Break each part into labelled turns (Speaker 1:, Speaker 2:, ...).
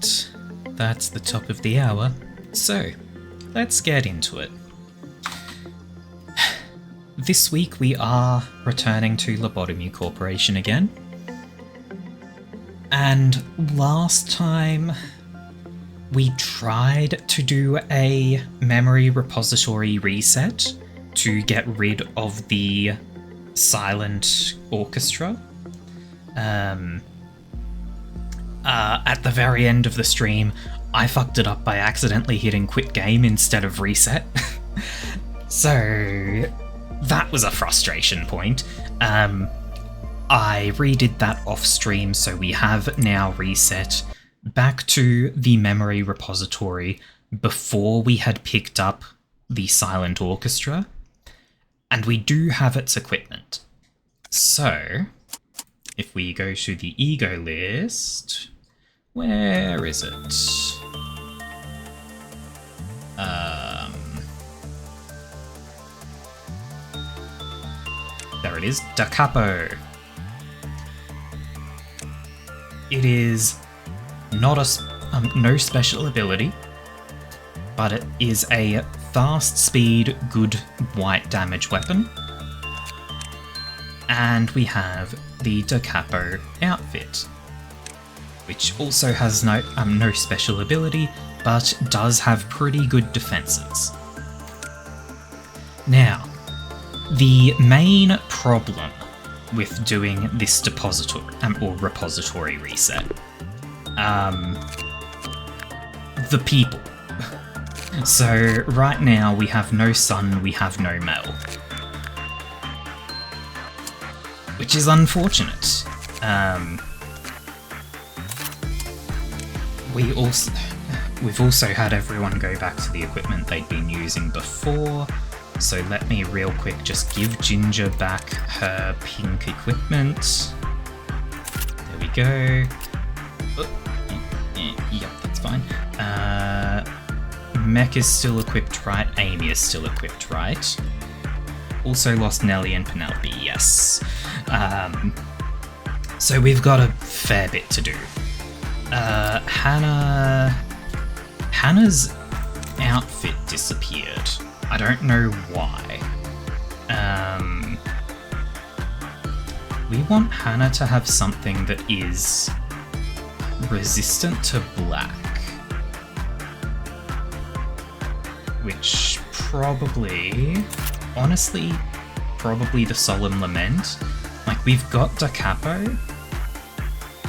Speaker 1: Right, that's the top of the hour, so let's get into it. This week we are returning to Lobotomy Corporation again, and last time we tried to do a memory repository reset to get rid of the silent orchestra. At the very end of the stream, I fucked it up by accidentally hitting quit game instead of reset. So that was a frustration point. I redid that off stream, so we have now reset back to the memory repository before we had picked up the silent orchestra, and we do have its equipment. So if we go to the ego list, where is it? There it is, Da Capo. It is not no special ability, but it is a fast speed, good white damage weapon. And we have the Da Capo outfit, which also has no special ability, but does have pretty good defenses. Now, the main problem with doing this depository or repository reset, the people. So right now we have no Sun, we have no Mel, which is unfortunate. We've also had everyone go back to the equipment they'd been using before, so let me real quick just give Ginger back her pink equipment. There we go. Yep, that's fine. Mech is still equipped, right? Amy is still equipped, right? Also lost Nelly and Penelope, yes. So we've got a fair bit to do. Hannah's outfit disappeared. I don't know why. We want Hannah to have something that is resistant to black, which honestly, probably the Solemn Lament. Like, we've got Da Capo.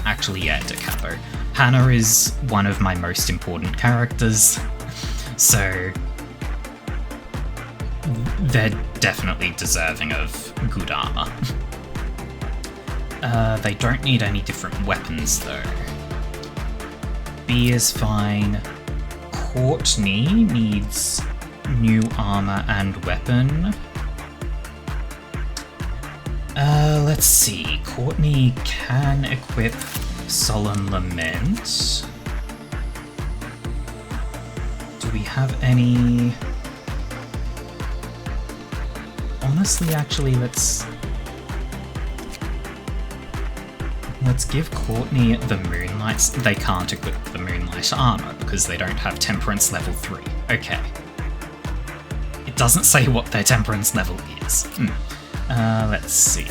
Speaker 1: Actually, yeah, Da Capo. Hannah is one of my most important characters, so they're definitely deserving of good armor. They don't need any different weapons, though. B is fine. Courtney needs new armor and weapon. Let's see. Courtney can equip Solemn Lament. Do we have any? Honestly, actually, let's give Courtney the Moonlights. They can't equip the Moonlight armor because they don't have Temperance level 3. Okay. It doesn't say what their Temperance level is. Let's see.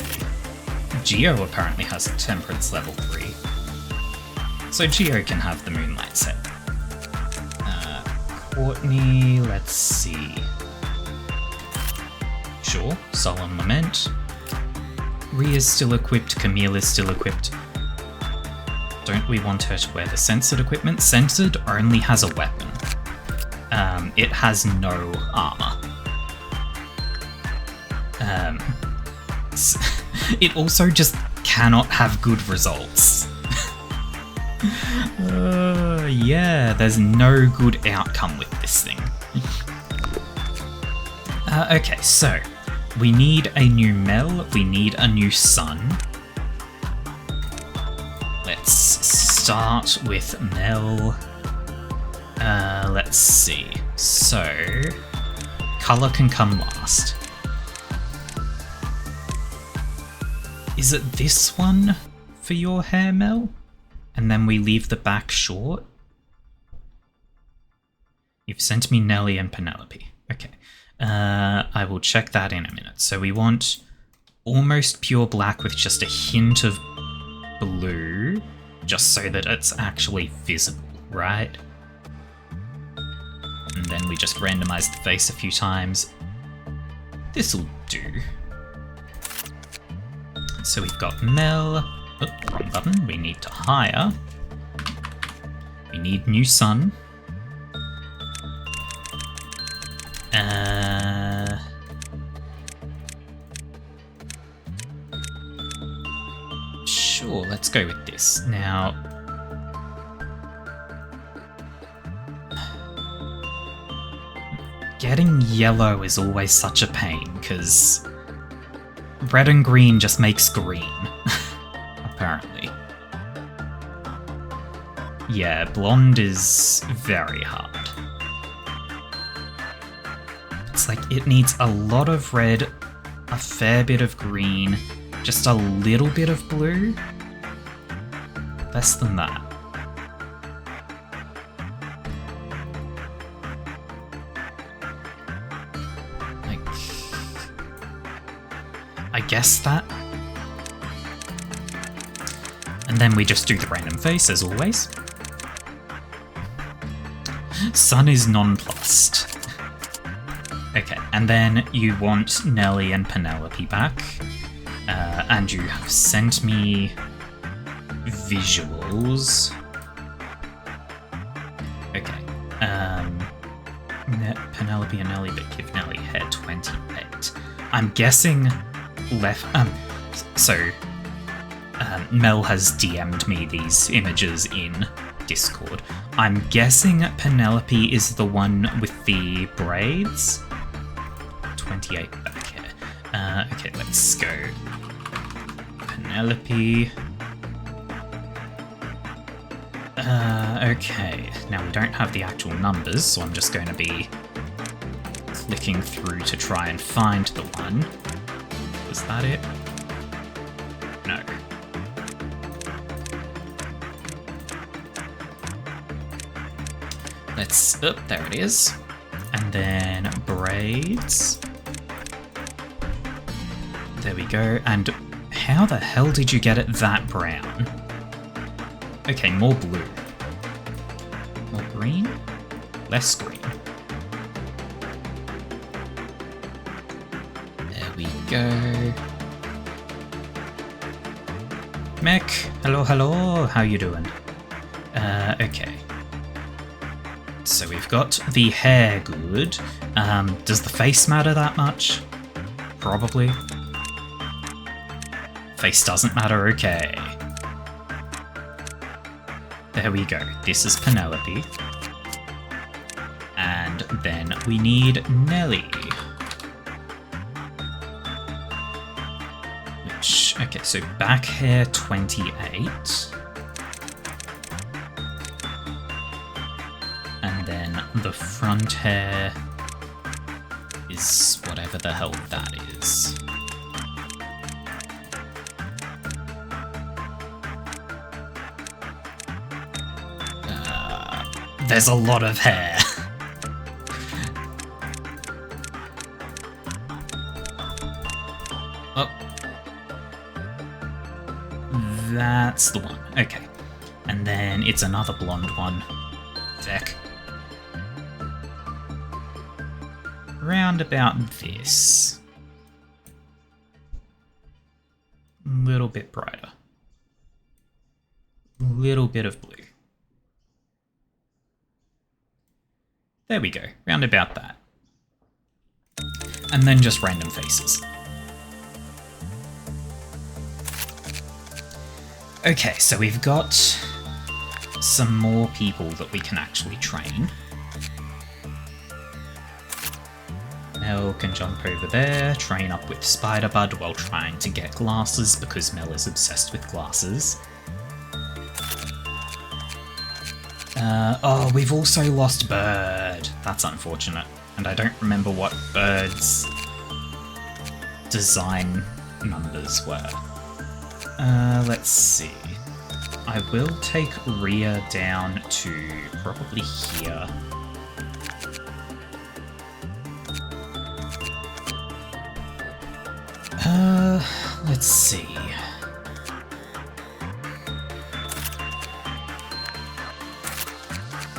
Speaker 1: Geo apparently has a Temperance level 3. So Geo can have the Moonlight set. Courtney, let's see. Sure, Solemn Lament. Ria's still equipped, Camille is still equipped. Don't we want her to wear the censored equipment? Censored only has a weapon. It has no armor. It also just cannot have good results. Yeah, there's no good outcome with this thing. Okay, so we need a new Mel, we need a new Sun. Let's start with Mel. Let's see. So, colour can come last. Is it this one for your hair, Mel? And then we leave the back short? You've sent me Nelly and Penelope. Okay. I will check that in a minute. So we want almost pure black with just a hint of blue, just so that it's actually visible, right? And then we just randomize the face a few times. This'll do. So we've got Mel. Oh, wrong button. We need to hire. We need new sun. Sure, let's go with this. Now, getting yellow is always such a pain, because red and green just makes green, apparently. Yeah, blonde is very hard. It's like it needs a lot of red, a fair bit of green, just a little bit of blue. Less than that. Like, I guess that. And then we just do the random face as always. Sun is nonplussed. Okay, and then you want Nelly and Penelope back. And you have sent me visuals. Okay. Penelope and Nelly, but give Nelly hair 28. I'm guessing left. Mel has DM'd me these images in Discord. I'm guessing Penelope is the one with the braids. 28 back hair. Okay, let's go. Penelope. Okay, now we don't have the actual numbers, so I'm just going to be clicking through to try and find the one. Was that it? No. Let's... Oh, there it is. And then braids. There we go. And how the hell did you get it that brown? Okay, more blue. More green? Less green. There we go. Mech, hello, hello, how you doing? Okay. So we've got the hair good. Does the face matter that much? Probably. Face doesn't matter, okay. There we go. This is Penelope. And then we need Nelly. Which, okay, so back hair 28. And then the front hair is whatever the hell that is. There's a lot of hair. Oh. That's the one. Okay. And then it's another blonde one. Feck. Round about this. A little bit brighter. A little bit of blue. There we go, round about that. And then just random faces. Okay, so we've got some more people that we can actually train. Mel can jump over there, train up with Spider-Bud while trying to get glasses because Mel is obsessed with glasses. Oh, we've also lost Bird. That's unfortunate. And I don't remember what Bird's design numbers were. Let's see. I will take Rhea down to probably here. Let's see.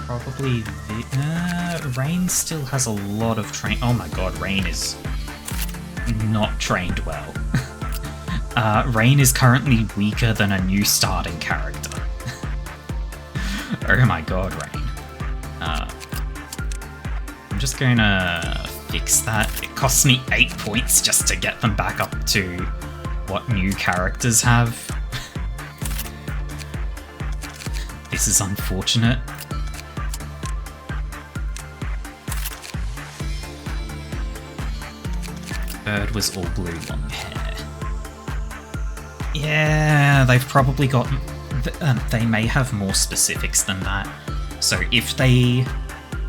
Speaker 1: Probably Rain still has a lot of train. Oh my god, Rain is not trained well. Rain is currently weaker than a new starting character. Oh my god, Rain. I'm just gonna fix that. It costs me 8 points just to get them back up to what new characters have. This is unfortunate. Bird was all blue long hair. Yeah, they've probably got... they may have more specifics than that. So if they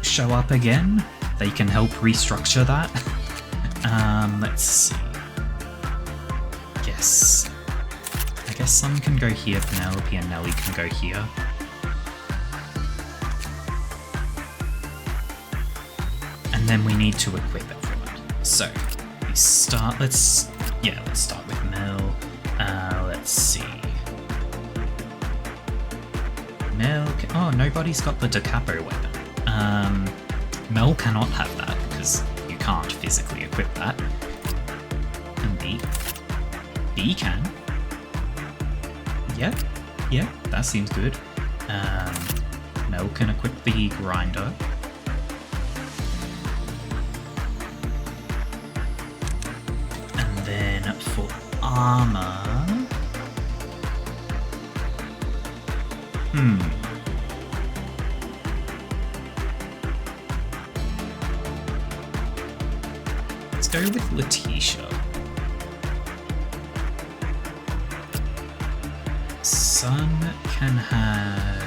Speaker 1: show up again, they can help restructure that. Let's see. I guess some can go here, Penelope and Nelly can go here. And then we need to equip everyone. So, let's start with Mel. Let's see. Mel oh, nobody's got the Da Capo weapon. Mel cannot have that because you can't physically equip that. And B can. Yeah, that seems good. Mel can equip the grinder. And then for armor... Let's go with Letitia. Sun can have...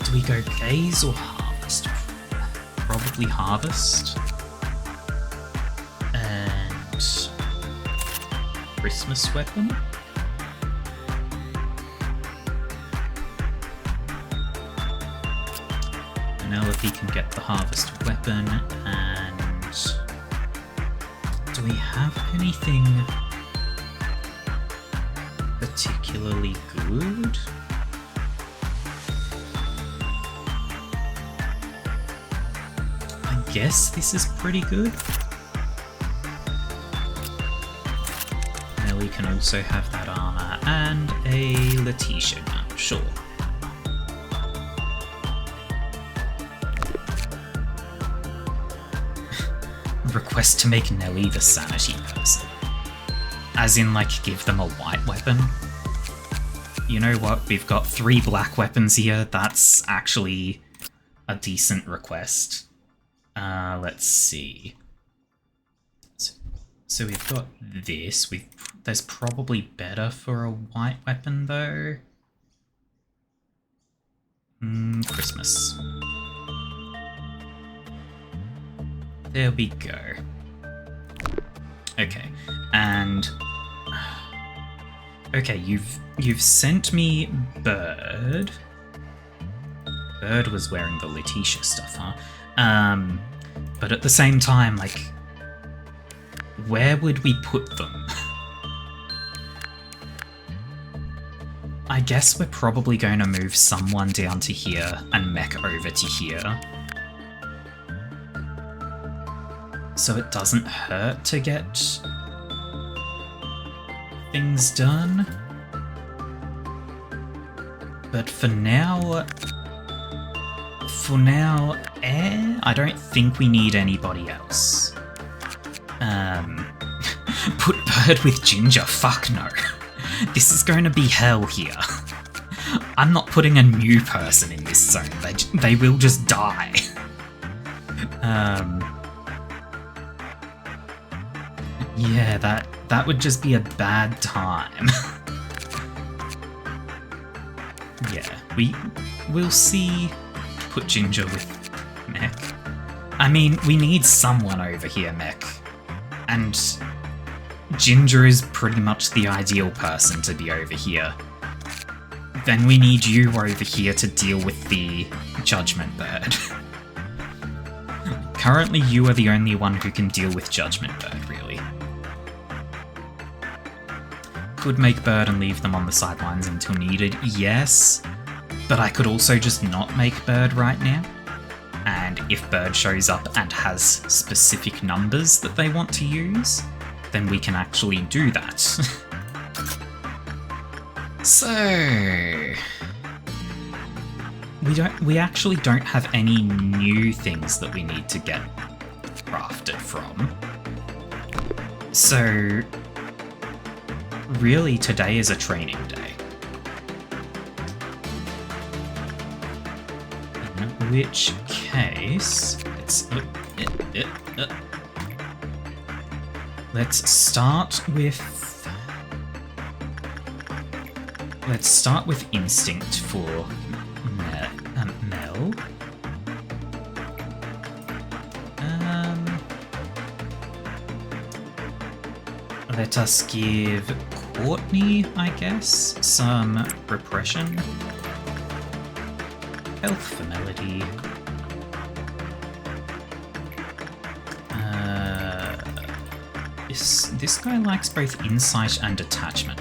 Speaker 1: Do we go gaze or harvest? Probably harvest. And... Christmas weapon? Penelope can get the harvest weapon, and do we have anything particularly good? I guess this is pretty good. Nelly can also have that armor, and a Letitia gun, sure. Request to make Nelly the sanity person. As in, like, give them a white weapon. You know what? We've got 3 black weapons here. That's actually a decent request. Let's see. So we've got this. There's probably better for a white weapon, though. Christmas. There we go. Okay, and... Okay, you've sent me Bird. Bird was wearing the Letitia stuff, huh? But at the same time, like... Where would we put them? I guess we're probably going to move someone down to here and mech over to here. So it doesn't hurt to get things done. But for now, I don't think we need anybody else. Put Bird with Ginger, fuck no. This is going to be hell here. I'm not putting a new person in this zone, they will just die. Yeah, that would just be a bad time. Yeah, we'll see. Put Ginger with Mech. I mean, we need someone over here, Mech. And Ginger is pretty much the ideal person to be over here. Then we need you over here to deal with the Judgment Bird. currently you are the only one who can deal with Judgment Bird, really. Could make Bird and leave them on the sidelines until needed, yes. But I could also just not make Bird right now. And if Bird shows up and has specific numbers that they want to use, then we can actually do that. So... We actually don't have any new things that we need to get crafted from. So... really, today is a training day. In which case... Let's start with... Let's start with Instinct for Mel. Let us give Courtney, I guess, some repression. Health for Melody. This guy likes both Insight and Attachment.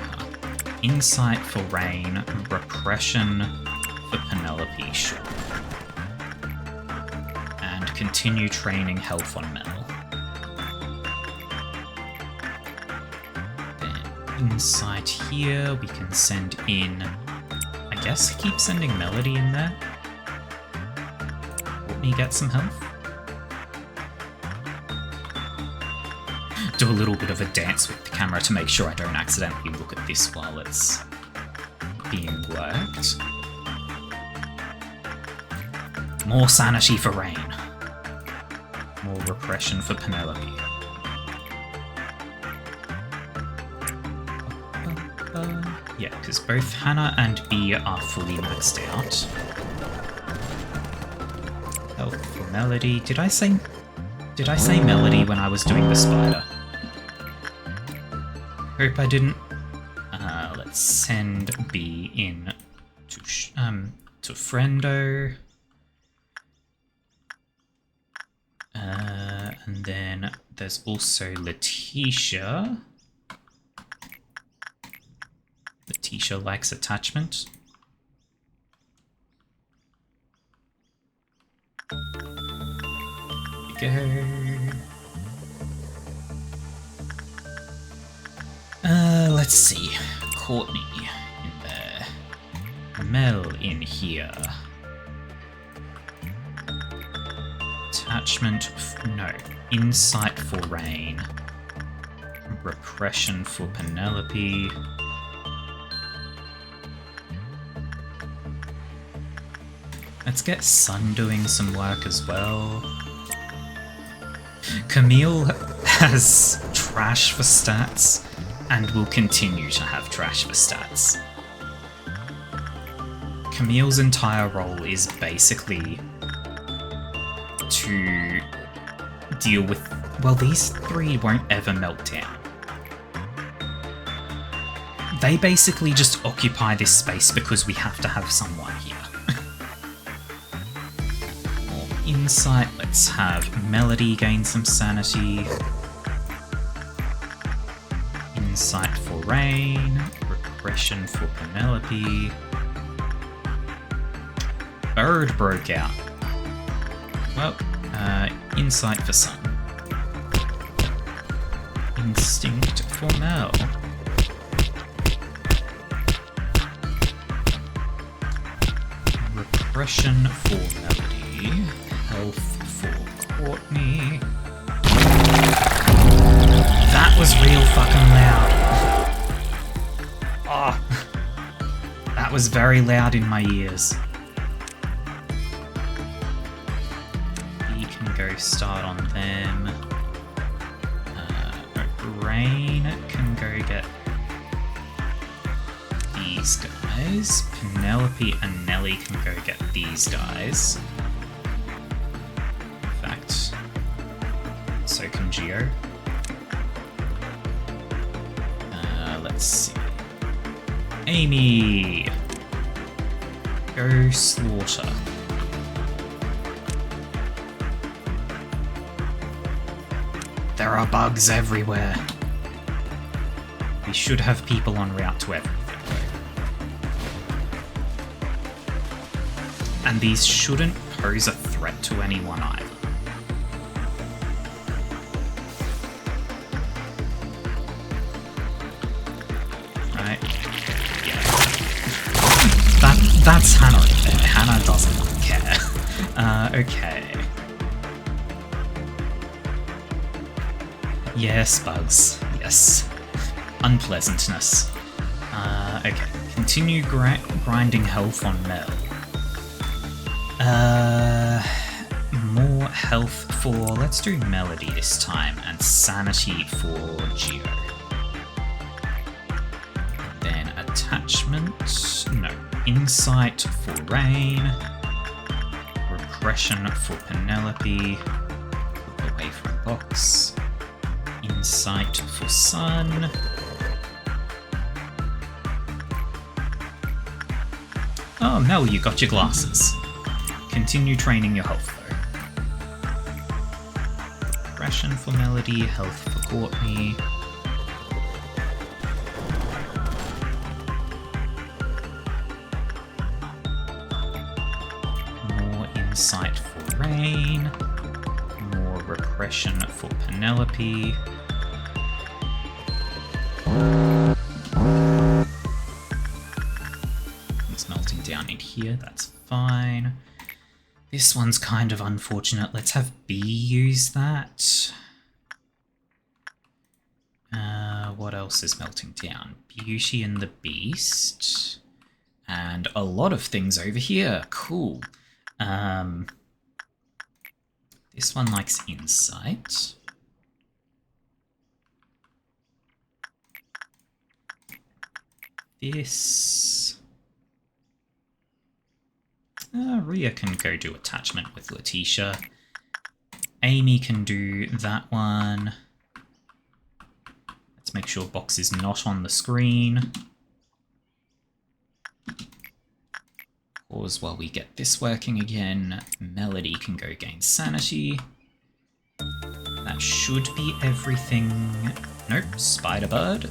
Speaker 1: Insight for Rain, Repression for Penelope, sure. And continue training Health on Mel. Then Insight here, we can send in... I guess keep sending Melody in there. Let me get some health. Do a little bit of a dance with the camera to make sure I don't accidentally look at this while it's being worked. More sanity for Rain. More repression for Penelope. Yeah, because both Hannah and B are fully maxed out. Health for Melody. Did I say Melody when I was doing the spider? Hope I didn't. Let's send B in to Friendo. And then there's also Letitia. Letitia likes attachment. There we go. Let's see. Courtney in there. Mel in here. Attachment, no. Insight for Rain. Repression for Penelope. Let's get Sun doing some work as well. Camille has trash for stats, and will continue to have trash for stats. Camille's entire role is basically to deal with... Well, these three won't ever melt down. They basically just occupy this space because we have to have someone here. More insight, let's have Melody gain some sanity. Insight for Rain, Repression for Penelope. Bird broke out. Well, Insight for Sun. Instinct for Mel. Repression for Melody. Health for Courtney. That was real fucking loud. Oh, that was very loud in my ears. You can go start on them. Rain can go get these guys. Penelope and Nelly can go get these guys. In fact, so can Geo. Let's see. Amy! Go slaughter. There are bugs everywhere. We should have people en route to everything. And these shouldn't pose a threat to anyone either. Right. Yeah. That's Hannah there. Hannah doesn't care. Okay. Yes, bugs. Yes. Unpleasantness. Okay. Continue grinding health on Mel. More health for... Let's do Melody this time, and sanity for Geo. Then attachment... No. Insight for Rain. Repression for Penelope. Look away from box. Insight for Sun. Oh, Mel, you got your glasses. Continue training your health, though. Repression for Melody, health for Courtney. More insight for Rain. More repression for Penelope. It's melting down in here, that's fine. This one's kind of unfortunate. Let's have B use that. What else is melting down? Beauty and the Beast. And a lot of things over here. Cool. This one likes Insight. This... Rhea can go do attachment with Letitia. Amy can do that one. Let's make sure box is not on the screen. Pause while we get this working again. Melody can go gain sanity. That should be everything. Nope, Spider-Bird.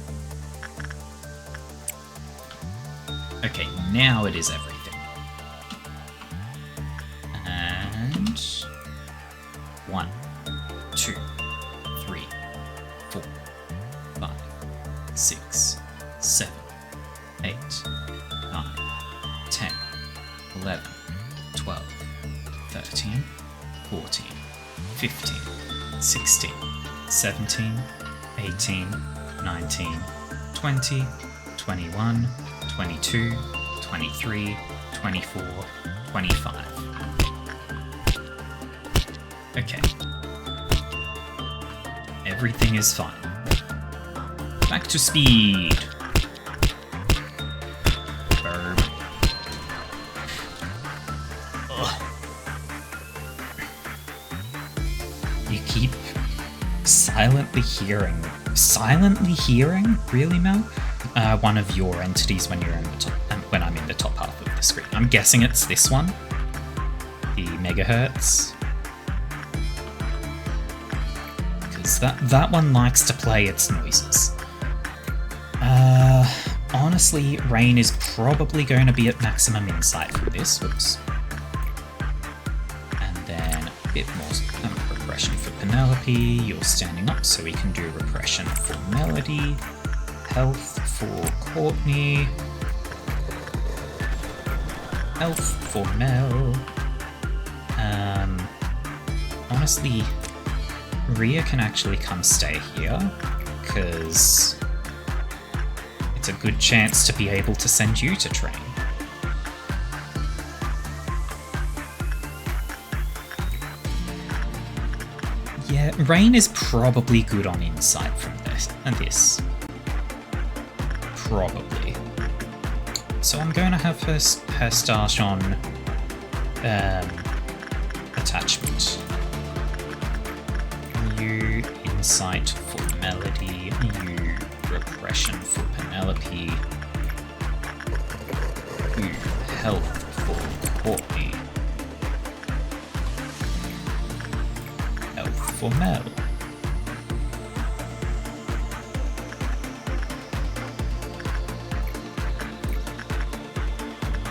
Speaker 1: Okay, now it is everything. And 1, 2, 3, 4, 5, 6, 7, 8, 9, 10, 11, 12, 13, 14, 15, 16, 17, 18, 19, 20, 21, 22, 23, 24, 25. Okay. Everything is fine. Back to speed. Burp. Ugh. You keep silently hearing. Silently hearing? Really, Mel? One of your entities when you're in the top, when I'm in the top half of the screen. I'm guessing it's this one. The megahertz. Because that one likes to play its noises. Honestly, Rain is probably going to be at maximum insight from this. Whoops. And then a bit more repression for Penelope. You're standing up, so we can do repression for Melody. Health for Courtney. Health for Mel. Honestly, Rhea can actually come stay here, because it's a good chance to be able to send you to train. Yeah, Rain is probably good on insight from this. Probably. So I'm going to have her start on attachment. You insight for Melody, you repression for Penelope, you health for Courtney, health for Mel.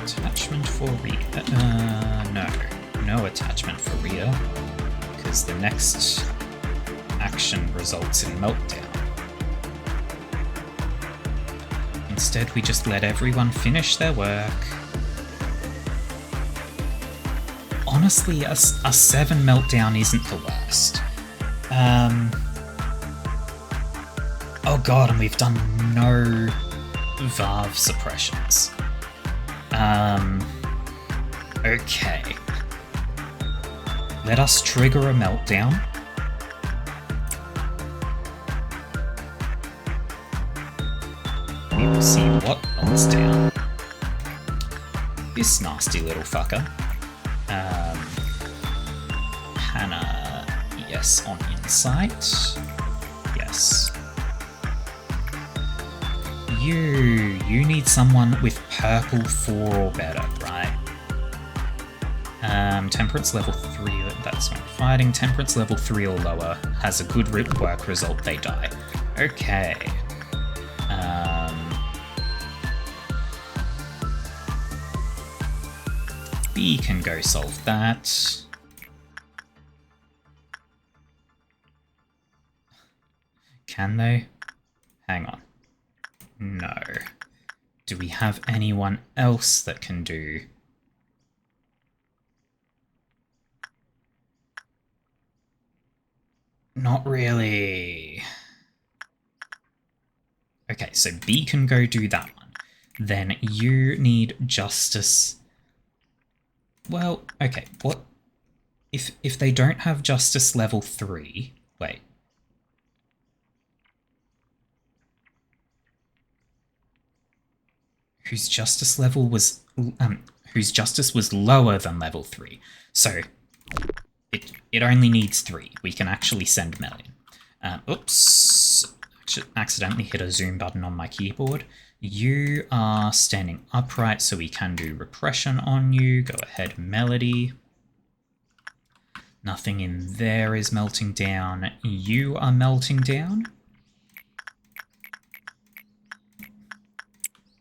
Speaker 1: Attachment for Rhea. No. No attachment for Rhea. Because the next action results in meltdown. Instead, we just let everyone finish their work. Honestly, a 7 meltdown isn't the worst. Oh god, and we've done no Valve suppressions. Okay. Let us trigger a meltdown. We will see what melts down. This nasty little fucker. Hannah, yes, on insight. Yes. You need someone with purple 4 or better, right? Temperance level 3, that's not fighting. Temperance level 3 or lower has a good work result, they die. Okay. B can go solve that. Can they? Hang on. No. Do we have anyone else that can do? Not really. Okay, so B can go do that one. Then you need justice. Well, okay, what? If they don't have justice level 3... Wait. Whose justice level was... whose justice was lower than level 3. So, it only needs 3. We can actually send Mel in. Oops. Accidentally hit a zoom button on my keyboard. You are standing upright, so we can do repression on you. Go ahead, Melody. Nothing in there is melting down. You are melting down.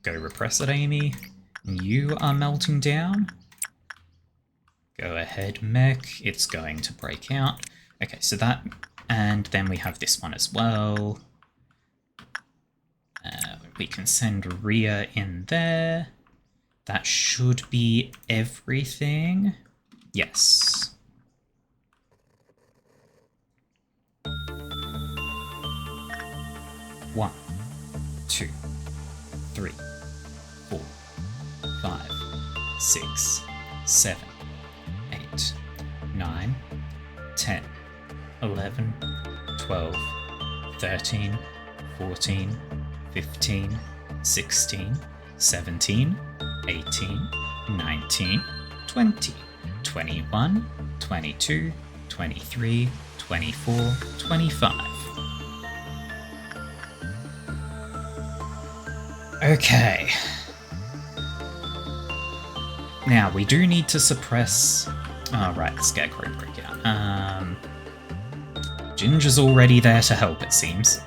Speaker 1: Go repress it, Amy. You are melting down. Go ahead, Mech. It's going to break out. Okay, so that... And then we have this one as well. We can send Rhea in there. That should be everything. Yes. One, 2, 3, 4, 5, 6, 7, 8, 9, 10, 11, 12, 13, 14, 15, 16, 17, 18, 19, 20, 21, 22, 23, 24, 25. Okay. Now, we do need to suppress... Oh, right, the Scarecrow breakout. Ginger's already there to help, it seems.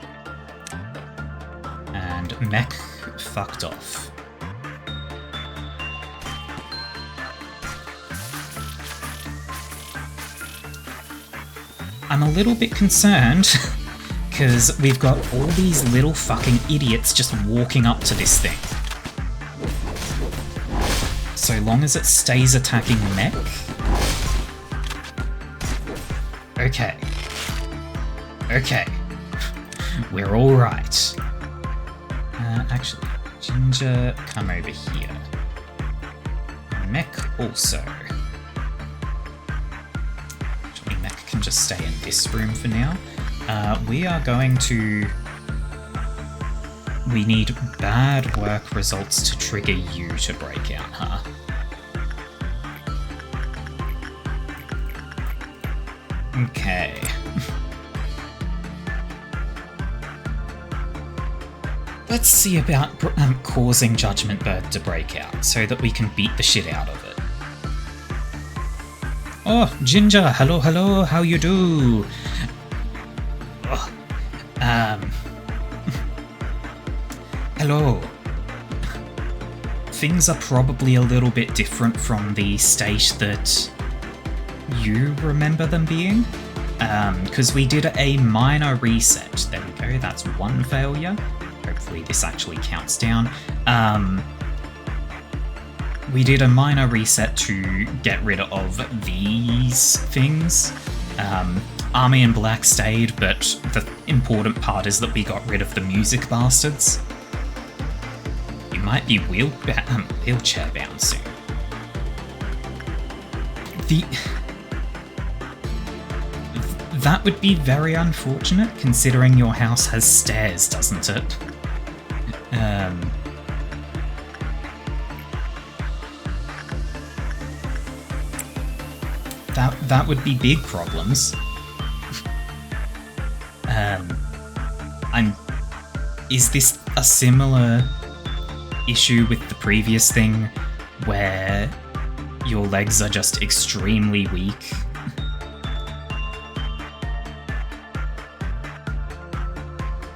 Speaker 1: And Mech fucked off. I'm a little bit concerned, because we've got all these little fucking idiots just walking up to this thing. So long as it stays attacking Mech. Okay. Okay. We're alright. Actually, Ginger, come over here. Mech also. Actually, Mech can just stay in this room for now. We are going to... We need bad work results to trigger you to break out, huh? Okay. Let's see about causing Judgment Bird to break out, so that we can beat the shit out of it. Oh, Ginger, hello, hello, how you do? Oh, hello. things are probably a little bit different from the state that you remember them being. Because we did a minor reset. There we go, that's one failure. Hopefully this actually counts down. We did a minor reset to get rid of these things. Army in Black stayed, but the important part is that we got rid of the music bastards. You might be wheelchair bound soon. That would be very unfortunate, considering your house has stairs, doesn't it? That would be big problems. Is this a similar issue with the previous thing, where your legs are just extremely weak?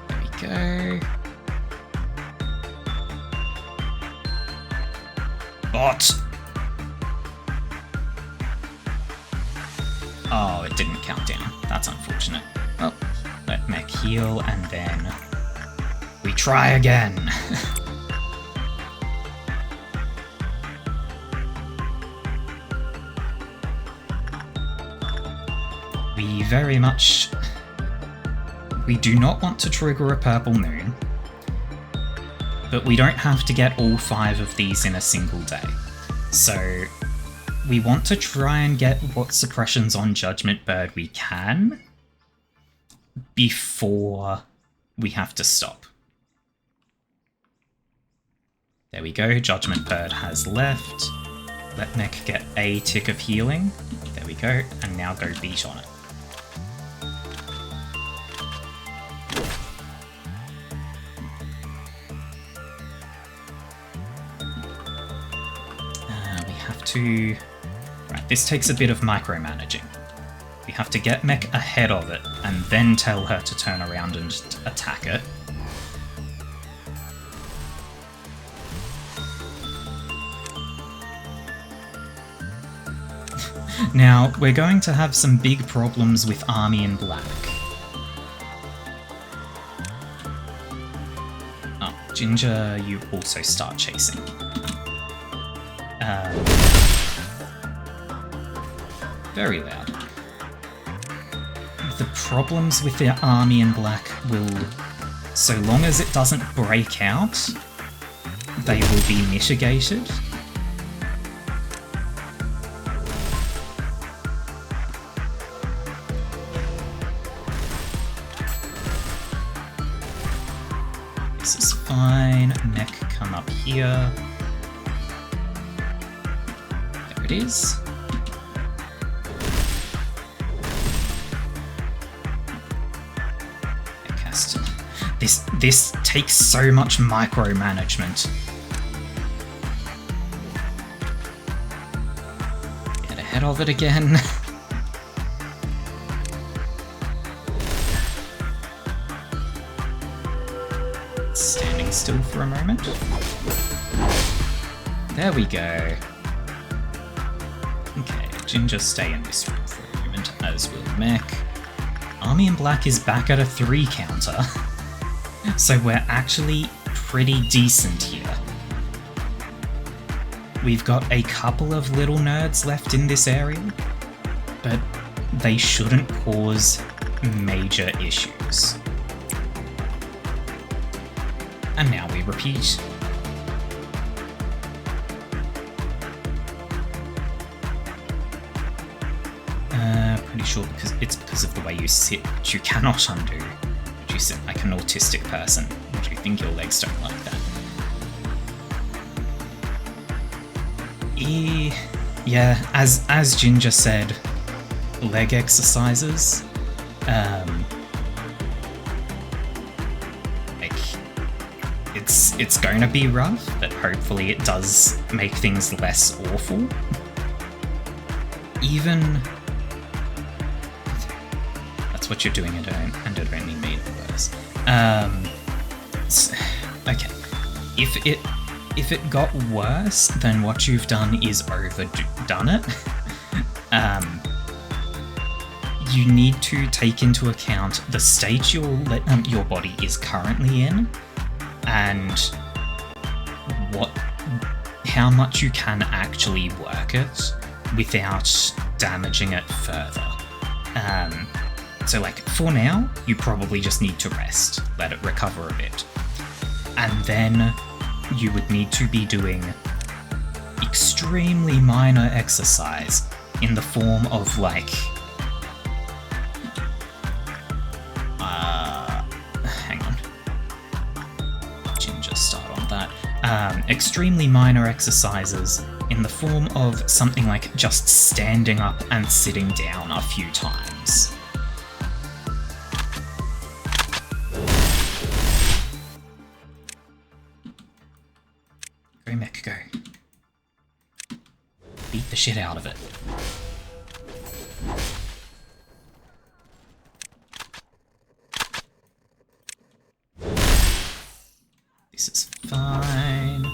Speaker 1: There we go. Bot! Oh, it didn't count down. That's unfortunate. Well, let mech heal, and then we try again. We do not want to trigger a purple moon, but we don't have to get all 5 of these in a single day. So we want to try and get what suppressions on Judgment Bird we can before we have to stop. There we go, Judgment Bird has left. Let mech get a tick of healing. There we go, and now go beat on it. Right, this takes a bit of micromanaging. We have to get mech ahead of it, and then tell her to turn around and attack it. Now, we're going to have some big problems with Army in Black. Oh, Ginger, you also start chasing. Very loud. The problems with the Army in Black will, so long as it doesn't break out, they will be mitigated. This is fine. Mech, come up here. There it is. This takes so much micromanagement. Get ahead of it again. Standing still for a moment. There we go. Okay, Ginger, stay in this room for a moment, as will Mech. Army in Black is back at a 3 counter. So we're actually pretty decent here. We've got a couple of little nerds left in this area, but they shouldn't cause major issues. And now we repeat. Pretty sure because of the way you sit, which you cannot undo. You sit like an autistic person. Do you think your legs don't like that? Yeah, as Ginger said, leg exercises. Like, it's going to be rough, but hopefully it does make things less awful. Even that's what you're doing, and it only made it worse. Okay, if it got worse, then what you've done is overdone it. You need to take into account the state your body is currently in, and how much you can actually work it without damaging it further. So like, for now, you probably just need to rest, let it recover a bit. And then you would need to be doing extremely minor exercise in the form of like, hang on. Ginger, start on that. Extremely minor exercises in the form of something like just standing up and sitting down a few times. Go, mech, go. Beat the shit out of it. This is fine.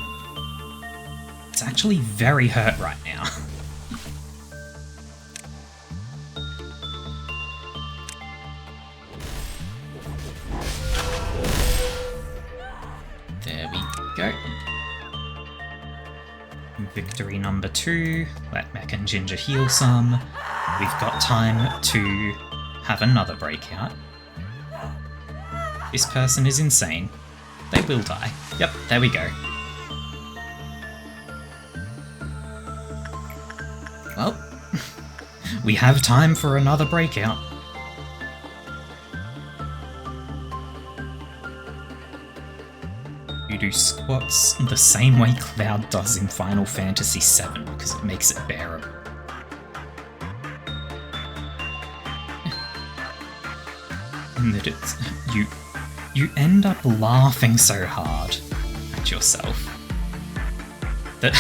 Speaker 1: It's actually very hurt right now. There we go. Victory number 2. Let Mech and Ginger heal some. We've got time to have another breakout. This person is insane. They will die. Yep, there we go. Well, we have time for another breakout. You do squats the same way Cloud does in Final Fantasy VII, because it makes it bearable. And that it's... You end up laughing so hard at yourself that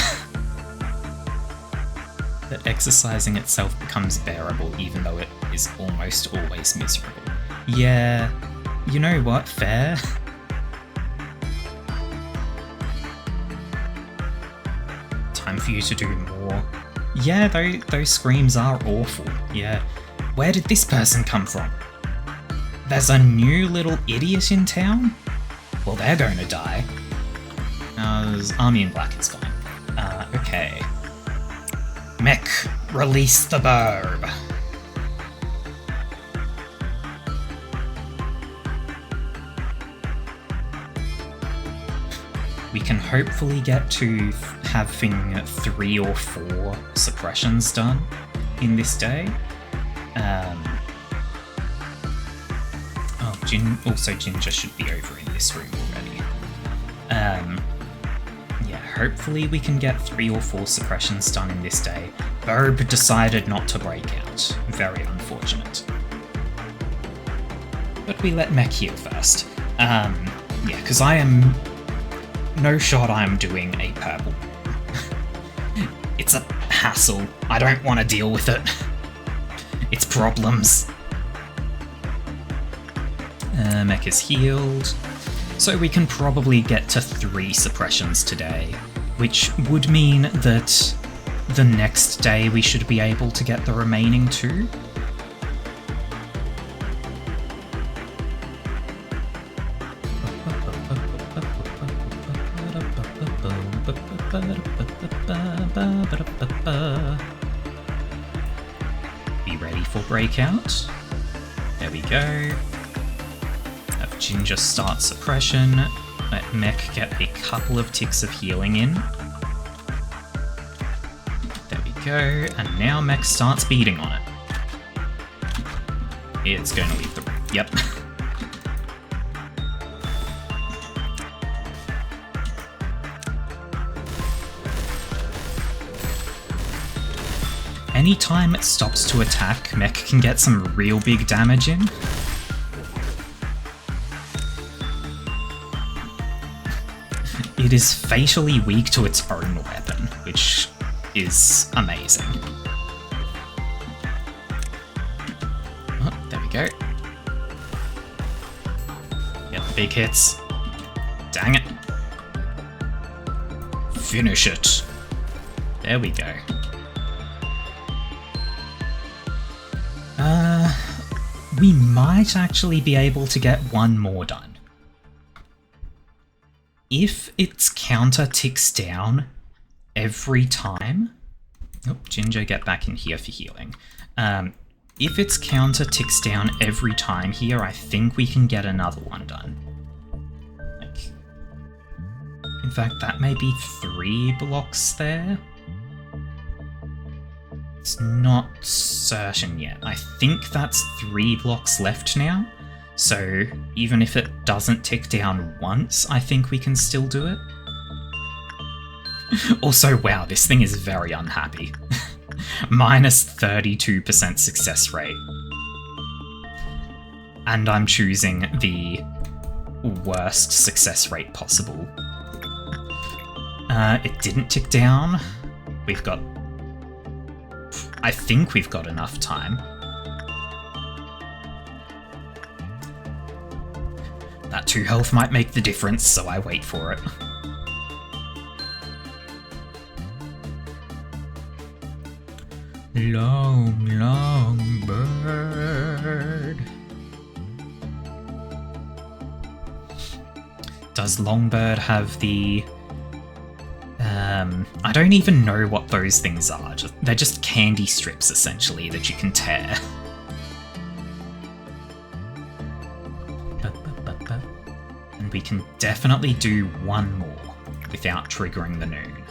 Speaker 1: that exercising itself becomes bearable, even though it is almost always miserable. Yeah, you know what? Fair. Time for you to do more. Yeah, those screams are awful. Yeah. Where did this person come from? There's a new little idiot in town? Well, they're going to die. Army in black is fine. Okay. Mech, release the burb. We can hopefully get to having 3 or 4 suppressions done in this day. Also, Ginger should be over in this room already. Yeah, hopefully we can get 3 or 4 suppressions done in this day. Burb decided not to break out. Very unfortunate. But we let Mech heal first. Yeah, because I am... No shot I'm doing a purple. It's a hassle. I don't want to deal with it. It's problems. Mech is healed. So we can probably get to 3 suppressions today, which would mean that the next day we should be able to get the remaining 2. Be ready for breakout. There we go. Have Ginger start suppression. Let Mech get a couple of ticks of healing in. There we go. And now Mech starts beating on it. It's going to leave the room. Yep. Anytime it stops to attack, Mech can get some real big damage in. It is fatally weak to its own weapon, which is amazing. Oh, there we go. Get the big hits. Dang it. finish it. There we go. We might actually be able to get one more done. If its counter ticks down every time... Oh, Ginger, get back in here for healing. If its counter ticks down every time here, I think we can get another one done. Like, in fact, that may be 3 blocks there. It's not certain yet. I think that's 3 blocks left now. So even if it doesn't tick down once, I think we can still do it. Also, wow, this thing is very unhappy. Minus 32% success rate. And I'm choosing the worst success rate possible. It didn't tick down. We've got... I think we've got enough time. That 2 health might make the difference, so I wait for it. Long, long bird. Does Longbird have the... I don't even know what those things are. They're just candy strips, essentially, that you can tear. And we can definitely do one more without triggering the noon.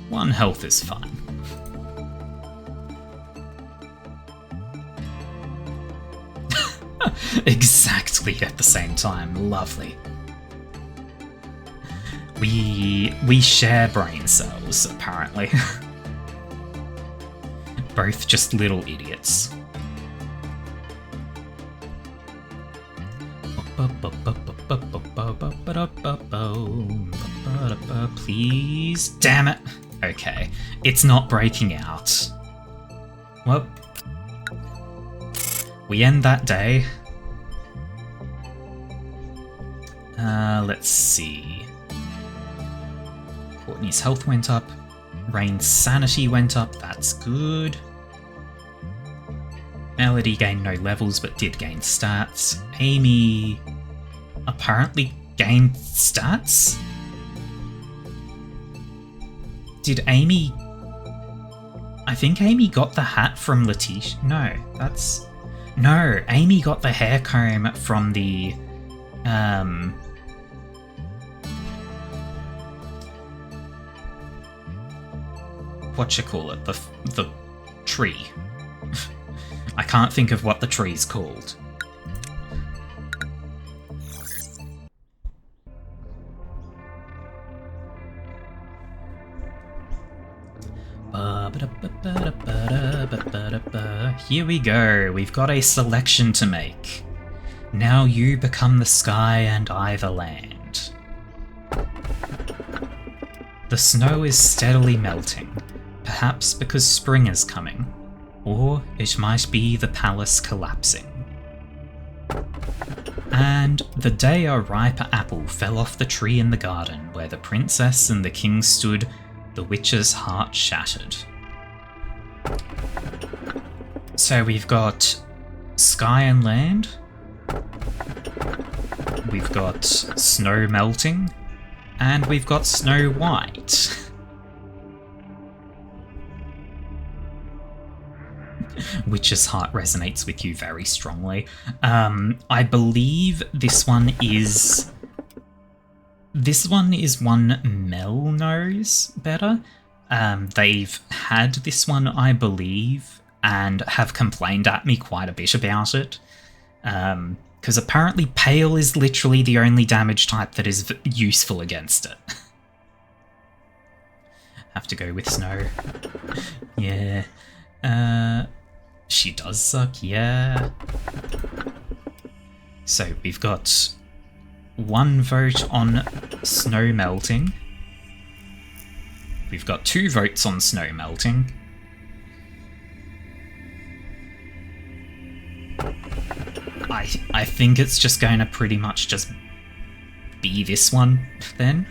Speaker 1: One health is fine. Exactly at the same time. Lovely. We share brain cells, apparently. Both just little idiots. Please? Damn it. Okay. It's not breaking out. Well, we end that day. Let's see. Courtney's health went up. Rain's sanity went up. That's good. Melody gained no levels but did gain stats. Amy apparently gained stats? Did Amy... I think Amy got the hat from Letitia. No, that's... No, Amy got the hair comb from the... Whatchamacallit? The tree. I can't think of what the tree's called. Here we go, we've got a selection to make. Now you become the sky and I the land. The snow is steadily melting, perhaps because spring is coming, or it might be the palace collapsing. And the day a ripe apple fell off the tree in the garden where the princess and the king stood, the witch's heart shattered. So we've got sky and land, we've got snow melting, and we've got Snow White. Witch's heart resonates with you very strongly. I believe this one is... one Mel knows better. They've had this one, I believe, and have complained at me quite a bit about it. Because apparently Pale is literally the only damage type that is useful against it. Have to go with Snow. Yeah. She does suck, yeah. So we've got 1 vote on Snow Melting. We've got 2 votes on Snow Melting. I think it's just going to pretty much just be this one, then.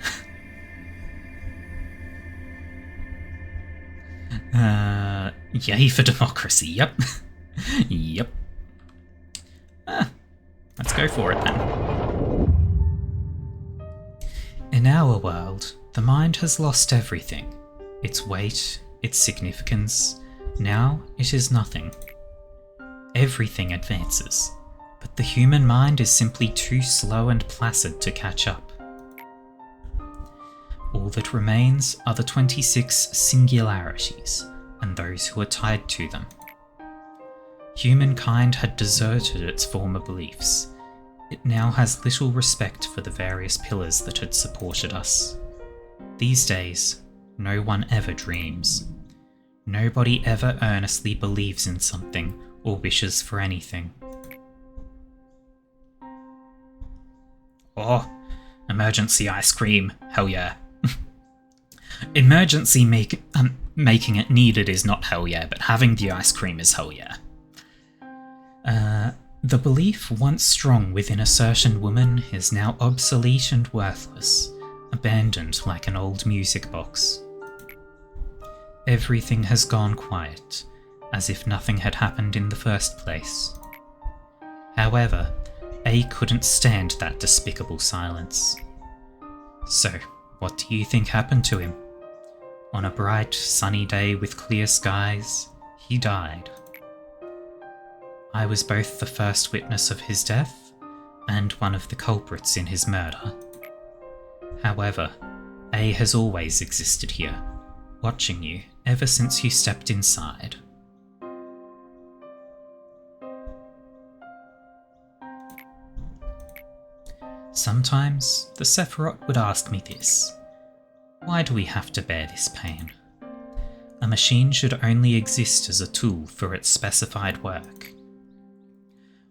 Speaker 1: Yay for democracy, yep. Yep. Let's go for it, then. In our world, the mind has lost everything. Its weight, its significance. Now it is nothing. Everything advances, but the human mind is simply too slow and placid to catch up. All that remains are the 26 singularities, and those who are tied to them. Humankind had deserted its former beliefs. It now has little respect for the various pillars that had supported us. These days, no one ever dreams. Nobody ever earnestly believes in something or wishes for anything. Oh, emergency ice cream, hell yeah. Emergency making it needed is not hell yeah, but having the ice cream is hell yeah. The belief once strong within a certain woman is now obsolete and worthless, abandoned like an old music box. Everything has gone quiet, as if nothing had happened in the first place. However, A couldn't stand that despicable silence. So, what do you think happened to him? On a bright, sunny day with clear skies, he died. I was both the first witness of his death and one of the culprits in his murder. However, A has always existed here, watching you ever since you stepped inside. Sometimes the Sephiroth would ask me this. Why do we have to bear this pain? A machine should only exist as a tool for its specified work.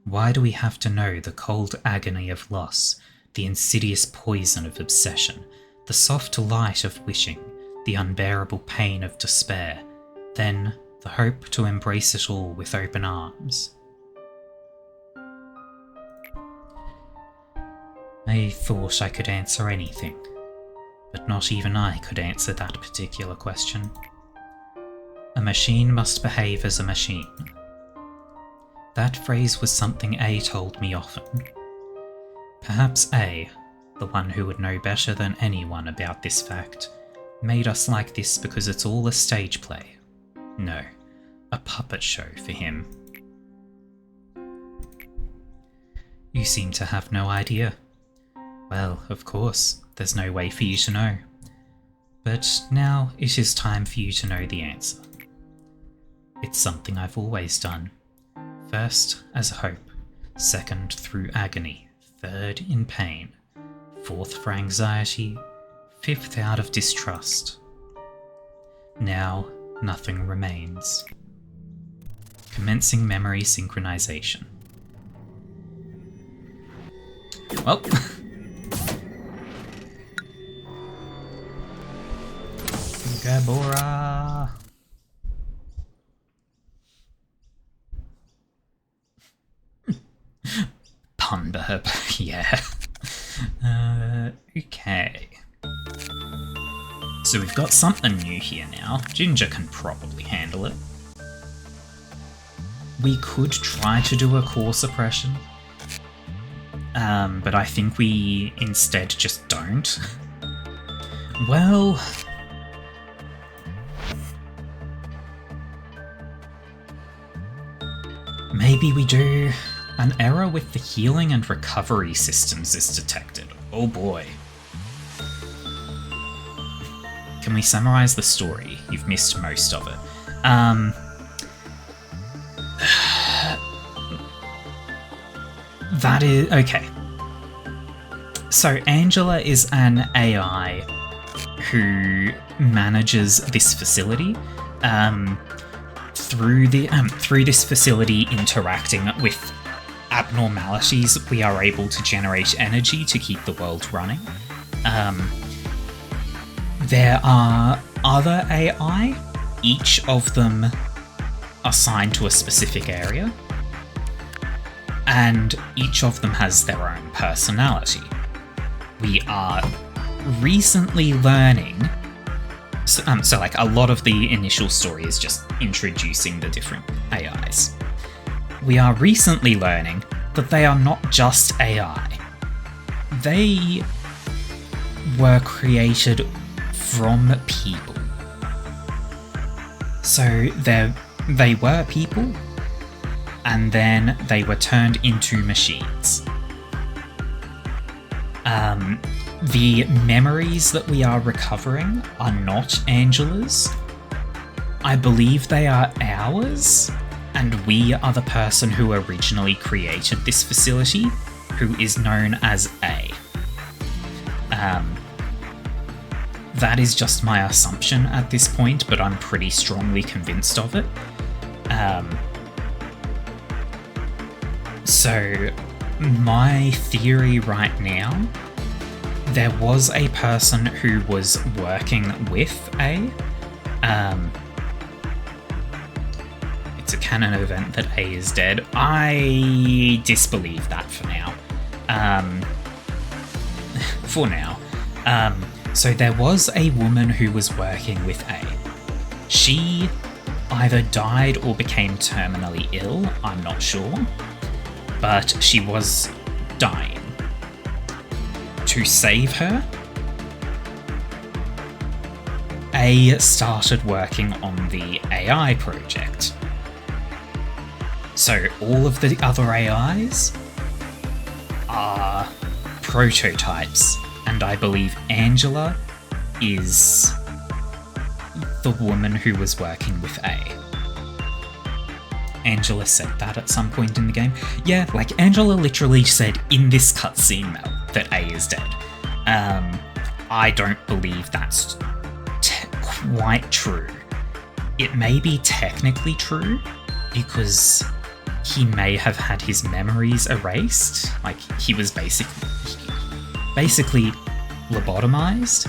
Speaker 1: Why do we have to know the cold agony of loss, the insidious poison of obsession, the soft light of wishing, the unbearable pain of despair, then the hope to embrace it all with open arms? I thought I could answer anything, but not even I could answer that particular question. A machine must behave as a machine. That phrase was something A told me often. Perhaps A, the one who would know better than anyone about this fact, made us like this because it's all a stage play. No, a puppet show for him. You seem to have no idea. Well, of course, there's no way for you to know. But now it is time for you to know the answer. It's something I've always done. First as hope, second through agony, third in pain, fourth for anxiety, fifth out of distrust. Now nothing remains. Commencing memory synchronization. Well... Gabora! Punburb, yeah. Okay. So we've got something new here now. Ginger can probably handle it. We could try to do a core suppression. But I think we instead just don't. Well... maybe we do. An error with the healing and recovery systems is detected. Oh boy. Can we summarize the story? You've missed most of it. That is... okay. So Angela is an AI who manages this facility. Through this facility interacting with abnormalities, we are able to generate energy to keep the world running. There are other AI, each of them assigned to a specific area. and each of them has their own personality. We are recently learning, so like a lot of the initial story is just introducing the different AIs. We are recently learning that they are not just AI. They were created from people. So they were people, and then they were turned into machines. The memories that we are recovering are not Angela's. I believe they are ours, and we are the person who originally created this facility, who is known as A. That is just my assumption at this point, but I'm pretty strongly convinced of it. So, my theory right now, there was a person who was working with A. It's a canon event that A is dead. I disbelieve that for now. For now. So there was a woman who was working with A. She either died or became terminally ill, I'm not sure. But she was dying. To save her, A started working on the AI project. So all of the other AIs are prototypes, and I believe Angela is the woman who was working with A. Angela said that at some point in the game. Yeah, like Angela literally said in this cutscene, Mel, that A is dead. I don't believe that's quite true. It may be technically true, because he may have had his memories erased. Like, he was basically lobotomized,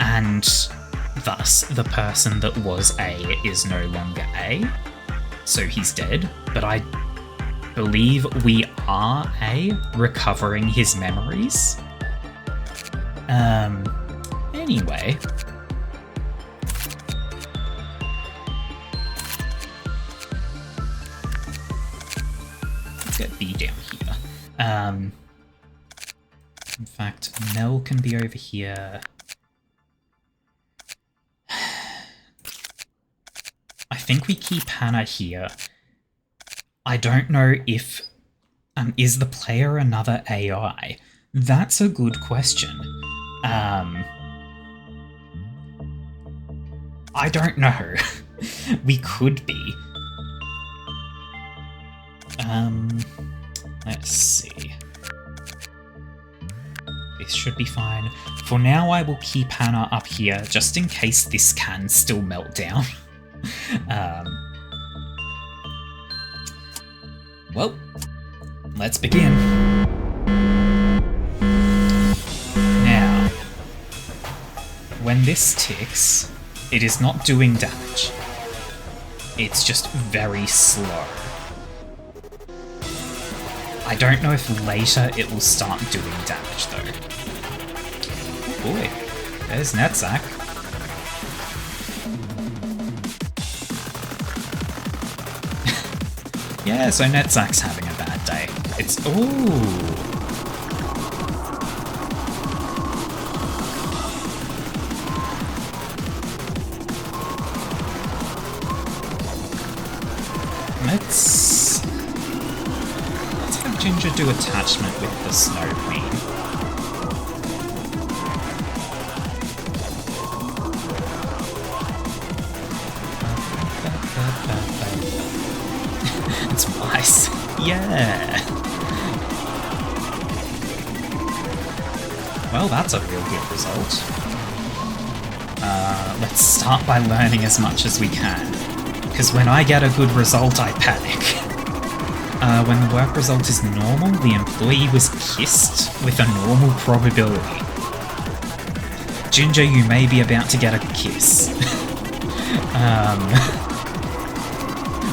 Speaker 1: and thus the person that was A is no longer A, so he's dead. But I believe we are A, recovering his memories. Anyway. Let's get B down here. In fact, Mel can be over here. I think we keep Hannah here. I don't know if... is the player another AI? That's a good question. I don't know. We could be. Let's see. This should be fine. For now, I will keep Hannah up here, just in case this can still melt down. Well, let's begin. Now, when this ticks, it is not doing damage. It's just very slow. I don't know if later it will start doing damage, though. Oh boy, there's Netzak. Yeah, so Netzak's having a bad day. It's... ooh! Let's have Ginger do attachment with the Snow Queen. It's nice. Yeah. Well, that's a real good result. Let's start by learning as much as we can. Because when I get a good result, I panic. When the work result is normal, the employee was kissed with a normal probability. Ginger, you may be about to get a kiss.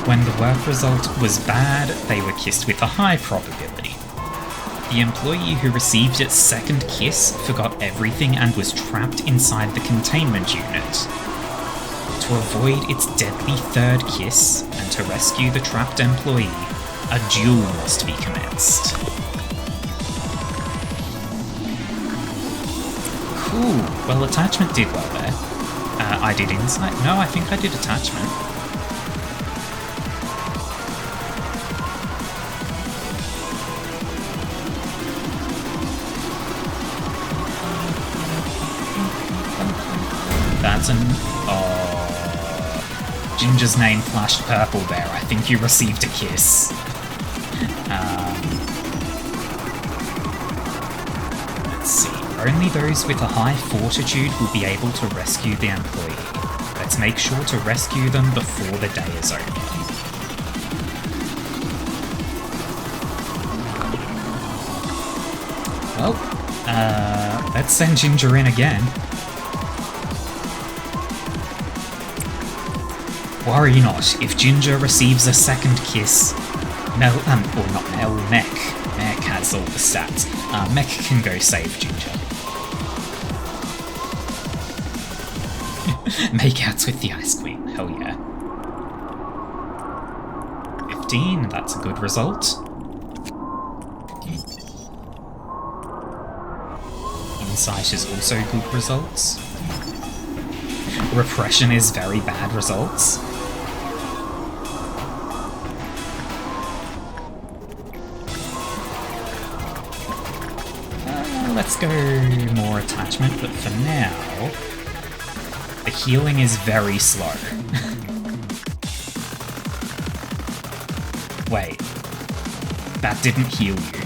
Speaker 1: When the work result was bad, they were kissed with a high probability. The employee who received its second kiss forgot everything and was trapped inside the containment unit. To avoid its deadly third kiss, and to rescue the trapped employee, a duel must be commenced. Cool, well attachment did well there. I did insight? No, I think I did attachment. That's an... Oh... Ginger's name flashed purple there. I think you received a kiss. Let's see. Only those with a high fortitude will be able to rescue the employee. Let's make sure to rescue them before the day is over. Well, let's send Ginger in again. Worry not, if Ginger receives a second kiss, Mech has all the stats. Mech can go save Ginger. Makeouts with the Ice Queen, hell yeah. 15, that's a good result. Insight is also good results. Repression is very bad results. Let's go more attachment, but for now, the healing is very slow. Wait, that didn't heal you.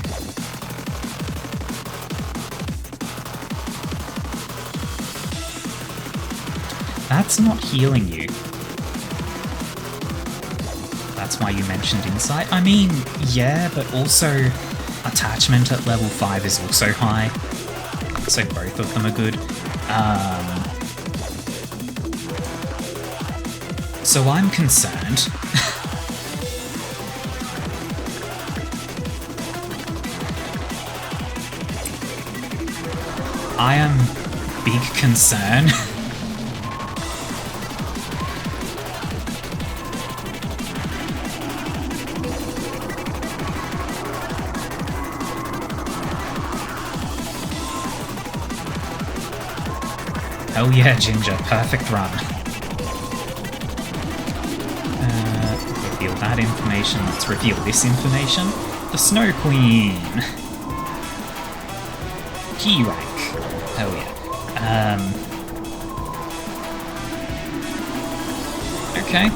Speaker 1: That's not healing you. That's why you mentioned insight. I mean, yeah, but also attachment at level 5 is also high. So both of them are good. So I'm concerned. I am big concern. Oh yeah, Ginger, perfect run. Reveal that information. Let's reveal this information. The Snow Queen. Key rank. Oh yeah. Okay.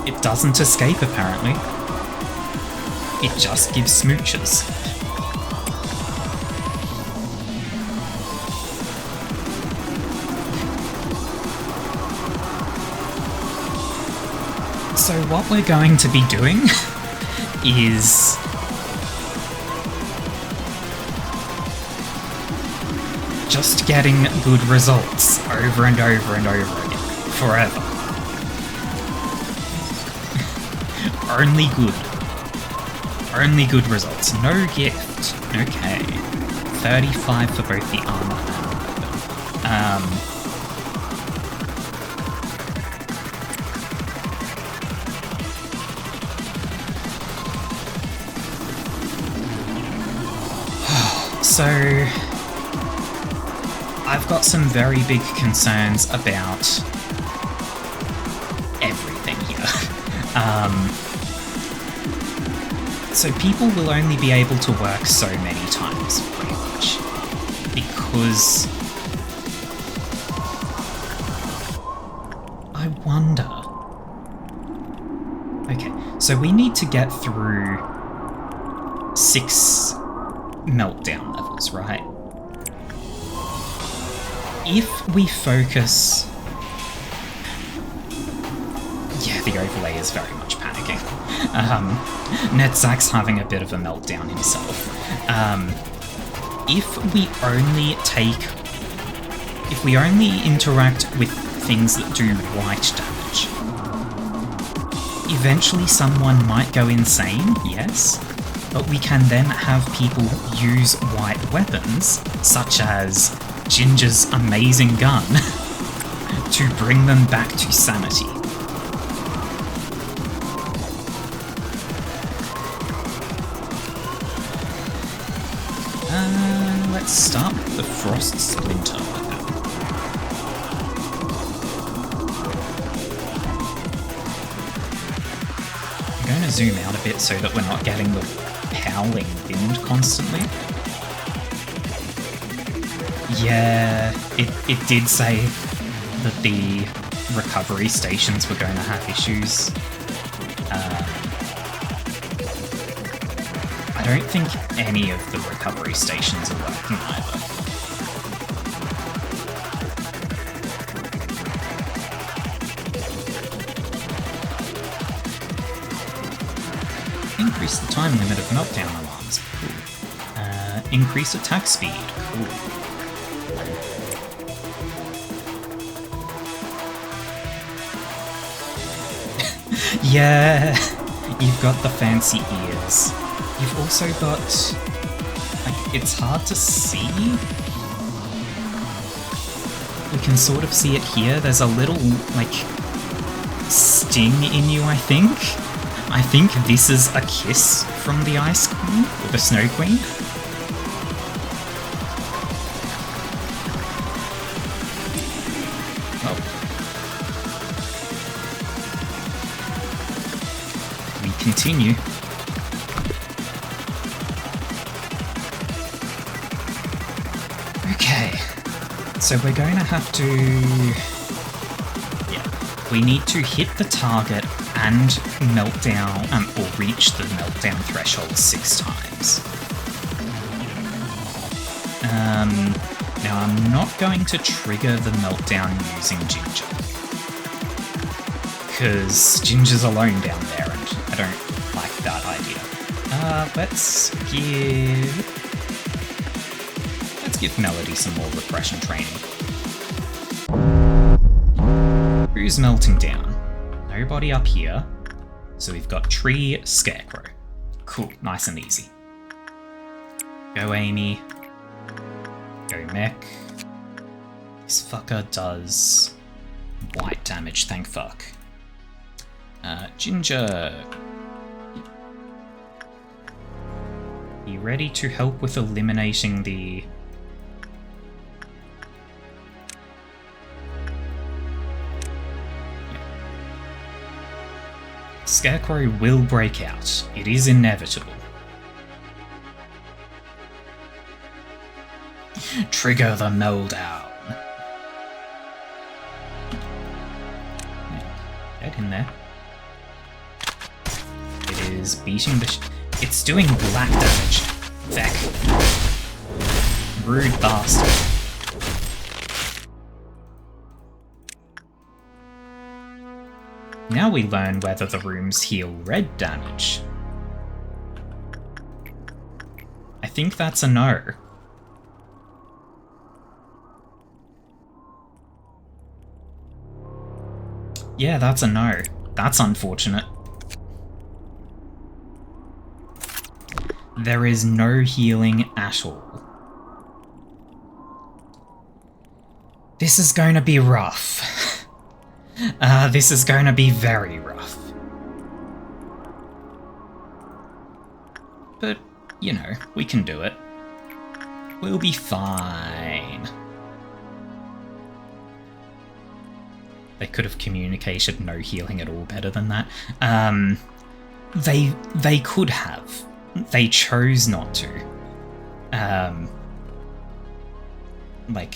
Speaker 1: It doesn't escape apparently. It just gives smooches. So what we're going to be doing is just getting good results over and over and over again, forever. Only good. Only good results. No gift. Okay. 35 for both the armor and weapon. So, I've got some very big concerns about everything here. So people will only be able to work so many times, pretty much, because I wonder... Okay, so we need to get through 6 meltdown levels, right? If we focus... Yeah, the overlay is very much panicking. Netzak's having a bit of a meltdown himself. If we only interact with things that do light damage, eventually someone might go insane, yes, but we can then have people use white weapons, such as Ginger's amazing gun, to bring them back to sanity. Let's start with the Frost Splinter. I'm going to zoom out a bit so that we're not getting the howling wind constantly. Yeah, it did say that the recovery stations were going to have issues. I don't think any of the recovery stations are working either. Increase the time limit of meltdown alarms. Cool. Increase attack speed. Cool. Yeah, you've got the fancy ears. You've also got, like, it's hard to see. We can sort of see it here. There's a little, like, sting in you, I think. I think this is a kiss from the Ice Queen, or the Snow Queen. Oh. We continue. Okay, so we're going to have to... Yeah, we need to hit the target and meltdown, or reach the meltdown threshold 6 times. Now I'm not going to trigger the meltdown using Ginger, because Ginger's alone down there and I don't like that idea. Let's give Melody some more repression training. Who's melting down? Nobody up here. So we've got Tree, Scarecrow. Cool, nice and easy. Go Amy. Go Mech. This fucker does white damage, thank fuck. Ginger. Be ready to help with eliminating the... Scarecrow will break out. It is inevitable. Trigger the meltdown. Get in there. It is beating the... It's doing black damage. Feck. Rude bastard. Now we learn whether the rooms heal red damage. I think that's a no. Yeah, that's a no. That's unfortunate. There is no healing at all. This is going to be rough. This is going to be very rough. But, you know, we can do it. We'll be fine. They could have communicated no healing at all better than that. They could have. They chose not to. Like...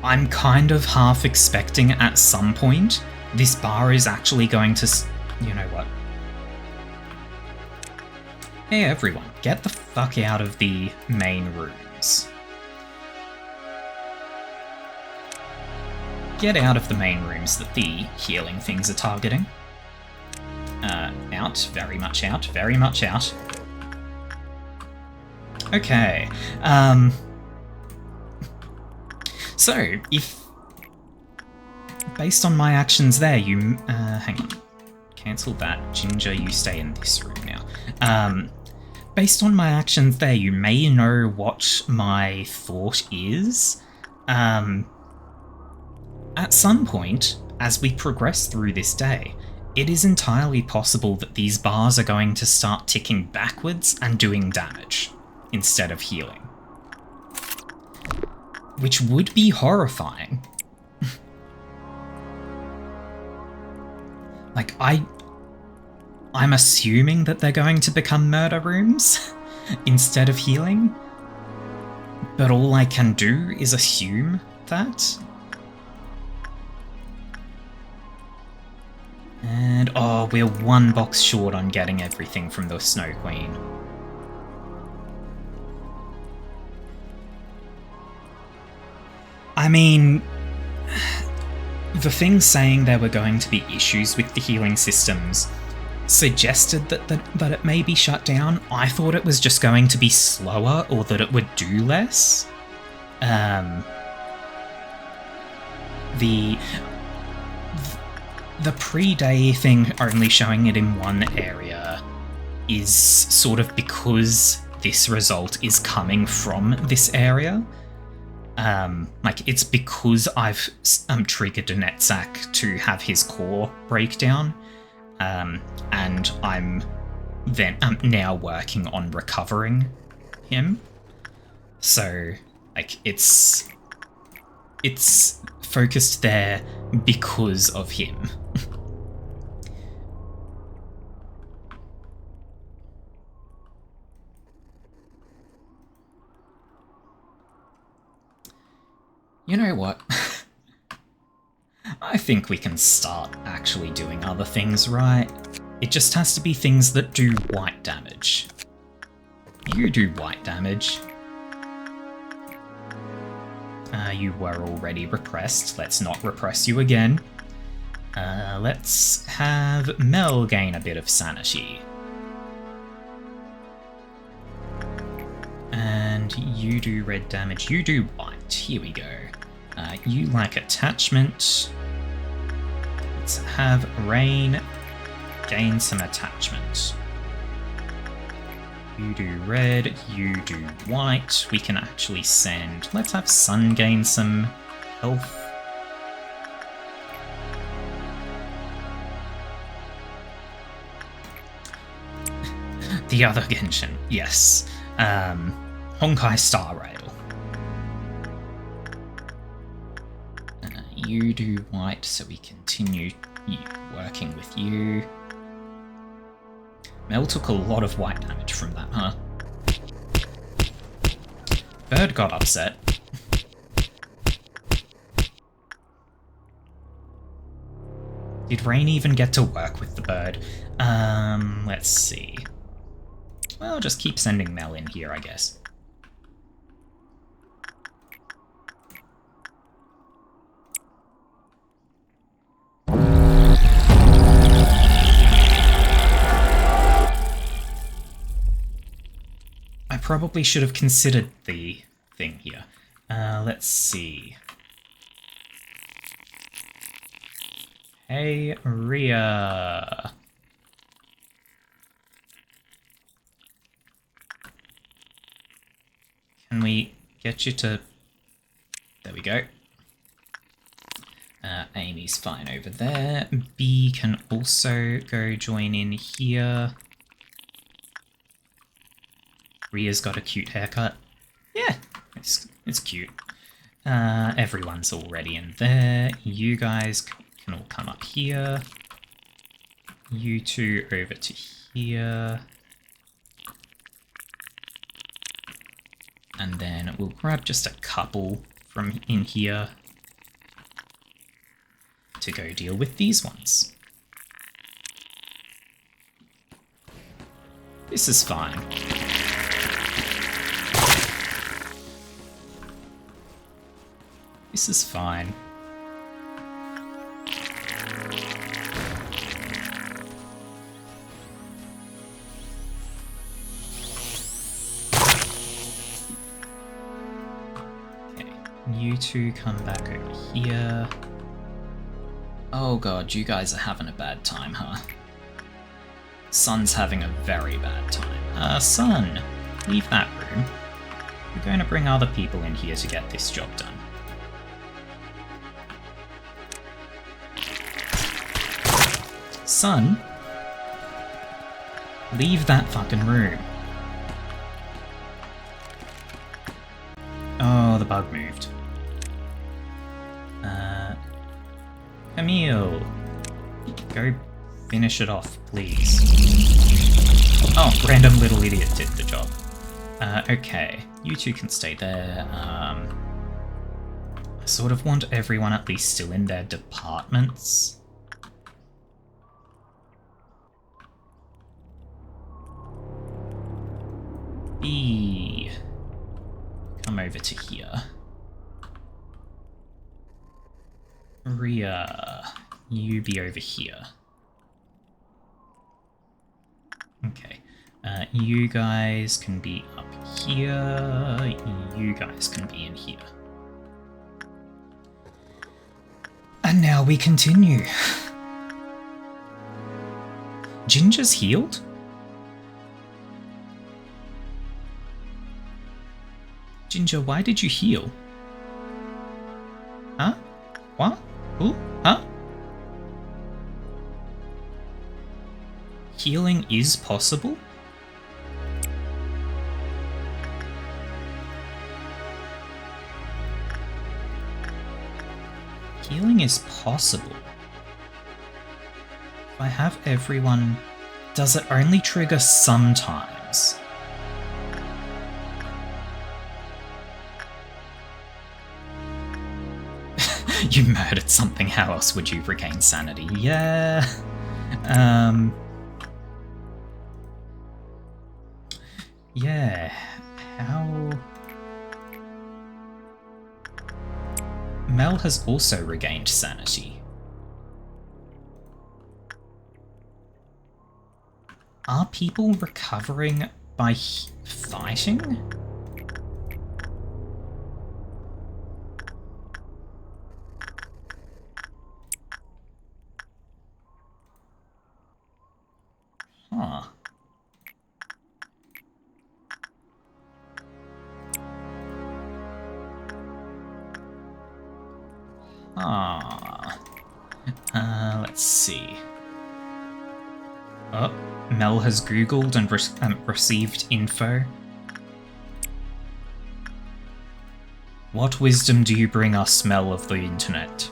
Speaker 1: I'm kind of half expecting at some point this bar is actually going to... You know what? Hey everyone, get the fuck out of the main rooms. Get out of the main rooms that the healing things are targeting. Out, very much out, very much out. Okay, so, if based on my actions there, you... hang on. Cancel that. Ginger, you stay in this room now. Based on my actions there, you may know what my thought is. At some point, as we progress through this day, it is entirely possible that these bars are going to start ticking backwards and doing damage, instead of healing. Which would be horrifying. Like, I'm assuming that they're going to become murder rooms instead of healing, but all I can do is assume that. And, oh, we're one box short on getting everything from the Snow Queen. I mean, the thing saying there were going to be issues with the healing systems suggested that it may be shut down. I thought it was just going to be slower, or that it would do less. The pre-day thing only showing it in one area is sort of because this result is coming from this area. Like, it's because I've triggered Netzak to have his core breakdown, and I'm now working on recovering him. So, like, it's focused there because of him. You know what? I think we can start actually doing other things, right? It just has to be things that do white damage. You do white damage. You were already repressed. Let's not repress you again. Let's have Mel gain a bit of sanity. And you do red damage. You do white. Here we go. You like attachment. Let's have Rain gain some attachment. You do red, you do white. We can actually send... Let's have Sun gain some health. The other Genshin, yes. Honkai Star Rail. You do white, so we continue working with you. Mel took a lot of white damage from that, huh? Bird got upset. Did Rain even get to work with the bird? Let's see. Well, just keep sending Mel in here, I guess. I probably should have considered the thing here. Let's see. Hey, Rhea. Can we get you to... There we go. Amy's fine over there. B can also go join in here. Rhea's got a cute haircut. Yeah, it's cute. Everyone's already in there. You guys can all come up here. You two over to here. And then we'll grab just a couple from in here to go deal with these ones. This is fine. This is fine. Okay, you two come back over here. Oh god, you guys are having a bad time, huh? Sun's having a very bad time. Sun, leave that room. We're going to bring other people in here to get this job done. Sun, leave that fucking room. Oh, the bug moved. Camille, go finish it off, please. Oh, random little idiot did the job. Okay, you two can stay there. I sort of want everyone at least still in their departments. B, come over to here. Rhea, you be over here. Okay, you guys can be up here, you guys can be in here. And now we continue. Ginger's healed? Ginger, why did you heal? Huh? What? Who? Huh? Healing is possible? Healing is possible. If I have everyone... Does it only trigger sometimes? You murdered something, how else would you regain sanity? Yeah... Yeah... How... Mel has also regained sanity. Are people recovering by fighting? Huh. Let's see. Oh, Mel has Googled and received info. What wisdom do you bring us, Mel of the internet?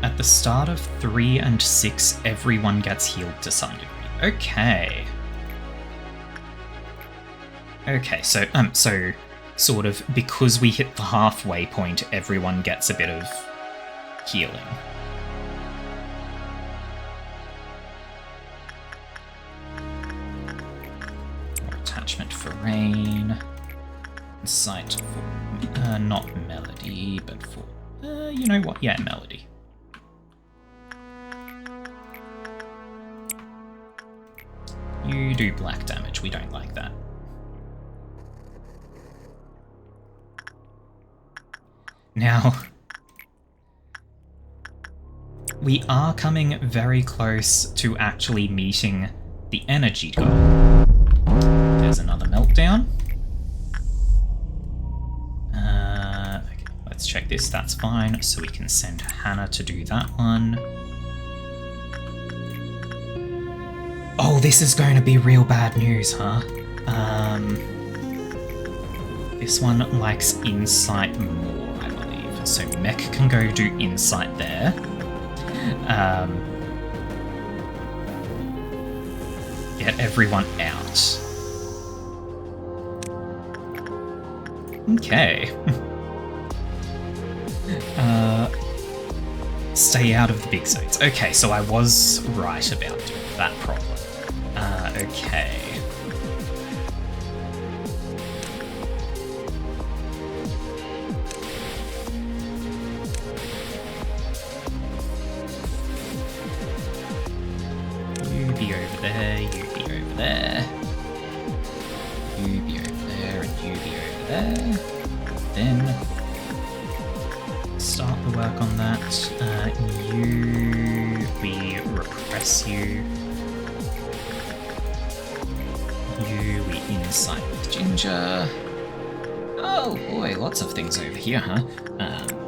Speaker 1: At the start of 3 and 6, everyone gets healed to some degree. Okay. Okay, so sort of, because we hit the halfway point, everyone gets a bit of healing. Attachment for rain. Sight for, not melody, but for, you know what? Yeah, melody. You do black damage, we don't like that. Now, we are coming very close to actually meeting the energy goal. There's another meltdown. Okay, let's check this, that's fine, so we can send Hannah to do that one. Oh, this is going to be real bad news, huh? This one likes insight more, I believe. So Mech can go do insight there. Get everyone out. Okay. Stay out of the big zones. Okay, so I was right about that problem. Okay. You be over there, you be over there. start the work on that. We repress you. We insight with Ginger. Oh boy, lots of things over here, huh?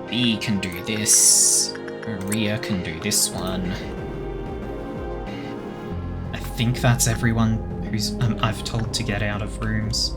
Speaker 1: B can do this. Maria can do this one. I think that's everyone who's I've told to get out of rooms.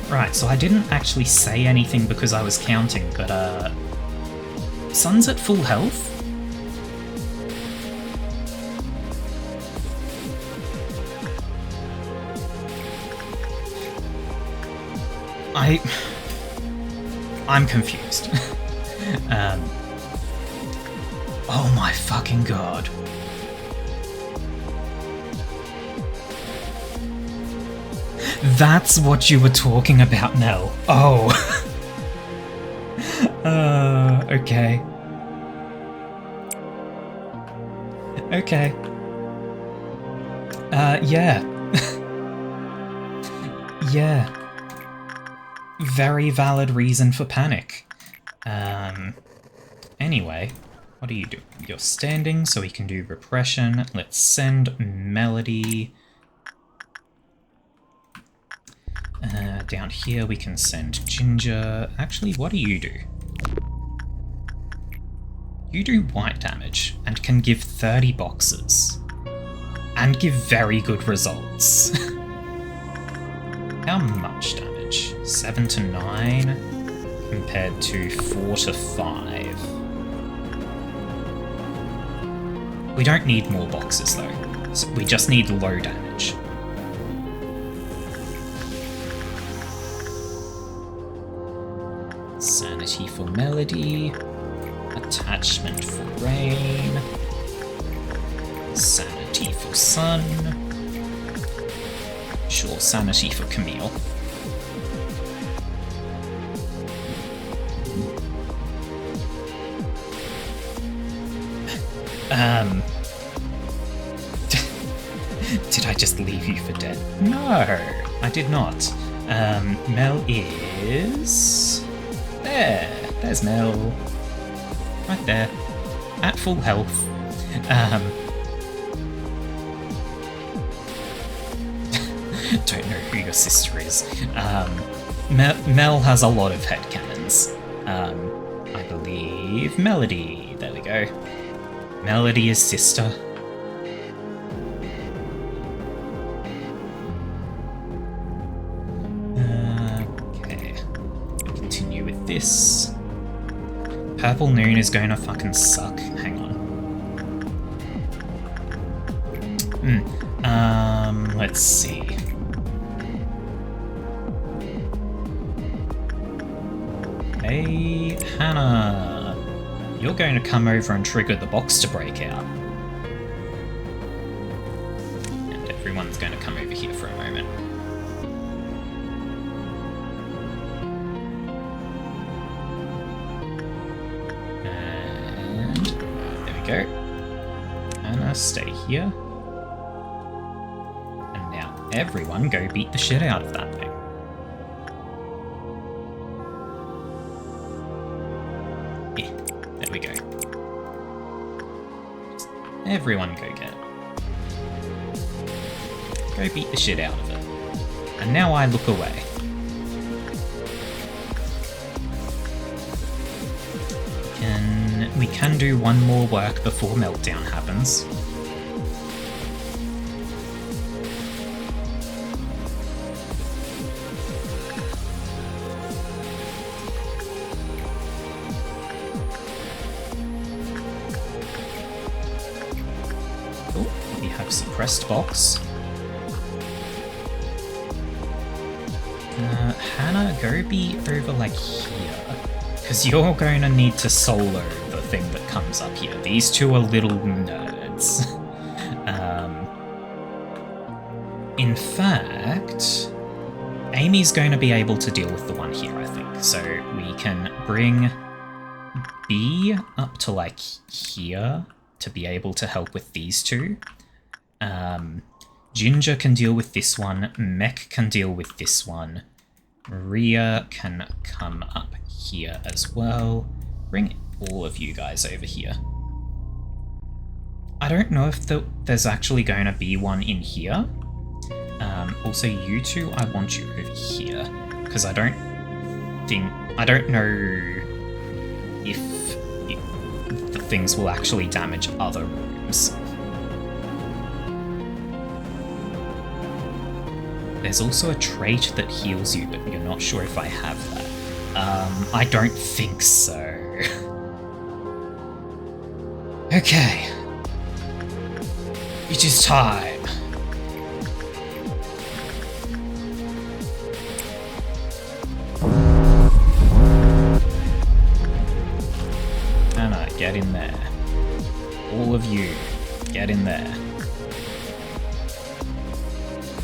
Speaker 1: Right, so I didn't actually say anything because I was counting, but Sun's at full health? I'm confused. Oh my fucking god. That's what you were talking about, Nell. Oh. Okay. Okay. Yeah. Yeah. Very valid reason for panic. Anyway, what do you do? You're standing, so we can do repression. Let's send Melody. Down here we can send Ginger. Actually, what do? You do white damage and can give 30 boxes. And give very good results. How much damage? 7 to 9 compared to 4 to 5. We don't need more boxes though. So we just need low damage. Sanity for Melody, attachment for Rain, sanity for Sun, sure, sanity for Camille. Did I just leave you for dead? No, I did not. Mel is... There's Mel. Right there. At full health. Don't know who your sister is. Mel has a lot of headcanons. I believe Melody. There we go. Melody is sister. This. Purple Noon is going to fucking suck. Hang on. Let's see. Hey, Hannah. You're going to come over and trigger the box to break out. And everyone's going to come over here for a moment. Go. Anna, stay here. And now everyone go beat the shit out of that thing. Yeah, there we go. Just everyone go get it. Go beat the shit out of it. And now I look away. And we can do one more work before Meltdown happens. Oh, we have suppressed box. Hannah, go be over like here. Because you're going to need to solo the thing that comes up here. These two are little nerds. In fact, Amy's going to be able to deal with the one here, I think. So we can bring B up to like here to be able to help with these two. Ginger can deal with this one. Mech can deal with this one. Rhea can come up here as well. Bring all of you guys over here. I don't know if there's actually going to be one in here. Also, you two, I want you over here. Because I don't know if the things will actually damage other rooms. There's also a trait that heals you, but you're not sure if I have that. I don't think so. Okay. It is time. Anna, get in there. All of you, get in there.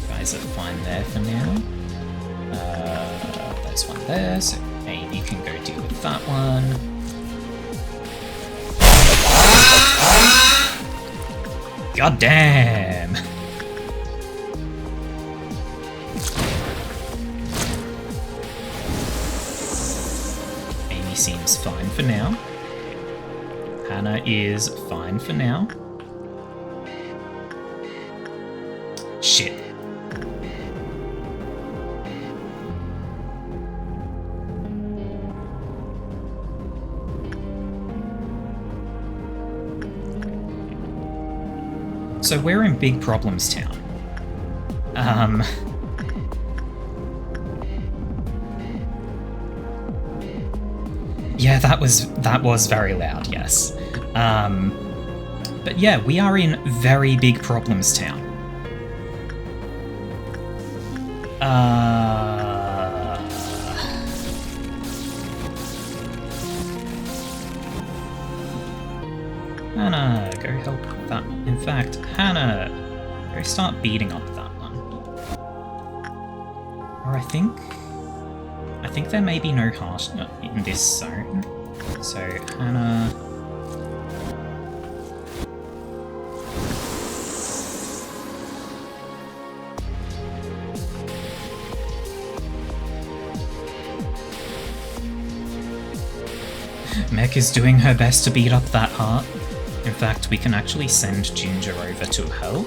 Speaker 1: Guys are fine there for now. There's one there, so Amy can go deal with that one. God damn! Amy seems fine for now. Hannah is fine for now. Shit. So we're in Big Problems Town. Yeah, that was very loud, yes. But yeah, we are in very Big Problems Town. Hannah, go help with that. In fact, Hannah, go start beating up that one. Or I think there may be no heart in this zone. So, Hannah... Mech is doing her best to beat up that heart. In fact, we can actually send Ginger over to help.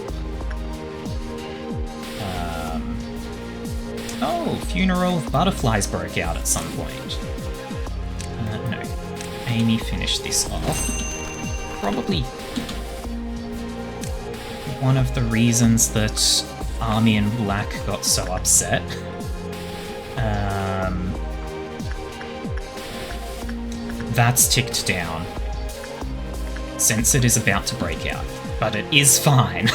Speaker 1: Oh, Funeral of Butterflies broke out at some point. No. Amy finished this off. Probably one of the reasons that Army and Black got so upset. That's ticked down. Censored is about to break out, but it is fine.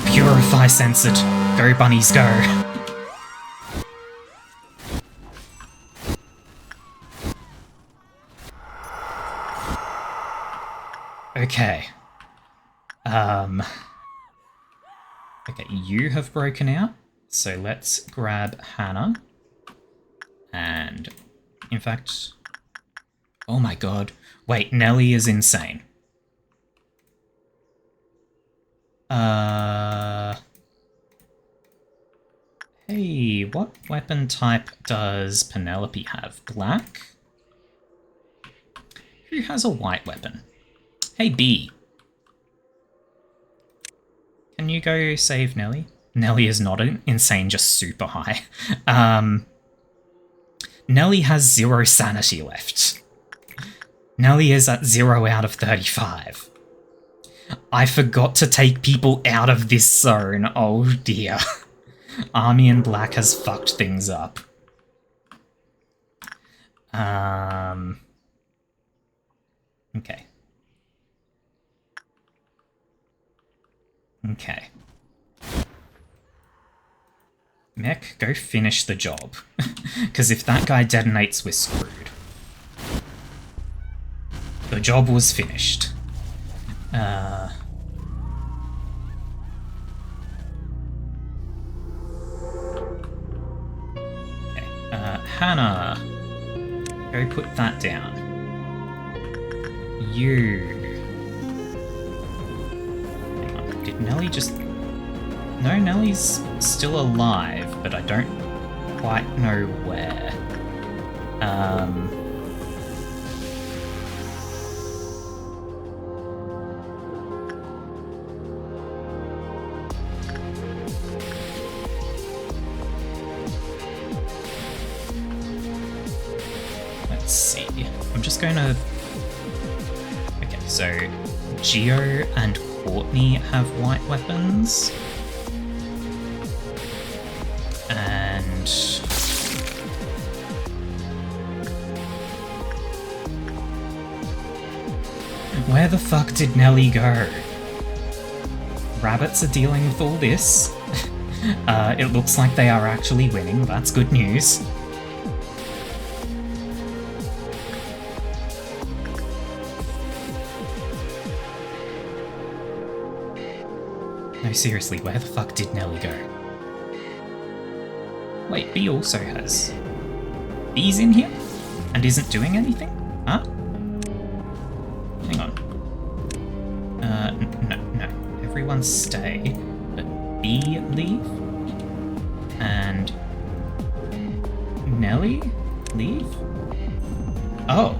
Speaker 1: Purify Censored. Go bunnies, go. Okay. Okay, you have broken out. So let's grab Hannah. And, in fact... Oh my god. Wait, Nelly is insane. Hey, what weapon type does Penelope have? Black? Who has a white weapon? Hey, B. Can you go save Nelly? Nelly is not insane, just super high. Nelly has 0 sanity left. Nelly is at 0 out of 35. I forgot to take people out of this zone. Oh dear. Army in Black has fucked things up. Okay. Okay. Mech, go finish the job. Because if that guy detonates, we're screwed. The job was finished. Okay. Hannah, go put that down. You. Hang on, did Nelly just... No, Nelly's still alive, but I don't quite know where. Let's see. I'm just going to... Okay, so Geo and Courtney have white weapons. And... Where the fuck did Nelly go? Rabbits are dealing with all this. It looks like they are actually winning. That's good news. No, seriously, where the fuck did Nelly go? Wait, B also has... B's in here? And isn't doing anything? Huh? Hang on. No. Everyone stay. But B leave? And... Nelly? Leave? Oh.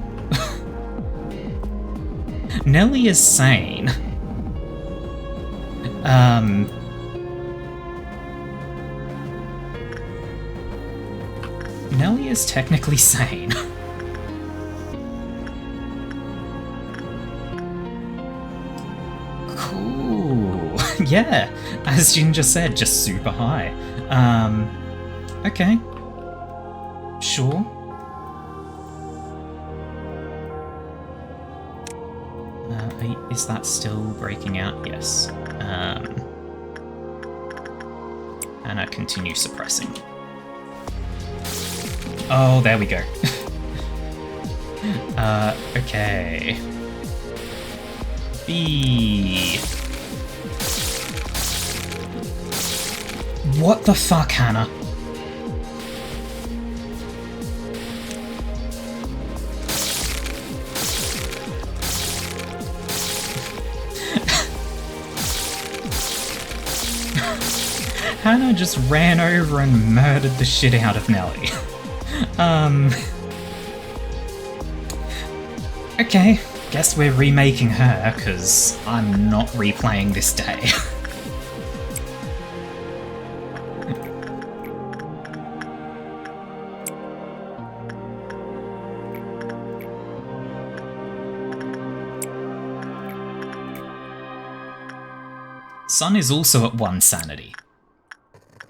Speaker 1: Nelly is sane. Nelly is technically sane. Cool. Yeah, as Jin just said, just super high. Okay. Sure. Is that still breaking out? Yes. And I continue suppressing. Oh, there we go. Okay. B. What the fuck, Hannah? Hannah just ran over and murdered the shit out of Nelly. Okay, guess we're remaking her, because I'm not replaying this day. Sun is also at 1 sanity.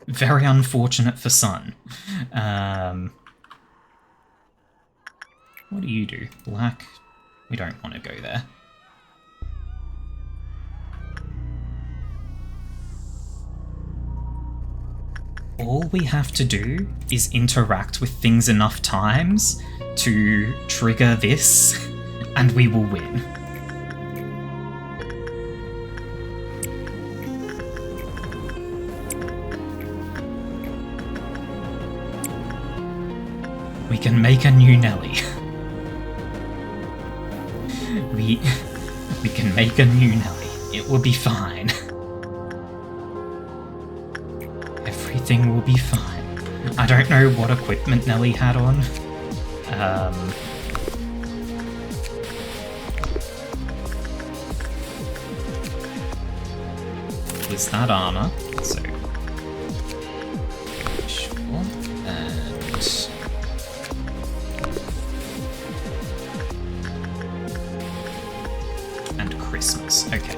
Speaker 1: Very unfortunate for Sun. What do you do? Black? We don't want to go there. All we have to do is interact with things enough times to trigger this, and we will win. We can make a new Nelly. We can make a new Nelly. It will be fine. Everything will be fine. I don't know what equipment Nelly had on. is that armor, so sure, and Christmas. Okay.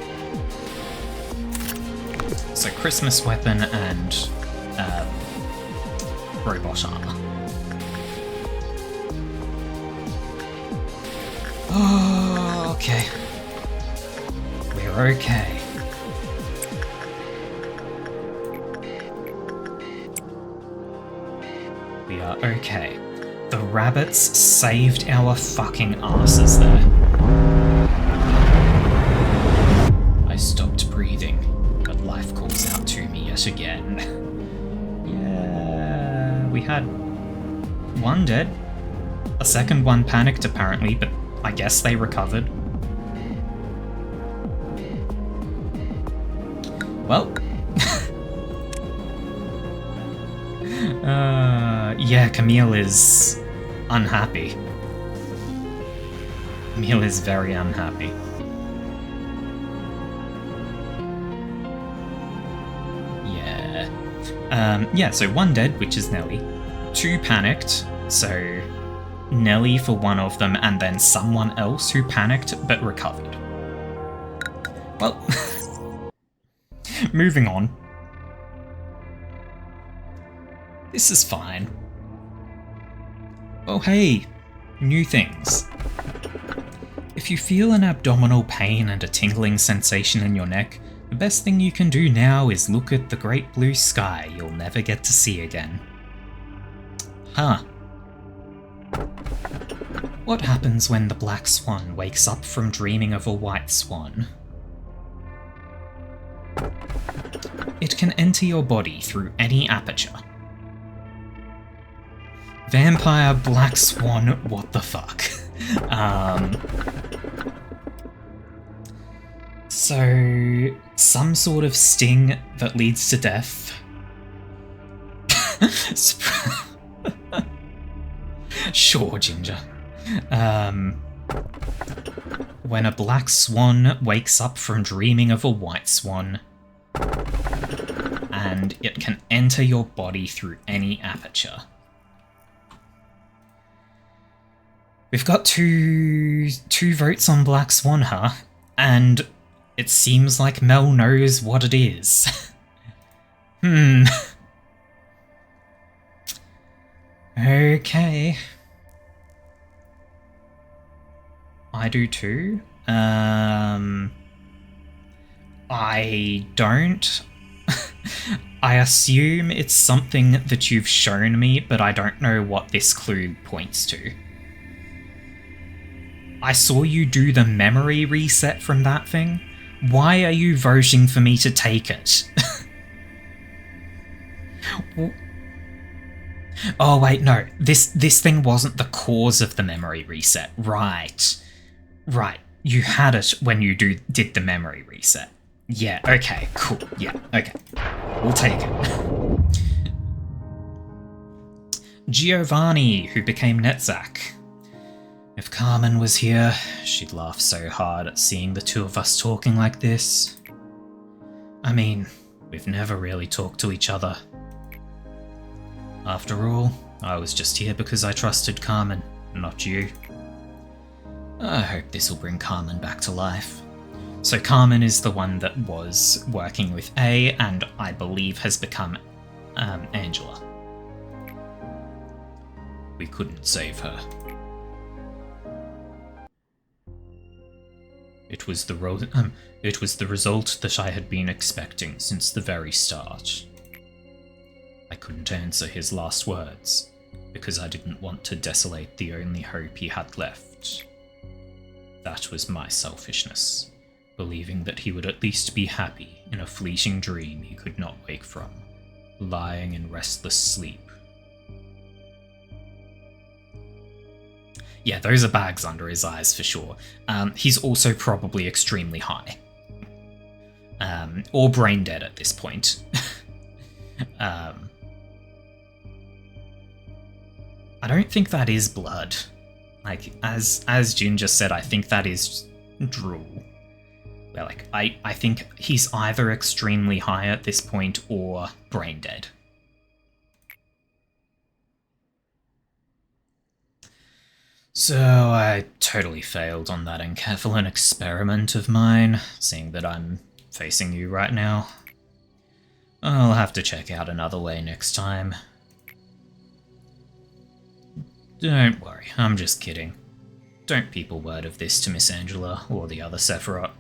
Speaker 1: So Christmas weapon and robot armor. Oh, okay. We're okay. We are okay. The rabbits saved our fucking asses there. I stopped breathing, but life calls out to me yet again. Yeah, we had one dead. A second one panicked apparently, but I guess they recovered. Well. Yeah, Camille is unhappy. Camille is very unhappy. Yeah, so one dead, which is Nelly. Two panicked, so Nelly for one of them, and then someone else who panicked but recovered. Well, moving on. This is fine. Oh hey, new things. If you feel an abdominal pain and a tingling sensation in your neck, the best thing you can do now is look at the great blue sky you'll never get to see again. Huh. What happens when the black swan wakes up from dreaming of a white swan? It can enter your body through any aperture. Vampire black swan, what the fuck? So, some sort of sting that leads to death. Sure, Ginger. When a black swan wakes up from dreaming of a white swan, and it can enter your body through any aperture. We've got two votes on Black Swan, huh? And it seems like Mel knows what it is. Okay. I do too. I don't. I assume it's something that you've shown me, but I don't know what this clue points to. I saw you do the memory reset from that thing. Why are you voting for me to take it? Oh wait, no. This thing wasn't the cause of the memory reset. Right. Right. You had it when you did the memory reset. Yeah, okay, cool. Yeah, okay. We'll take it. Giovanni, who became Netzach. If Carmen was here, she'd laugh so hard at seeing the two of us talking like this. I mean, we've never really talked to each other. After all, I was just here because I trusted Carmen, not you. I hope this will bring Carmen back to life. So Carmen is the one that was working with A, and I believe has become Angela. We couldn't save her. It was the result that I had been expecting since the very start. I couldn't answer his last words, because I didn't want to desolate the only hope he had left. That was my selfishness, believing that he would at least be happy in a fleeting dream he could not wake from, lying in restless sleep. Yeah, those are bags under his eyes for sure. He's also probably extremely high. Or brain dead at this point. I don't think that is blood. Like, as Jin just said, I think that is drool. Where, like, I think he's either extremely high at this point or brain dead. So I totally failed on that enkephalin experiment of mine, seeing that I'm facing you right now. I'll have to check out another way next time. Don't worry, I'm just kidding. Don't people word of this to Miss Angela or the other Sephiroth.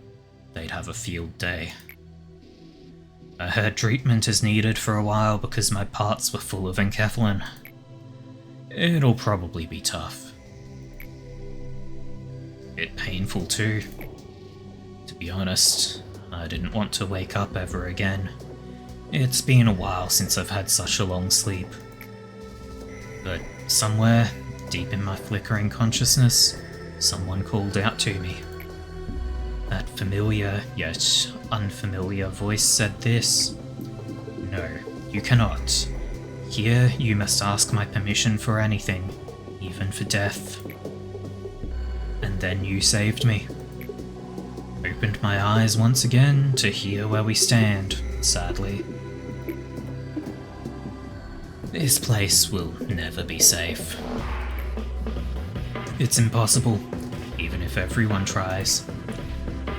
Speaker 1: They'd have a field day. I heard treatment is needed for a while because my parts were full of enkephalin. It'll probably be tough. Bit painful too. To be honest, I didn't want to wake up ever again. It's been a while since I've had such a long sleep. But somewhere, deep in my flickering consciousness, someone called out to me. That familiar, yet unfamiliar voice said this. No, you cannot. Here you must ask my permission for anything, even for death. And then you saved me. Opened my eyes once again to hear where we stand, sadly. This place will never be safe. It's impossible, even if everyone tries.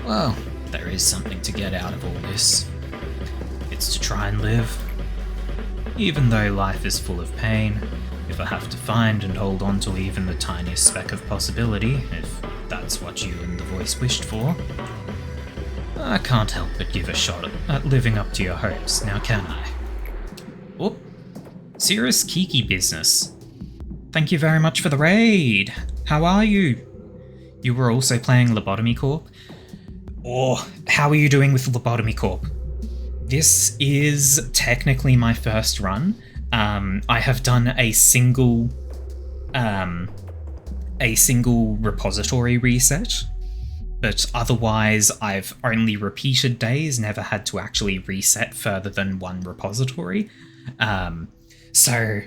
Speaker 1: Well, there is something to get out of all this. It's to try and live. Even though life is full of pain, if I have to find and hold on to even the tiniest speck of possibility, if that's what you and the voice wished for, I can't help but give a shot at living up to your hopes, now can I? Oh, serious Kiki business. Thank you very much for the raid. How are you? You were also playing Lobotomy Corp? Or how are you doing with Lobotomy Corp? This is technically my first run. I have done a single repository reset, but otherwise I've only repeated days, never had to actually reset further than one repository. So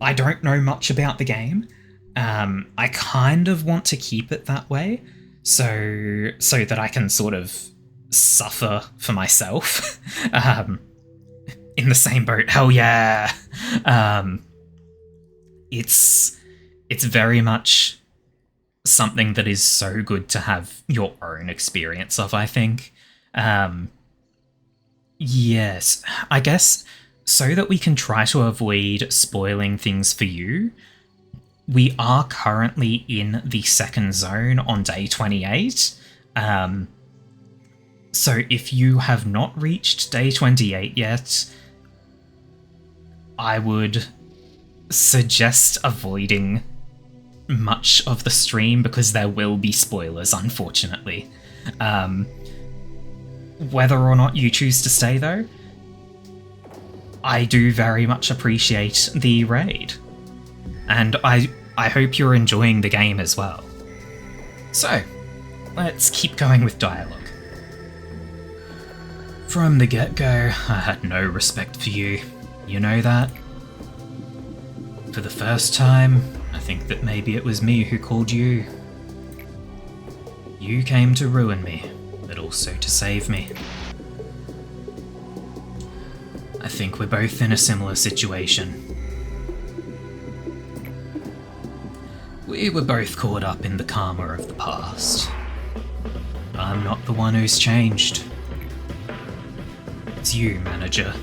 Speaker 1: I don't know much about the game. I kind of want to keep it that way, so that I can sort of suffer for myself. In the same boat, hell yeah. It's very much something that is so good to have your own experience of, I think. Yes, I guess so that we can try to avoid spoiling things for you. We are currently in the second zone on day 28. So if you have not reached day 28 yet, I would suggest avoiding much of the stream because there will be spoilers, unfortunately. Whether or not you choose to stay, though, I do very much appreciate the raid. And I hope you're enjoying the game as well. So, let's keep going with dialogue. From the get-go, I had no respect for you. You know that? For the first time, I think that maybe it was me who called you. You came to ruin me, but also to save me. I think we're both in a similar situation. We were both caught up in the karma of the past. I'm not the one who's changed. It's you, manager.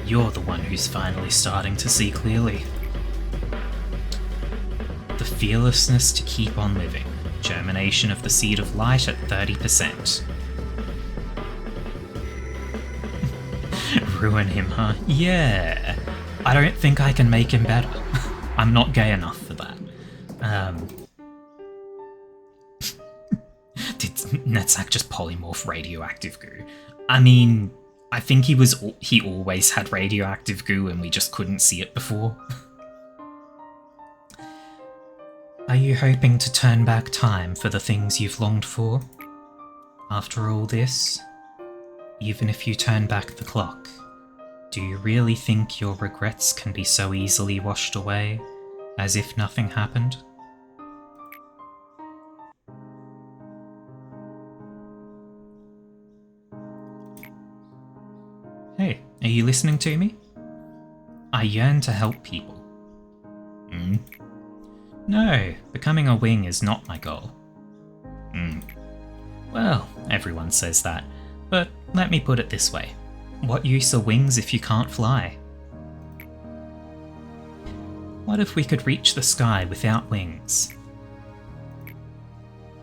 Speaker 1: You're the one who's finally starting to see clearly. The fearlessness to keep on living. Germination of the seed of light at 30%. Ruin him, huh? Yeah. I don't think I can make him better. I'm not gay enough for that. Did Netzak just polymorph radioactive goo? I mean, I think he always had radioactive goo and we just couldn't see it before. Are you hoping to turn back time for the things you've longed for? After all this, even if you turn back the clock, do you really think your regrets can be so easily washed away, as if nothing happened? Are you listening to me? I yearn to help people. No, becoming a wing is not my goal. Well, everyone says that, but let me put it this way. What use are wings if you can't fly? What if we could reach the sky without wings?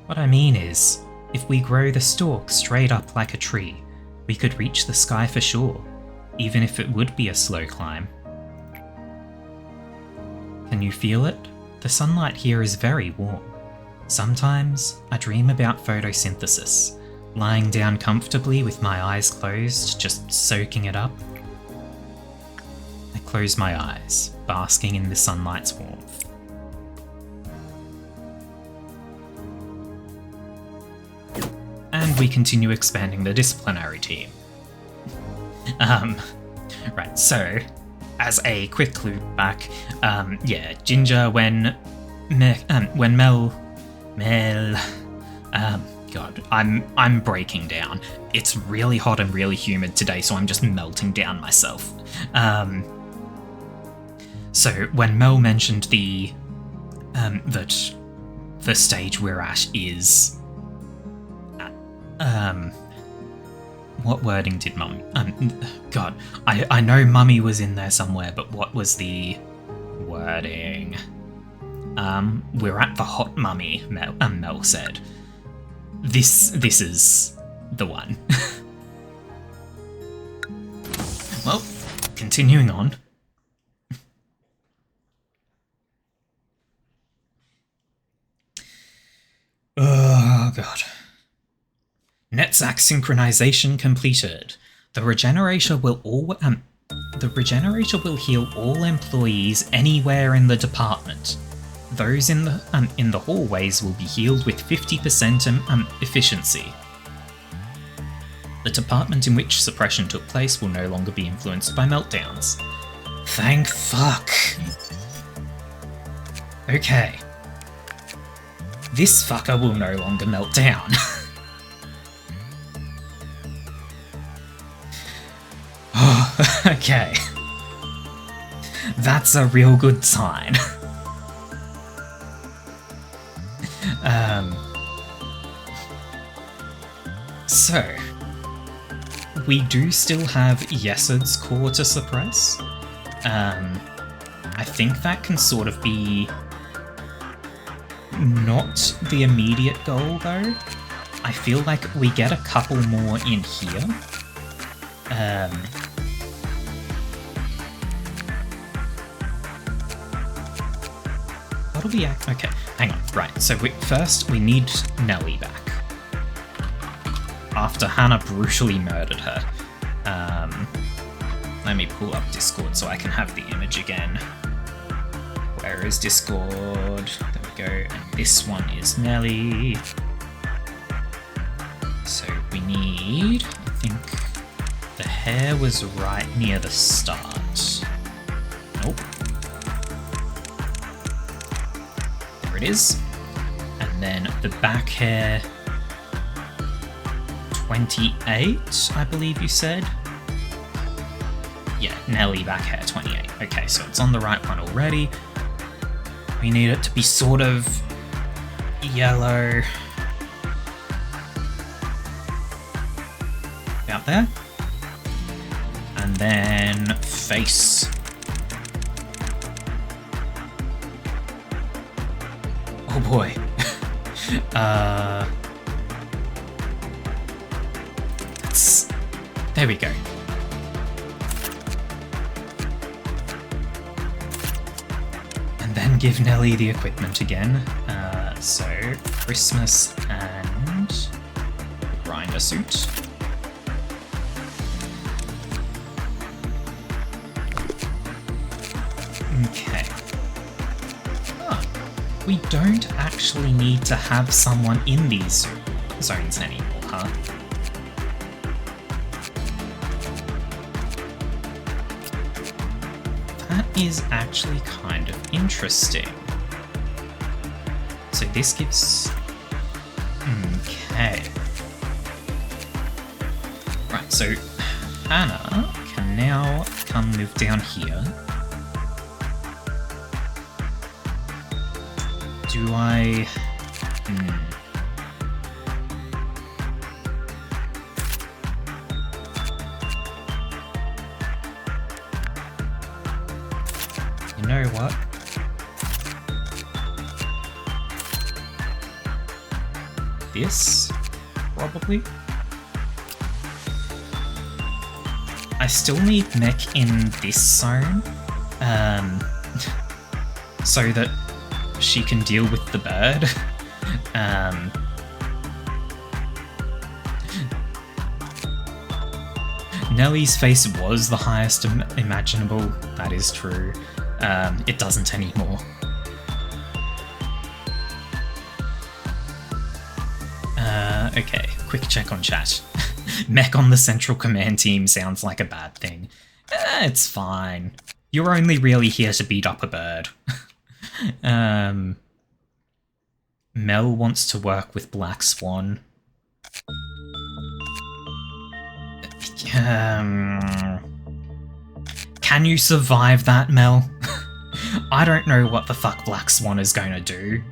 Speaker 1: What I mean is, if we grow the stalk straight up like a tree, we could reach the sky for sure, even if it would be a slow climb. Can you feel it? The sunlight here is very warm. Sometimes I dream about photosynthesis, lying down comfortably with my eyes closed, just soaking it up. I close my eyes, basking in the sunlight's warmth. And we continue expanding the disciplinary team. Right, so, as a quick loop back, Ginger, when Mel, God, I'm breaking down. It's really hot and really humid today, so I'm just melting down myself. So when Mel mentioned that the stage we're at is, what wording did Mummy? God, I know Mummy was in there somewhere, but what was the wording? We're at the hot mummy, Mel said. This is the one. Well, continuing on. Oh, God. NetSac synchronization completed. The regenerator will heal all employees anywhere in the department. Those in the hallways will be healed with 50% efficiency. The department in which suppression took place will no longer be influenced by meltdowns. Thank fuck. Okay. This fucker will no longer melt down. Oh, okay. That's a real good sign. So, we do still have Yesid's core to suppress. I think that can sort of be not the immediate goal, though. I feel like we get a couple more in here. What'll be... Okay, hang on. Right, so first we need Nellie back. After Hannah brutally murdered her. Let me pull up Discord so I can have the image again. Where is Discord? There we go. And this one is Nellie. So we need... I think the hair was right near the start. Nope. There it is. And then the back hair... 28, I believe you said? Yeah, Nelly back hair 28. Okay, so it's on the right one already. We need it to be sort of yellow. About there. And then face. Oh boy. There we go. And then give Nelly the equipment again. So, Christmas and grinder suit. Okay. Oh, we don't actually need to have someone in these zones anymore, huh? Is actually kind of interesting. So this gives... Okay. Right, so Hannah can now come live down here. Do I... You know what? This? Probably? I still need mech in this zone, so that she can deal with the bird. Nellie's face was the highest imaginable, that is true. It doesn't anymore. Okay, quick check on chat. Mech on the Central Command team sounds like a bad thing. It's fine. You're only really here to beat up a bird. Mel wants to work with Black Swan. Can you survive that, Mel? I don't know what the fuck Black Swan is going to do.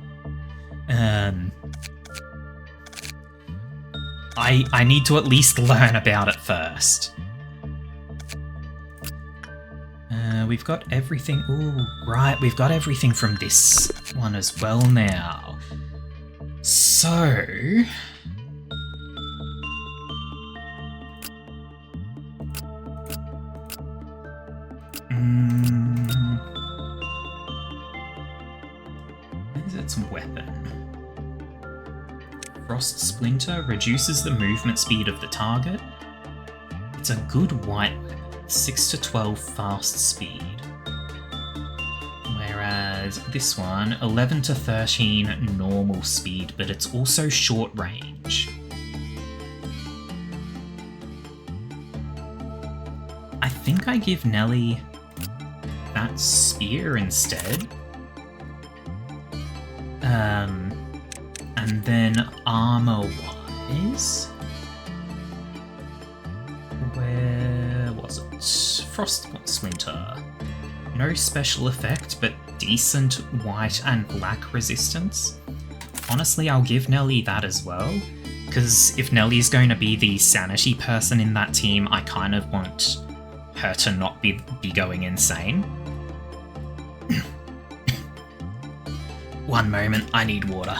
Speaker 1: I need to at least learn about it first. We've got everything... Ooh, right, we've got everything from this one as well now. So... Is its weapon? Frost Splinter reduces the movement speed of the target. It's a good white weapon, 6 to 12 fast speed. Whereas this one, 11 to 13 normal speed, but it's also short range. I think I give Nellie that spear instead. And then armor-wise... Where was it? Frost Splinter. No special effect, but decent white and black resistance. Honestly, I'll give Nellie that as well, because if Nellie's going to be the sanity person in that team, I kind of want her to not be going insane. One moment, I need water.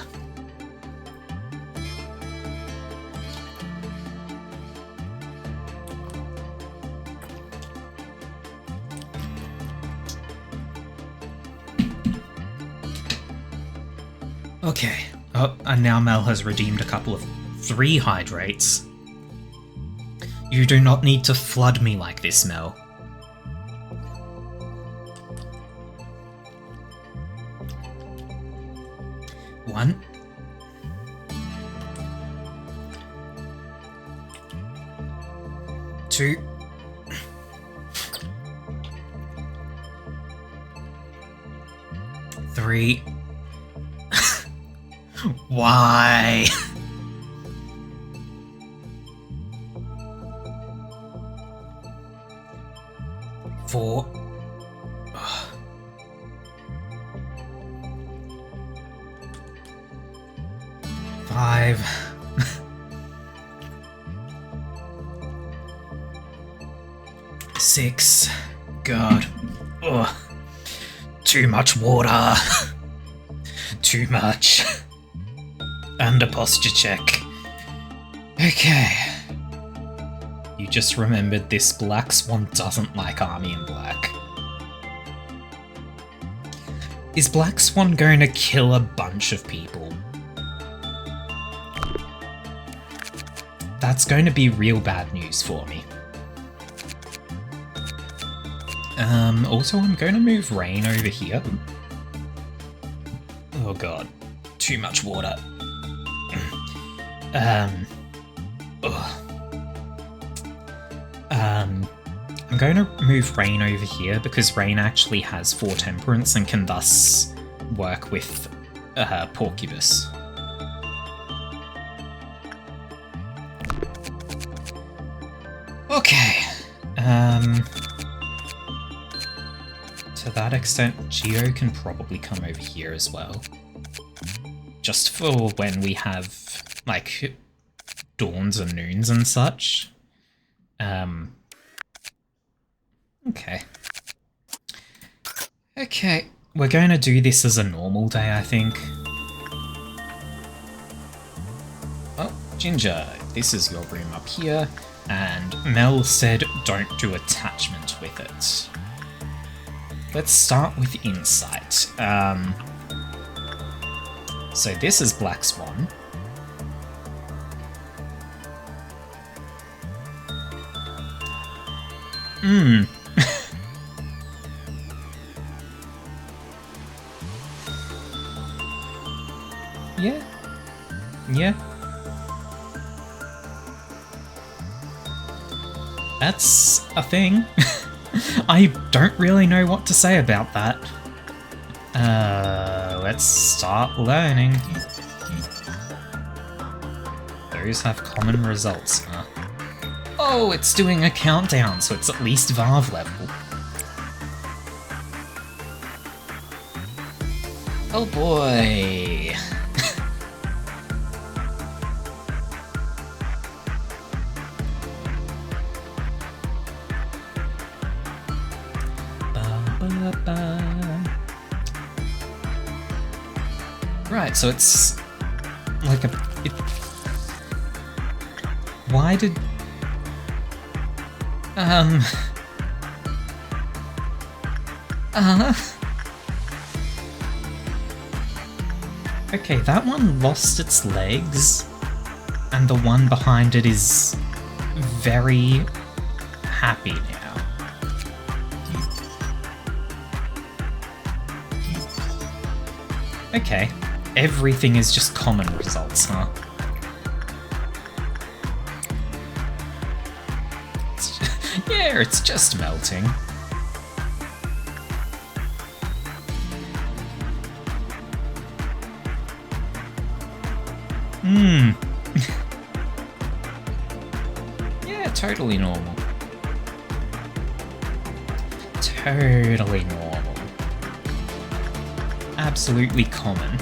Speaker 1: Okay. Oh, and now Mel has redeemed a couple of 3 hydrates. You do not need to flood me like this, Mel. One. Two. Three. Why? 4. 5. 6. God. Ugh. Too much water. Too much. And a posture check. Okay. You just remembered this Black Swan doesn't like Army in Black. Is Black Swan going to kill a bunch of people? That's going to be real bad news for me. Also, I'm going to move Rain over here. Oh god. Too much water. I'm going to move Rain over here because Rain actually has 4 temperance and can thus work with Porcubus. Okay. To that extent, Geo can probably come over here as well. Just for when we have, like, dawns and noons and such. Okay. Okay, we're going to do this as a normal day, I think. Oh, Ginger, this is your room up here, and Mel said don't do attachment with it. Let's start with insight. So this is Black Swan. Yeah. Yeah. That's a thing. I don't really know what to say about that. Let's start learning. Those have common results, huh? Oh, it's doing a countdown, so it's at least Valve level. Oh boy. Right, so it's like why did okay, that one lost its legs, and the one behind it is very happy now. Okay, everything is just common results, huh? Yeah, it's just melting. Yeah, totally normal. Totally normal. Absolutely common.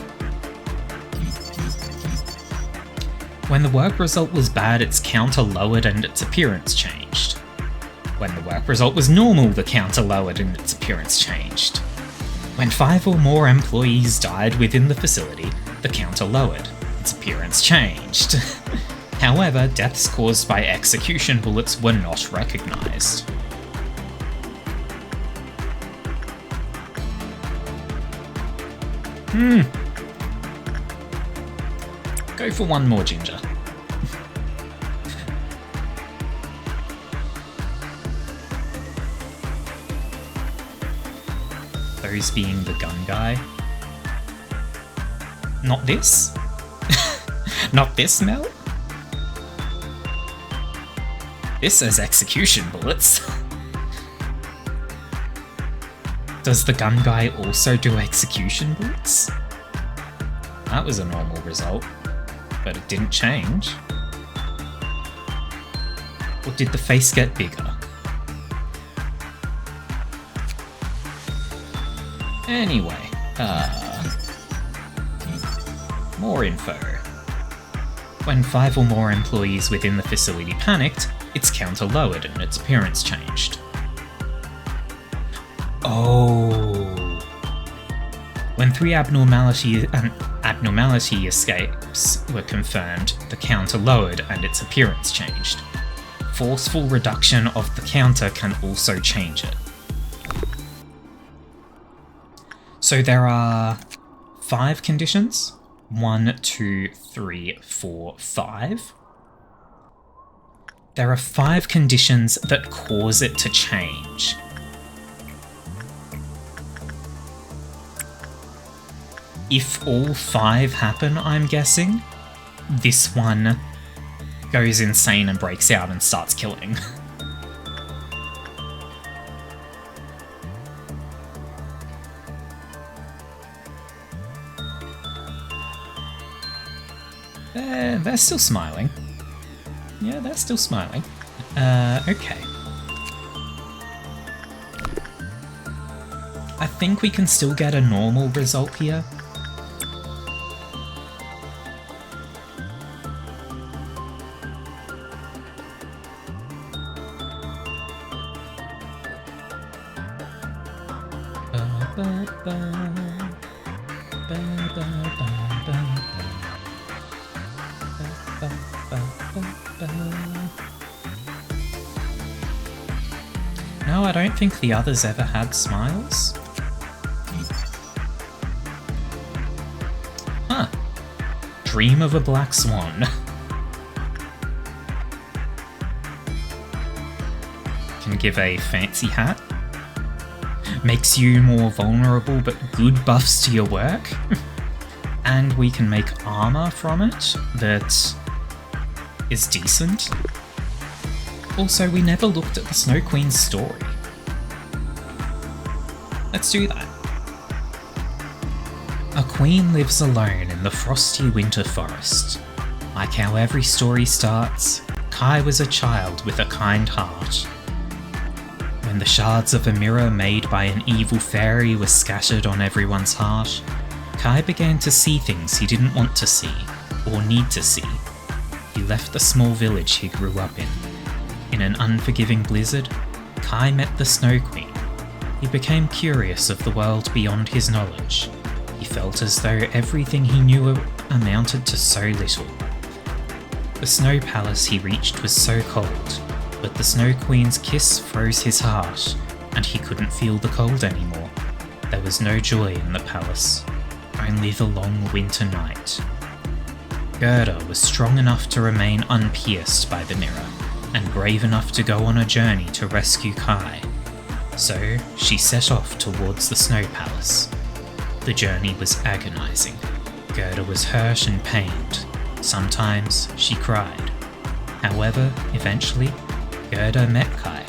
Speaker 1: When the work result was bad, its counter lowered and its appearance changed. When the work result was normal, the counter lowered and its appearance changed. When 5 or more employees died within the facility, the counter lowered. Its appearance changed. However, deaths caused by execution bullets were not recognized. Go for one more, Ginger. Those being the gun guy. Not this? Not this, Mel? This says execution bullets. Does the gun guy also do execution bullets? That was a normal result, but it didn't change. Or did the face get bigger? Anyway, more info. When 5 or more employees within the facility panicked, its counter lowered and its appearance changed. Oh. When 3 abnormality escapes were confirmed, the counter lowered and its appearance changed. Forceful reduction of the counter can also change it. So there are 5 conditions. 1, 2, 3, 4, 5. There are 5 conditions that cause it to change. If all 5 happen, I'm guessing, this one goes insane and breaks out and starts killing. They're still smiling. Yeah, they're still smiling. Okay. I think we can still get a normal result here. No, I don't think the others ever had smiles. Huh. Dream of a black swan. Can give a fancy hat. Makes you more vulnerable, but good buffs to your work. And we can make armor from it that is decent. Also, we never looked at the Snow Queen's story. Let's do that. A queen lives alone in the frosty winter forest. Like how every story starts, Kai was a child with a kind heart. When the shards of a mirror made by an evil fairy were scattered on everyone's heart, Kai began to see things he didn't want to see, or need to see. He left the small village he grew up in. In an unforgiving blizzard, Kai met the Snow Queen. He became curious of the world beyond his knowledge. He felt as though everything he knew amounted to so little. The snow palace he reached was so cold, but the Snow Queen's kiss froze his heart, and he couldn't feel the cold anymore. There was no joy in the palace, only the long winter night. Gerda was strong enough to remain unpierced by the mirror, and brave enough to go on a journey to rescue Kai. So she set off towards the Snow Palace. The journey was agonizing. Gerda was hurt and pained. Sometimes she cried. However, eventually, Gerda met Kai.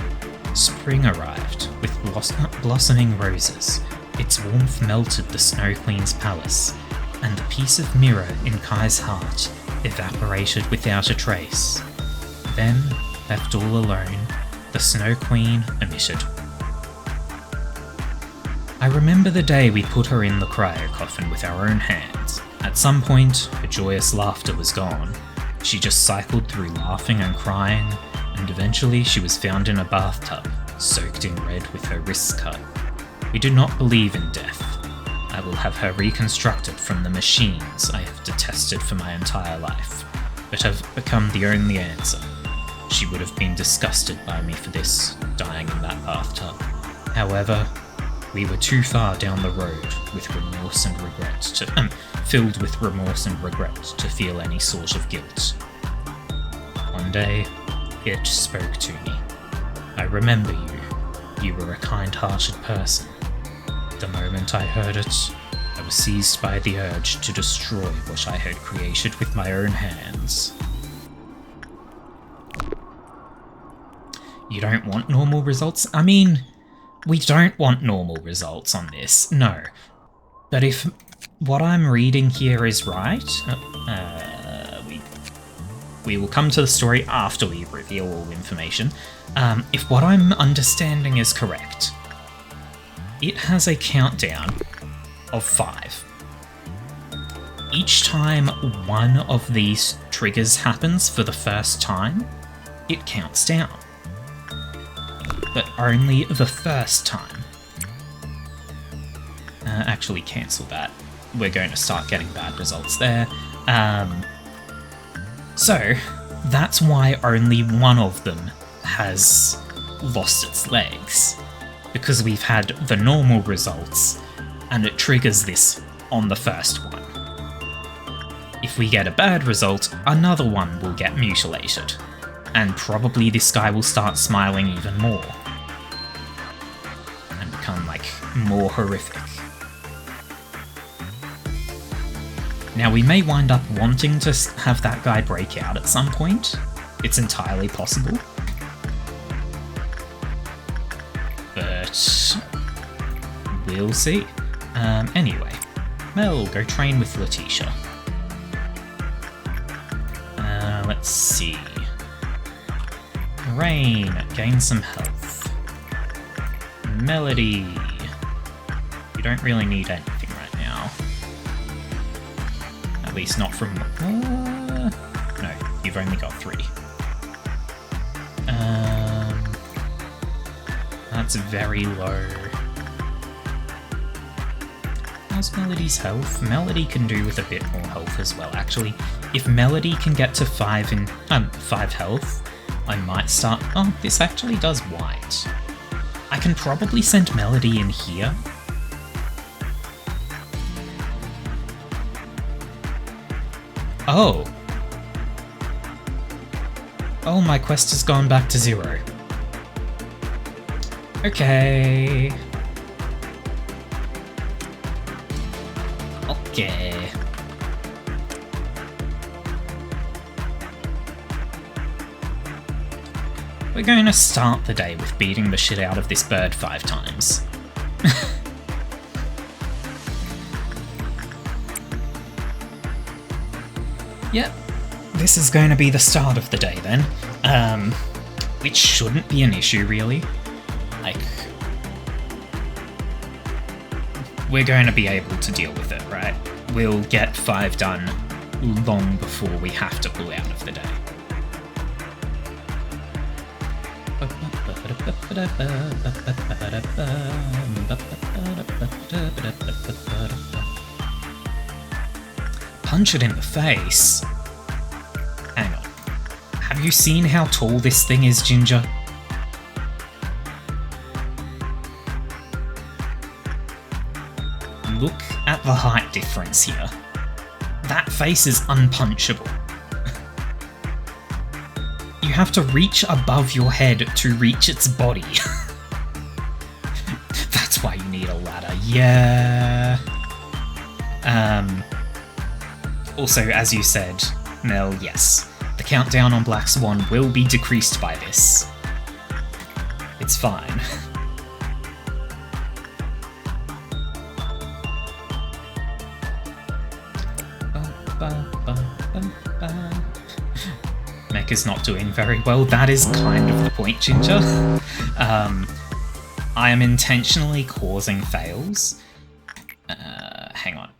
Speaker 1: Spring arrived with blossoming roses. Its warmth melted the Snow Queen's palace, and the piece of mirror in Kai's heart evaporated without a trace. Then, left all alone, the Snow Queen emitted. I remember the day we put her in the cryo coffin with our own hands. At some point, her joyous laughter was gone. She just cycled through laughing and crying, and eventually she was found in a bathtub, soaked in red with her wrists cut. We do not believe in death. I will have her reconstructed from the machines I have detested for my entire life, but have become the only answer. She would have been disgusted by me for this, dying in that bathtub. However, we were too far down the road with remorse and regret filled with remorse and regret to feel any sort of guilt. One day, it spoke to me. I remember you. You were a kind-hearted person. The moment I heard it, I was seized by the urge to destroy what I had created with my own hands. You don't want normal results? I mean, we don't want normal results on this, no. But if what I'm reading here is right, we will come to the story after we reveal all information. If what I'm understanding is correct, it has a countdown of 5. Each time one of these triggers happens for the first time, it counts down. But only the first time. Actually, cancel that. We're going to start getting bad results there. So, that's why only one of them has lost its legs. Because we've had the normal results, and it triggers this on the first one. If we get a bad result, another one will get mutilated. And probably this guy will start smiling even more. And become, like, more horrific. Now, we may wind up wanting to have that guy break out at some point. It's entirely possible. But we'll see. Anyway, Mel, go train with Letitia. Let's see. Rain, gain some health. Melody, You don't really need anything right now. At least not from... no, you've only got 3. That's very low. How's Melody's health? Melody can do with a bit more health as well, actually. If Melody can get to 5 health, I might start... Oh, this actually does white. I can probably send Melody in here. Oh. Oh, my quest has gone back to 0. Okay. Okay. We're going to start the day with beating the shit out of this bird 5 times. Yep, this is going to be the start of the day then. Which shouldn't be an issue, really. Like, we're going to be able to deal with it, right? We'll get 5 done long before we have to pull out of the day. Punch it in the face? Hang on. Have you seen how tall this thing is, Ginger? Look at the height difference here. That face is unpunchable. You have to reach above your head to reach its body. That's why you need a ladder, yeah. Also, as you said, Mel, yes, the countdown on Black Swan will be decreased by this. It's fine. Mecha's not doing very well. That is kind of the point, Ginger. I am intentionally causing fails. Hang on.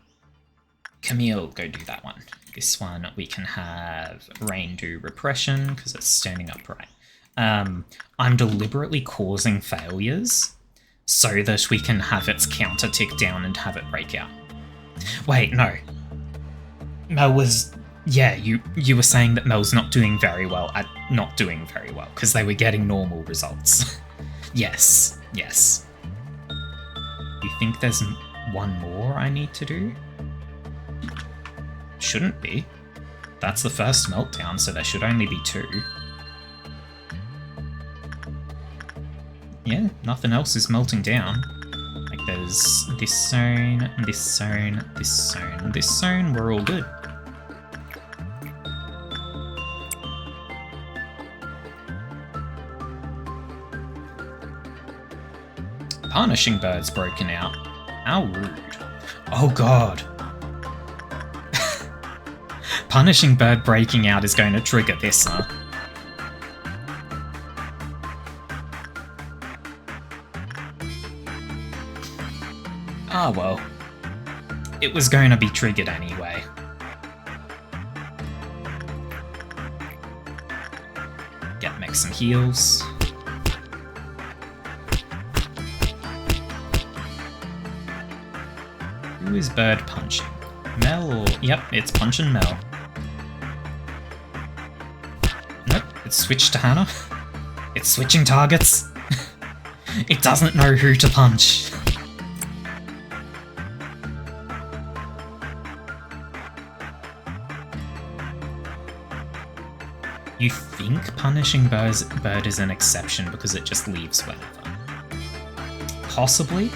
Speaker 1: Camille, go do that one. This one we can have Rain do repression because it's standing upright. I'm deliberately causing failures so that we can have its counter tick down and have it break out. Wait, no. Mel was... Yeah, you were saying that Mel's not doing very well at not doing very well because they were getting normal results. Yes. You think there's one more I need to do? Shouldn't be. That's the first meltdown, so there should only be 2. Yeah, nothing else is melting down. Like there's this zone, this zone, this zone, this zone, we're all good. Punishing Bird's broken out. How rude. Oh god. Punishing Bird breaking out is going to trigger this, huh? Ah well. It was going to be triggered anyway. Get Mech some heals. Who is Bird punching? Mel or... Yep, it's punching Mel. Nope, it's switched to Hannah. It's switching targets. It doesn't know who to punch. You think punishing Bird is an exception because it just leaves whenever? Possibly.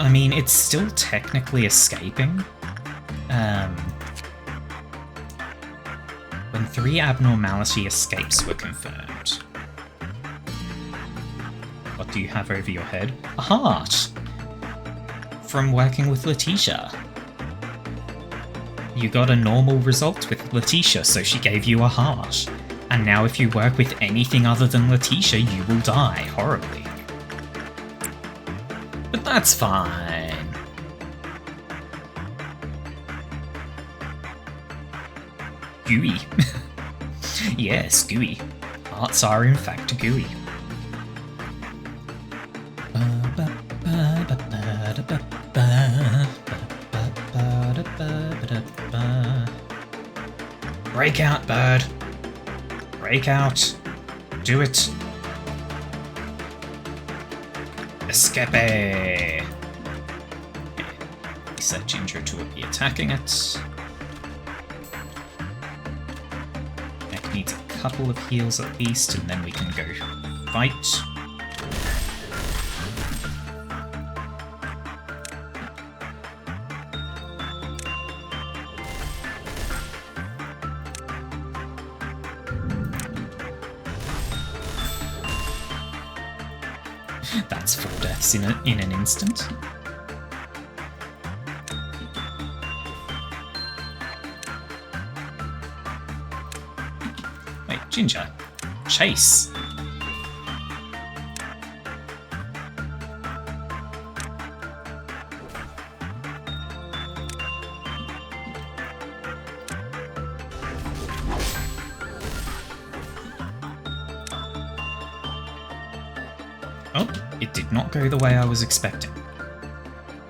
Speaker 1: I mean, it's still technically escaping. When 3 abnormality escapes were confirmed. What do you have over your head? A heart! From working with Letitia. You got a normal result with Letitia, so she gave you a heart. And now if you work with anything other than Letitia, you will die horribly. But that's fine. Gooey. Yes, gooey. Hearts are in fact gooey. Break out, bird. Break out. Do it. Escape. Okay. Set Ginger to be attacking it. Neck needs a couple of heals at least, and then we can go fight. That's 4 deaths in an instant. Wait, Ginger. Chase. Oh, it did not go the way I was expecting.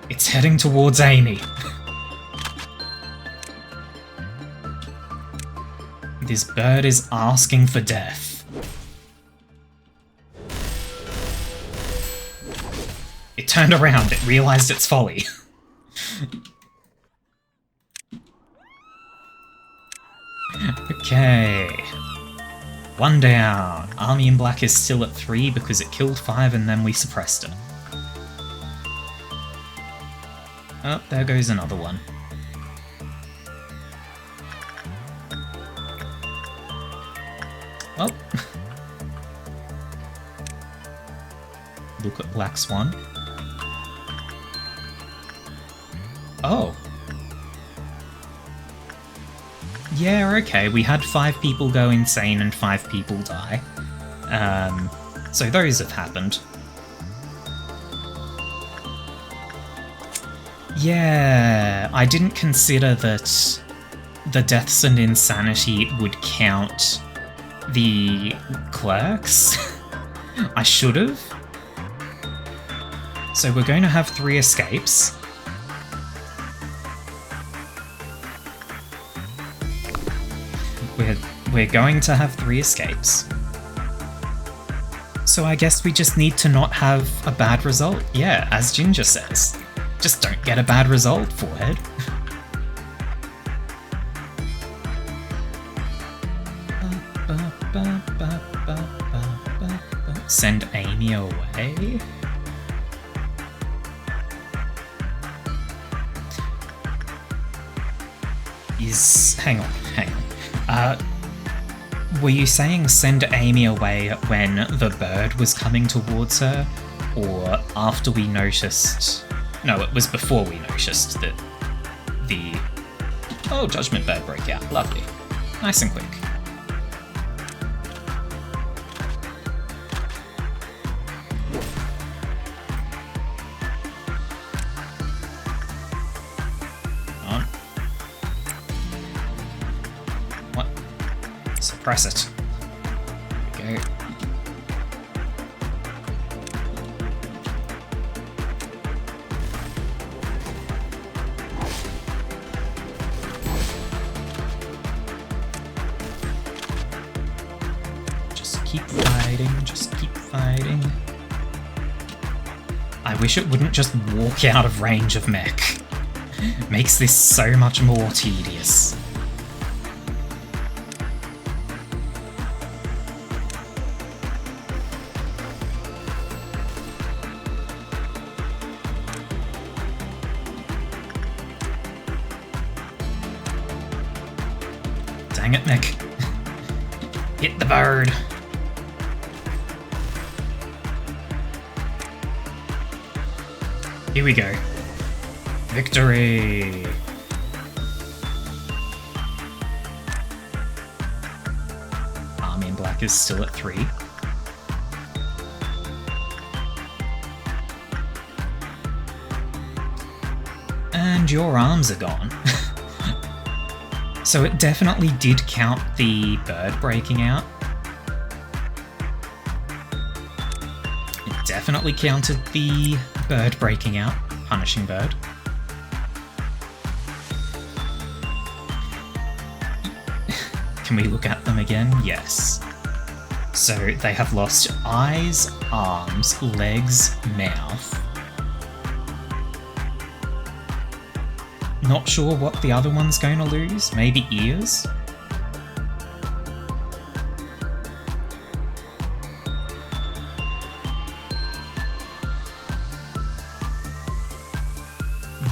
Speaker 1: It's heading towards Amy. This bird is asking for death. It turned around, it realized its folly. Okay. 1 down. Army in Black is still at 3 because it killed 5 and then we suppressed it. Oh, there goes another one. Oh. Look at Black Swan. Oh. Yeah, okay, we had 5 people go insane and 5 people die. So those have happened. Yeah, I didn't consider that the deaths and insanity would count the clerks. I should have. So we're going to have 3 escapes. We're going to have 3 escapes. So I guess we just need to not have a bad result. Yeah, as Ginger says. Just don't get a bad result, forehead. Send Amy away? Hang on. Were you saying send Amy away when the bird was coming towards her? Or after we noticed... No, it was before we noticed that the... Oh, Judgment Bird broke out. Lovely. Nice and quick. Press it. There we go. Just keep fighting, just keep fighting. I wish it wouldn't just walk out of range of mech. It makes this so much more tedious. Dang it, Nick. Hit the bird. Here we go. Victory! Army in Black is still at 3. And your arms are gone. So it definitely did count the bird breaking out. It definitely counted the bird breaking out, punishing bird. Can we look at them again? Yes. So they have lost eyes, arms, legs, mouth. Not sure what the other one's going to lose. Maybe ears?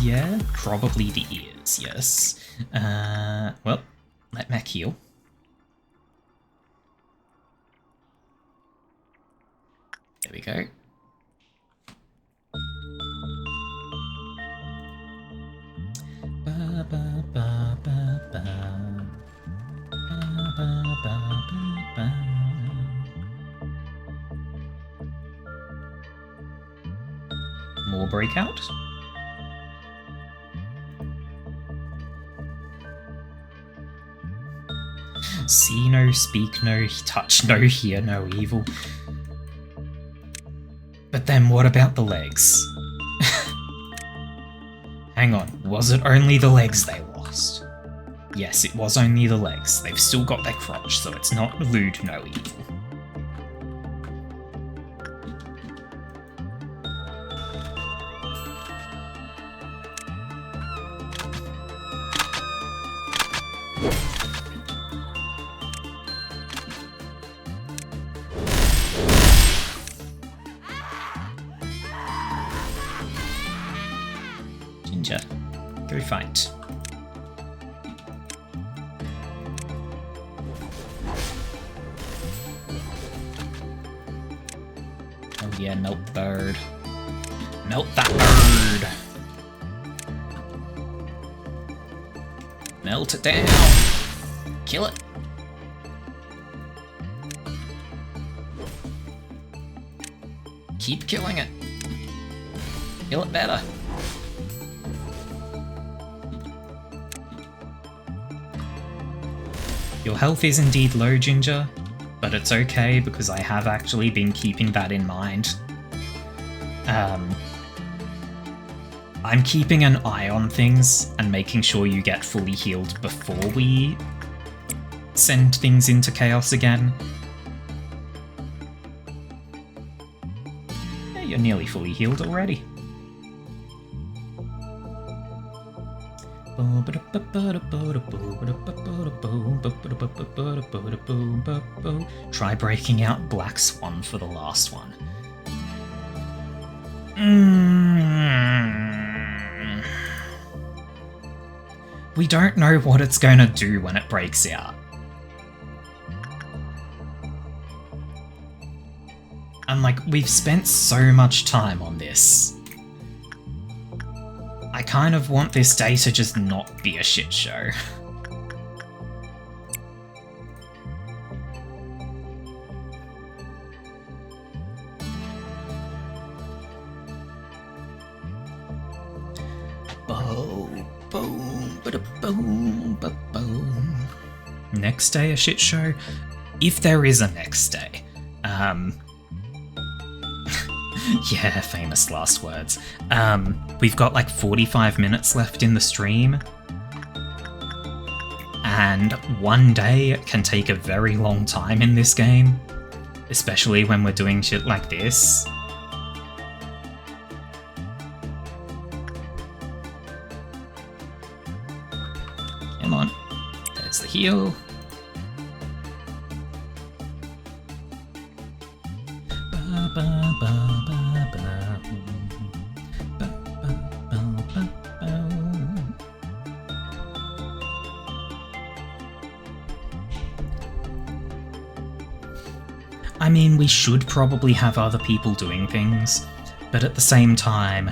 Speaker 1: Yeah, probably the ears, yes. Well, let Mac heal. There we go. More breakout. See no, speak no, touch no, hear no evil. But then what about the legs? Hang on, was it only the legs they lost? Yes, it was only the legs. They've still got their crotch, so it's not lewd no evil. Ginger, go fight. Oh yeah, melt the bird. Melt that bird! Melt it down! Kill it! Keep killing it! Kill it better! Your health is indeed low, Ginger, but it's okay because I have actually been keeping that in mind. I'm keeping an eye on things and making sure you get fully healed before we send things into chaos again. Yeah, you're nearly fully healed already. Try breaking out Black Swan for the last one. We don't know what it's going to do when it breaks out. And like, we've spent so much time on this. I kind of want this day to just not be a shit show. Next day a shit show? If there is a next day. Yeah, famous last words. We've got like 45 minutes left in the stream. And one day can take a very long time in this game. Especially when we're doing shit like this. Come on. There's the heal. I mean, we should probably have other people doing things, but at the same time,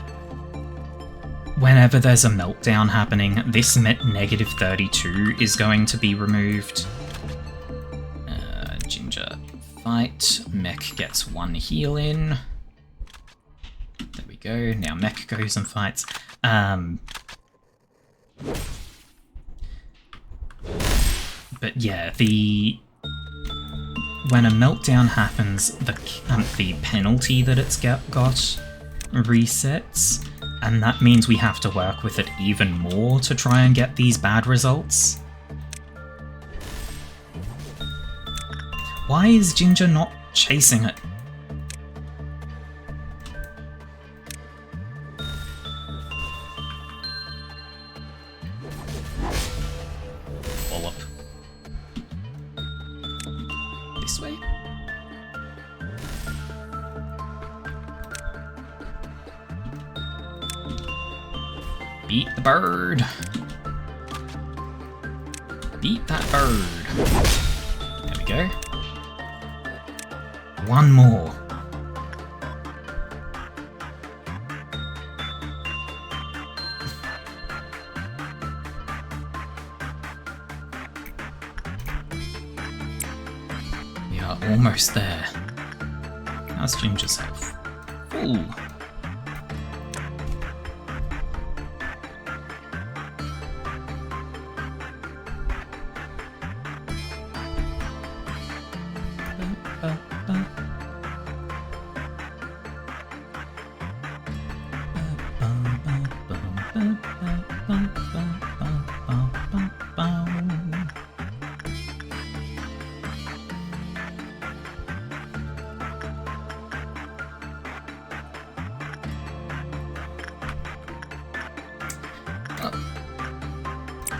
Speaker 1: whenever there's a meltdown happening, this negative 32 is going to be removed. Ginger, fight. Mech gets one heal in. There we go. Now Mech goes and fights. But yeah, when a meltdown happens, the penalty that it's got resets, and that means we have to work with it even more to try and get these bad results. Why is Ginger not chasing it? Wallop. This way? Beat the bird. Beat that bird. There we go. One more. We are almost there. How's Ginger's health? Full.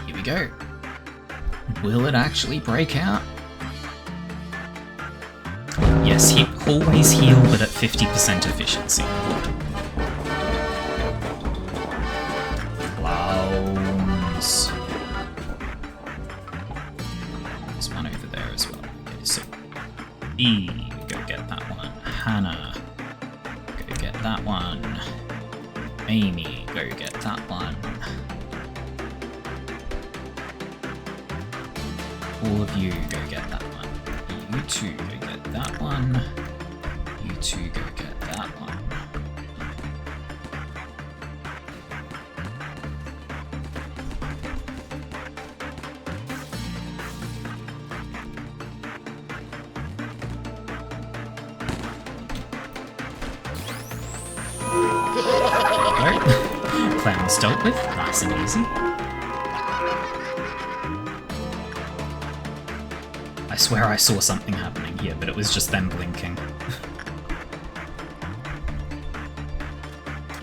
Speaker 1: Here we go. Will it actually break out? Yes, always heal, but at 50% efficiency. Clowns. There's one over there as well. Okay, so E, go get that one. Hannah, go get that one. Amy, go get that one. All of you, go get that one. You two, go get that one. You two, go get that one. There. Clowns dealt with, nice and easy. I swear I saw something happening here, but it was just them blinking.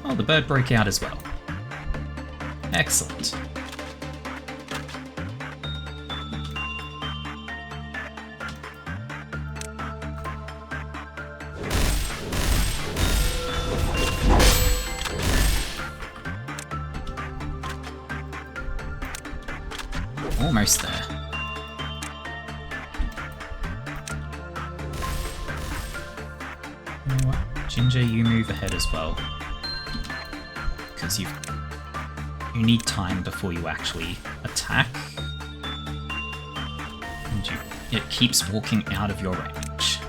Speaker 1: Oh, the bird broke out as well. Excellent. Almost there. You know what? Ginger, you move ahead as well. Because you need time before you actually attack. And it keeps walking out of your range.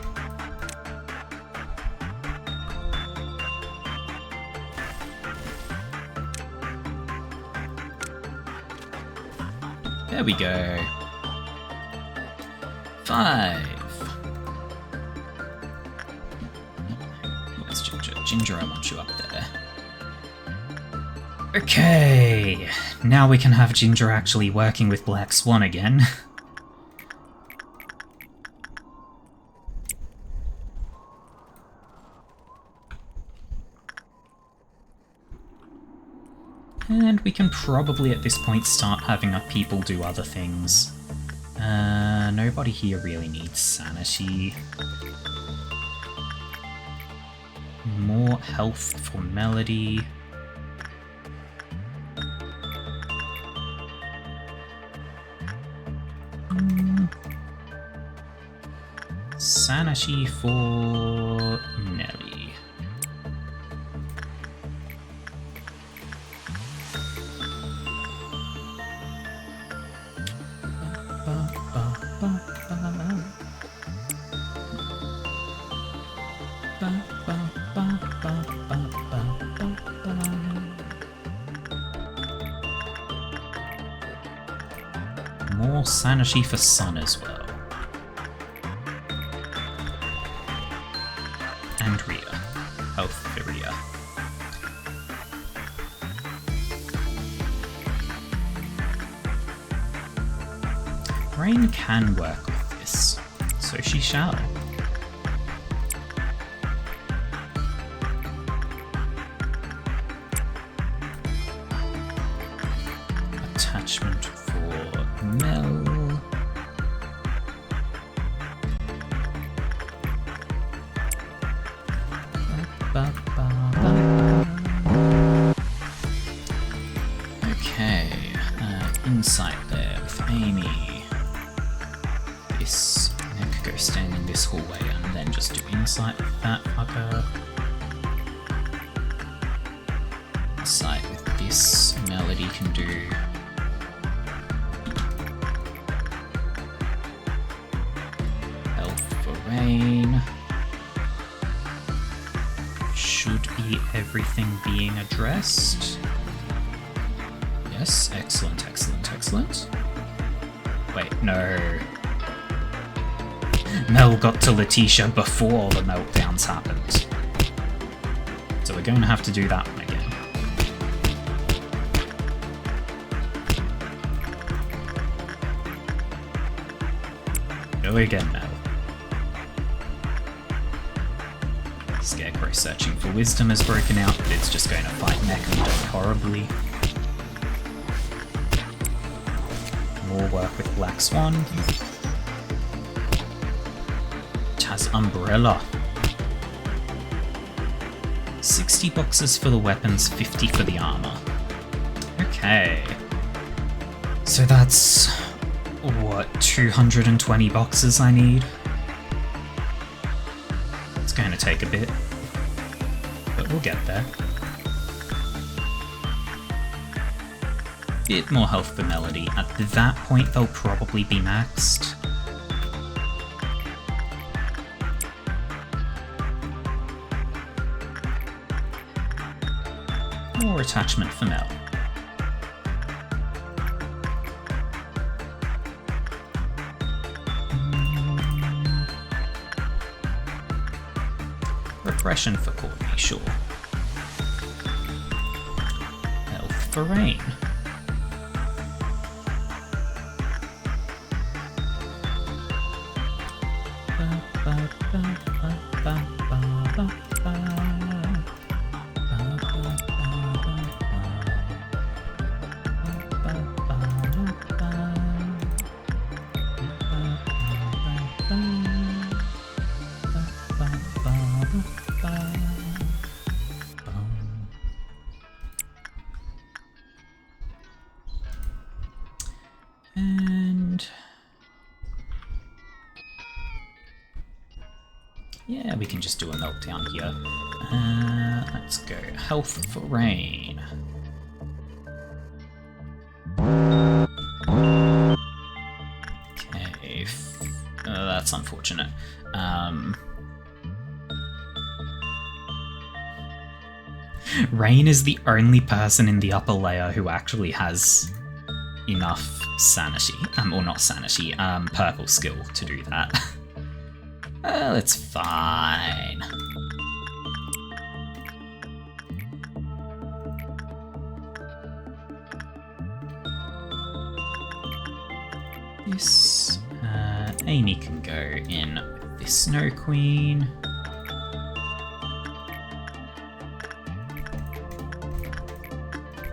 Speaker 1: There we go. 5. Where's Ginger? Ginger, I want you up there. Okay, now we can have Ginger actually working with Black Swan again. And we can probably at this point start having people do other things. Nobody here really needs sanity. More health for Melody. Sanity for Nelly. more sanity for Sun as well. And Rhea. Health for Rhea. Rain can work with this, so she shall. Attachment for Mel. Okay, insight there with Amy. This, I could go stand in this hallway and then just do insight with that fucker. Insight with this, Melody can do. Health for Rain. Should be everything being addressed. Yes, excellent, excellent, excellent. Wait, no. Mel got to Letitia before the meltdowns happened. So we're going to have to do that one again. Go again, Mel. Scarecrow searching for wisdom has broken out, but it's just going to fight Mech and die horribly. More work with Black Swan. Has Umbrella. 60 boxes for the weapons, 50 for the armor. Okay. So that's, what, 220 boxes I need? It's going to take a bit, but we'll get there. Bit more health for Melody. At that point, they'll probably be maxed. More attachment for Mel. Repression for Courtney, sure. Health for Rain. And yeah, we can just do a meltdown here. Let's go. Health for Rain. Okay, that's unfortunate. Rain is the only person in the upper layer who actually has enough sanity, or not sanity, purple skill to do that. That's fine. This, Amy can go in with this Snow Queen.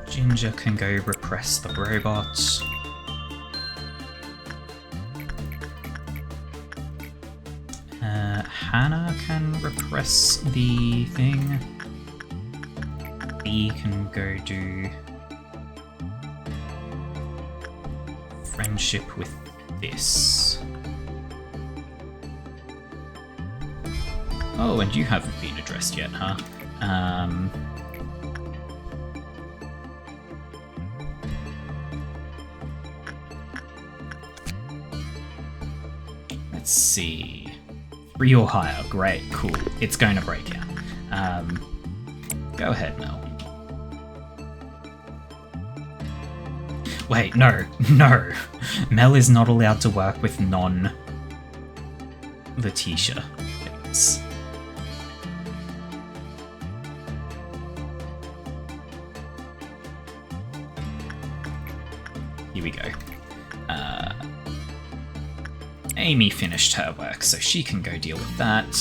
Speaker 1: Ginger can go repress the robot. Hannah can repress the thing. B can go do friendship with this. Oh, and you haven't been addressed yet, huh? Let's see. 3 or higher. Great, cool. It's going to break out. Go ahead, Mel. Wait, no. Mel is not allowed to work with non-Letitia things. Here we go. Amy finished her work, so she can go deal with that.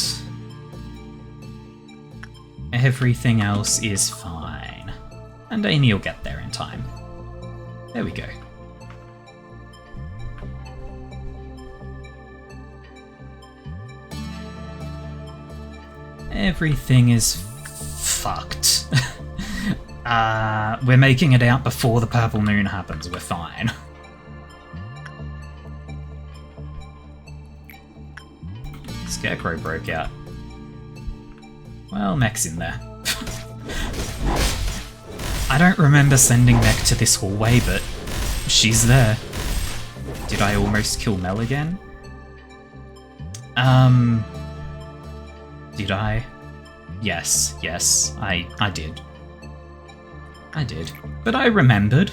Speaker 1: Everything else is fine. And Amy will get there in time. There we go. Everything is fucked. We're making it out before the purple moon happens, we're fine. Scarecrow broke out. Well, Mech's in there. I don't remember sending Mech to this hallway, but she's there. Did I almost kill Mel again? Did I? Yes, I did. I did. But I remembered.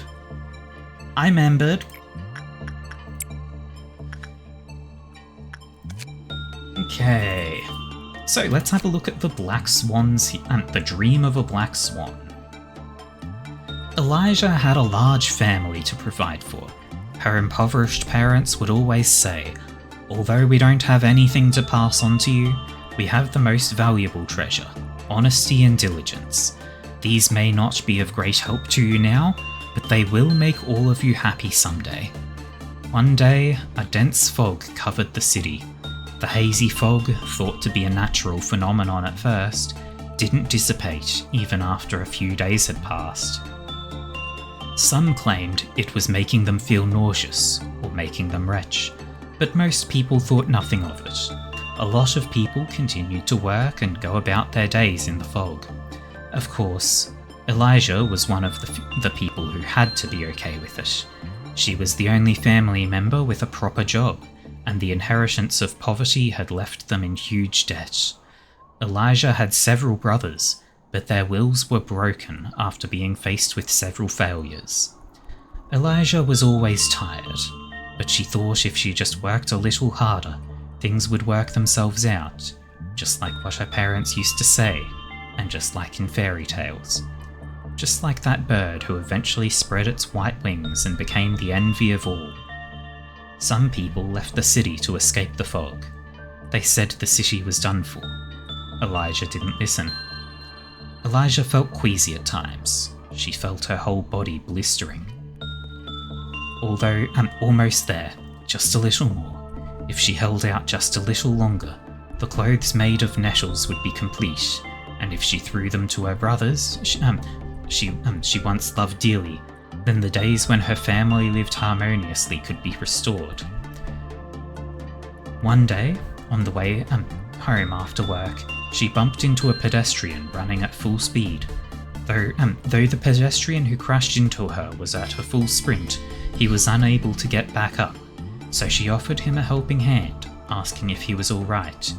Speaker 1: Okay. So let's have a look at the Black Swans and the Dream of a Black Swan. Elijah had a large family to provide for. Her impoverished parents would always say, "Although we don't have anything to pass on to you, we have the most valuable treasure, honesty and diligence. These may not be of great help to you now, but they will make all of you happy someday." One day, a dense fog covered the city. The hazy fog, thought to be a natural phenomenon at first, didn't dissipate even after a few days had passed. Some claimed it was making them feel nauseous or making them retch, but most people thought nothing of it. A lot of people continued to work and go about their days in the fog. Of course, Elijah was one of the people who had to be okay with it. She was the only family member with a proper job, and the inheritance of poverty had left them in huge debt. Elijah had several brothers, but their wills were broken after being faced with several failures. Elijah was always tired, but she thought if she just worked a little harder, things would work themselves out, just like what her parents used to say, and just like in fairy tales. Just like that bird who eventually spread its white wings and became the envy of all. Some people left the city to escape the fog. They said the city was done for. Elijah didn't listen. Elijah felt queasy at times. She felt her whole body blistering. Although I'm almost there, just a little more. If she held out just a little longer, the clothes made of nettles would be complete, and if she threw them to her brothers, she once loved dearly, then the days when her family lived harmoniously could be restored. One day, on the way home after work, she bumped into a pedestrian running at full speed. Though the pedestrian who crashed into her was at a full sprint, he was unable to get back up, so she offered him a helping hand, asking if he was alright.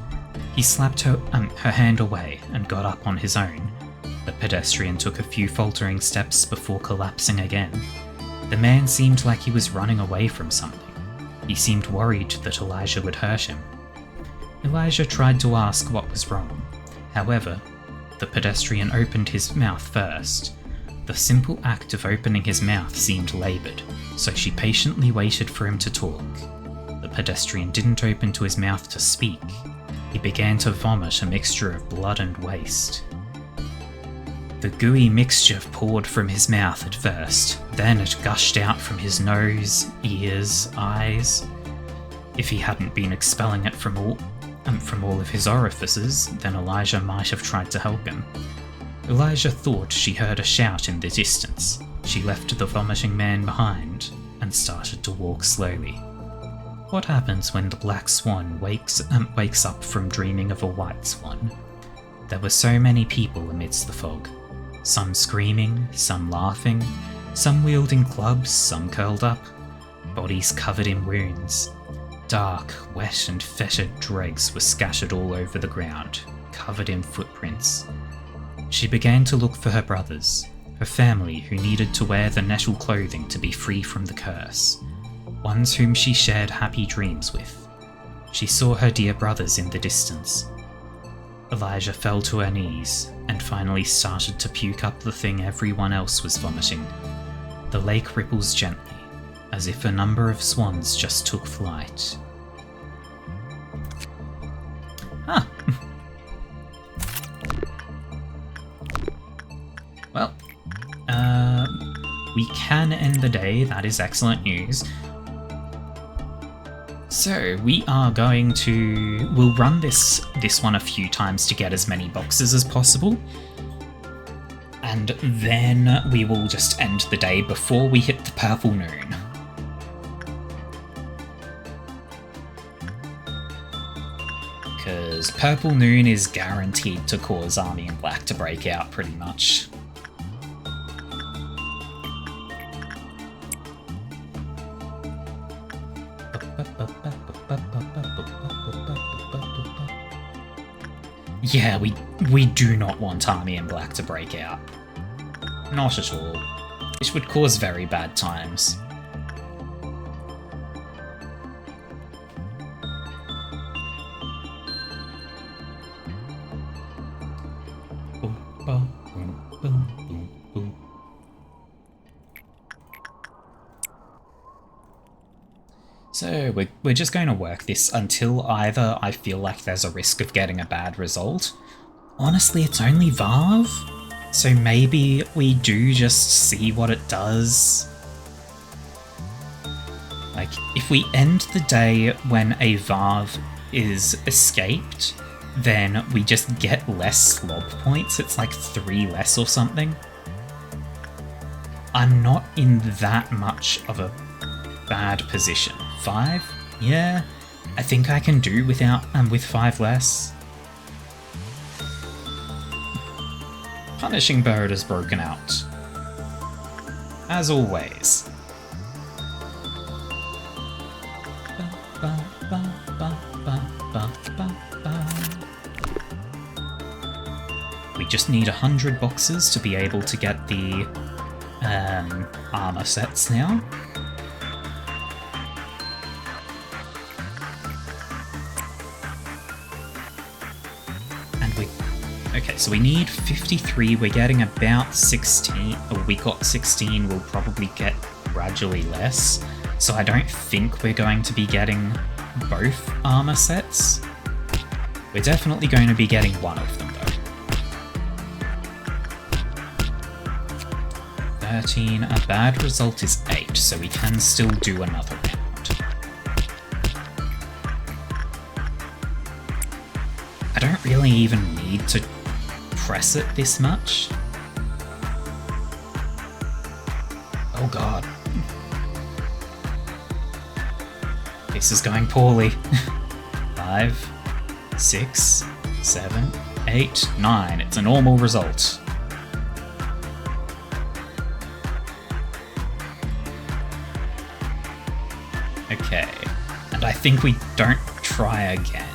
Speaker 1: He slapped her hand away and got up on his own. The pedestrian took a few faltering steps before collapsing again. The man seemed like he was running away from something. He seemed worried that Elijah would hurt him. Elijah tried to ask what was wrong. However, the pedestrian opened his mouth first. The simple act of opening his mouth seemed laboured, so she patiently waited for him to talk. The pedestrian didn't open to his mouth to speak. He began to vomit a mixture of blood and waste. The gooey mixture poured from his mouth at first, then it gushed out from his nose, ears, eyes. If he hadn't been expelling it from all of his orifices, then Elijah might have tried to help him. Elijah thought she heard a shout in the distance. She left the vomiting man behind and started to walk slowly. What happens when the black swan wakes up from dreaming of a white swan? There were so many people amidst the fog. Some screaming, some laughing, some wielding clubs, some curled up, bodies covered in wounds. Dark, wet and fetid dregs were scattered all over the ground, covered in footprints. She began to look for her brothers. Her family who needed to wear the nettle clothing to be free from the curse. Ones whom she shared happy dreams with. She saw her dear brothers in the distance. Elijah fell to her knees and finally started to puke up the thing everyone else was vomiting. The lake ripples gently, as if a number of swans just took flight. Ah. Well, we can end the day, that is excellent news. So, we are going to... we'll run this one a few times to get as many boxes as possible. And then we will just end the day before we hit the purple noon. Because purple noon is guaranteed to cause Army in Black to break out, pretty much. Yeah, we do not want Army in Black to break out. Not at all. This would cause very bad times. So we're just going to work this until either I feel like there's a risk of getting a bad result. Honestly, it's only Varv, so maybe we do just see what it does. Like, if we end the day when a Varv is escaped, then we just get less slob points. It's like 3 less or something. I'm not in that much of a bad position. 5? Yeah, I think I can do without with 5 less. Punishing Bird has broken out. As always. We just need 100 boxes to be able to get the armor sets now. Okay, so we need 53, we're getting about 16, or we got 16, we'll probably get gradually less, so I don't think we're going to be getting both armor sets. We're definitely going to be getting one of them though. 13, a bad result is 8, so we can still do another round. I don't really even need to press it this much. Oh god. This is going poorly. 5, 6, 7, 8, 9. It's a normal result. Okay. And I think we don't try again.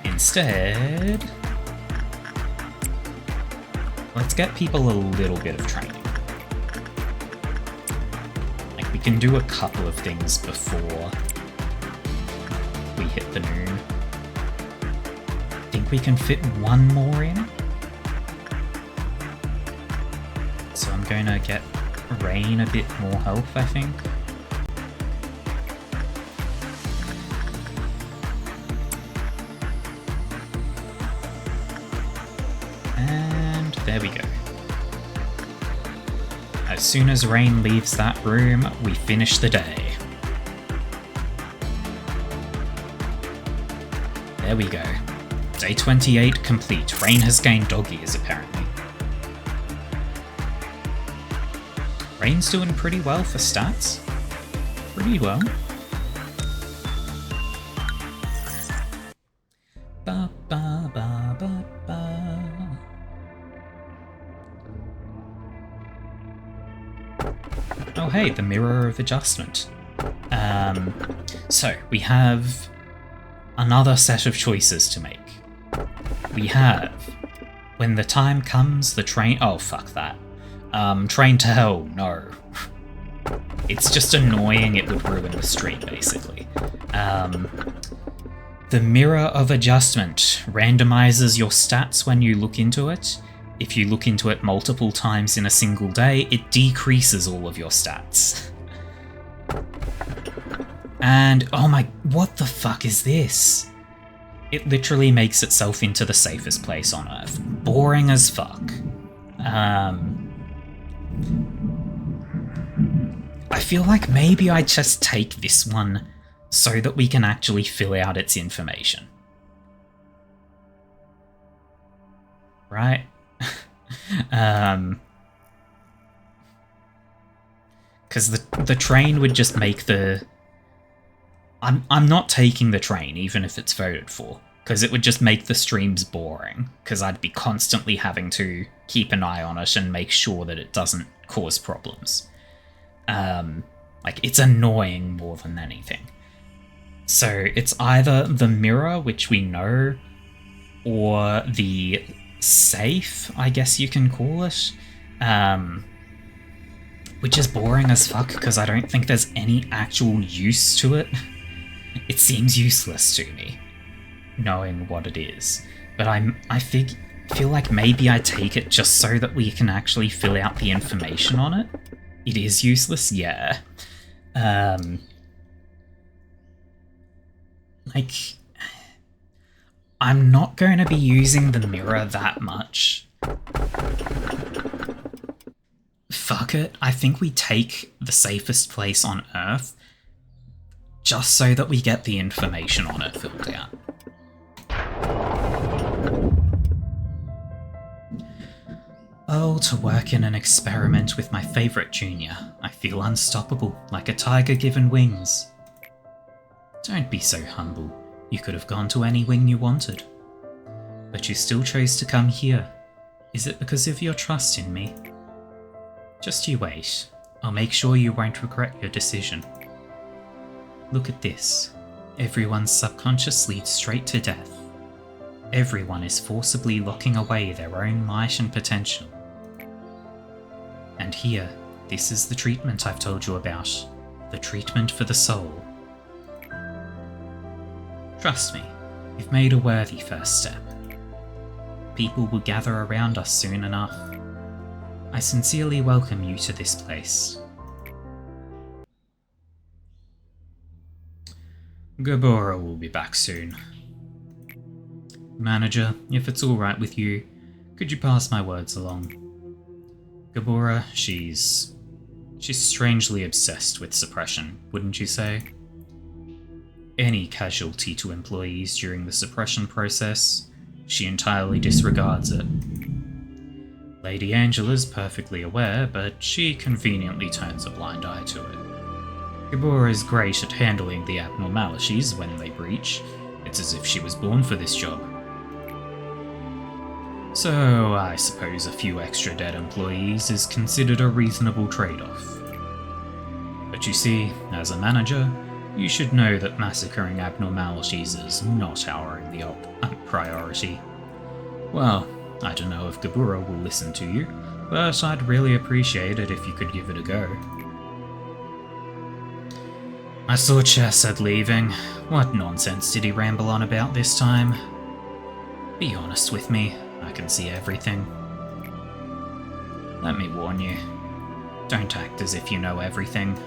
Speaker 1: Instead, let's get people a little bit of training. Like, we can do a couple of things before we hit the noon. I think we can fit one more in. So I'm going to get Rain a bit more health, I think. There we go. As soon as Rain leaves that room, we finish the day. There we go. Day 28 complete. Rain has gained dog ears, apparently. Rain's doing pretty well for stats. Pretty well. Ba ba ba ba ba. Oh hey, the Mirror of Adjustment. So, we have another set of choices to make. We have When the time comes, the train... Oh, fuck that. Train to hell, no. It's just annoying, it would ruin the stream, basically. The Mirror of Adjustment randomizes your stats when you look into it. If you look into it multiple times in a single day, it decreases all of your stats. And, oh my, what the fuck is this? It literally makes itself into the safest place on Earth. Boring as fuck. I feel like maybe I just take this one so that we can actually fill out its information. Right? Because the train would just make the... I'm not taking the train, even if it's voted for, because it would just make the streams boring, because I'd be constantly having to keep an eye on it and make sure that it doesn't cause problems. Like, it's annoying more than anything. So it's either the mirror, which we know, or the safe, I guess you can call it, which is boring as fuck because I don't think there's any actual use to it. It seems useless to me, knowing what it is. But I feel like maybe I take it just so that we can actually fill out the information on it. It is useless, yeah. Like, I'm not going to be using the mirror that much. Fuck it, I think we take the safest place on Earth just so that we get the information on it filled out. Oh, to work in an experiment with my favourite junior. I feel unstoppable, like a tiger given wings. Don't be so humble. You could have gone to any wing you wanted. But you still chose to come here. Is it because of your trust in me? Just you wait. I'll make sure you won't regret your decision. Look at this. Everyone's subconscious leads straight to death. Everyone is forcibly locking away their own might and potential. And here, this is the treatment I've told you about. The treatment for the soul. Trust me, you've made a worthy first step. People will gather around us soon enough. I sincerely welcome you to this place. Gabora will be back soon. Manager, if it's alright with you, could you pass my words along? Gabora, she's strangely obsessed with suppression, wouldn't you say? Any casualty to employees during the suppression process, she entirely disregards it. Lady Angela's perfectly aware, but she conveniently turns a blind eye to it. Gabora is great at handling the abnormalities when they breach. It's as if she was born for this job. So, I suppose a few extra dead employees is considered a reasonable trade-off. But you see, as a manager, you should know that massacring abnormalities is not our only priority. Well, I don't know if Gabora will listen to you, but I'd really appreciate it if you could give it a go. I saw Chesed leaving. What nonsense did he ramble on about this time? Be honest with me, I can see everything. Let me warn you, don't act as if you know everything.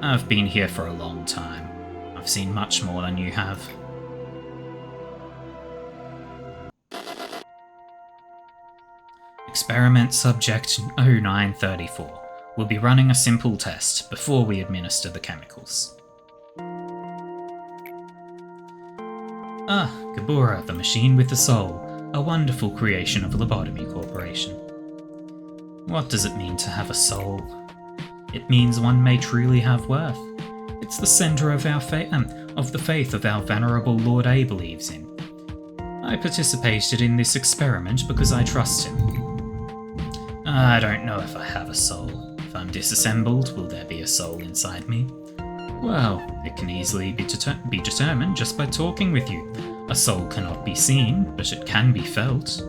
Speaker 1: I've been here for a long time. I've seen much more than you have. Experiment Subject 0934. We'll be running a simple test before we administer the chemicals. Ah, Gabora, the machine with the soul, a wonderful creation of Lobotomy Corporation. What does it mean to have a soul? It means one may truly have worth. It's the centre of our of the faith of our venerable Lord A believes in. I participated in this experiment because I trust him. I don't know if I have a soul. If I'm disassembled, will there be a soul inside me? Well, it can easily be determined just by talking with you. A soul cannot be seen, but it can be felt.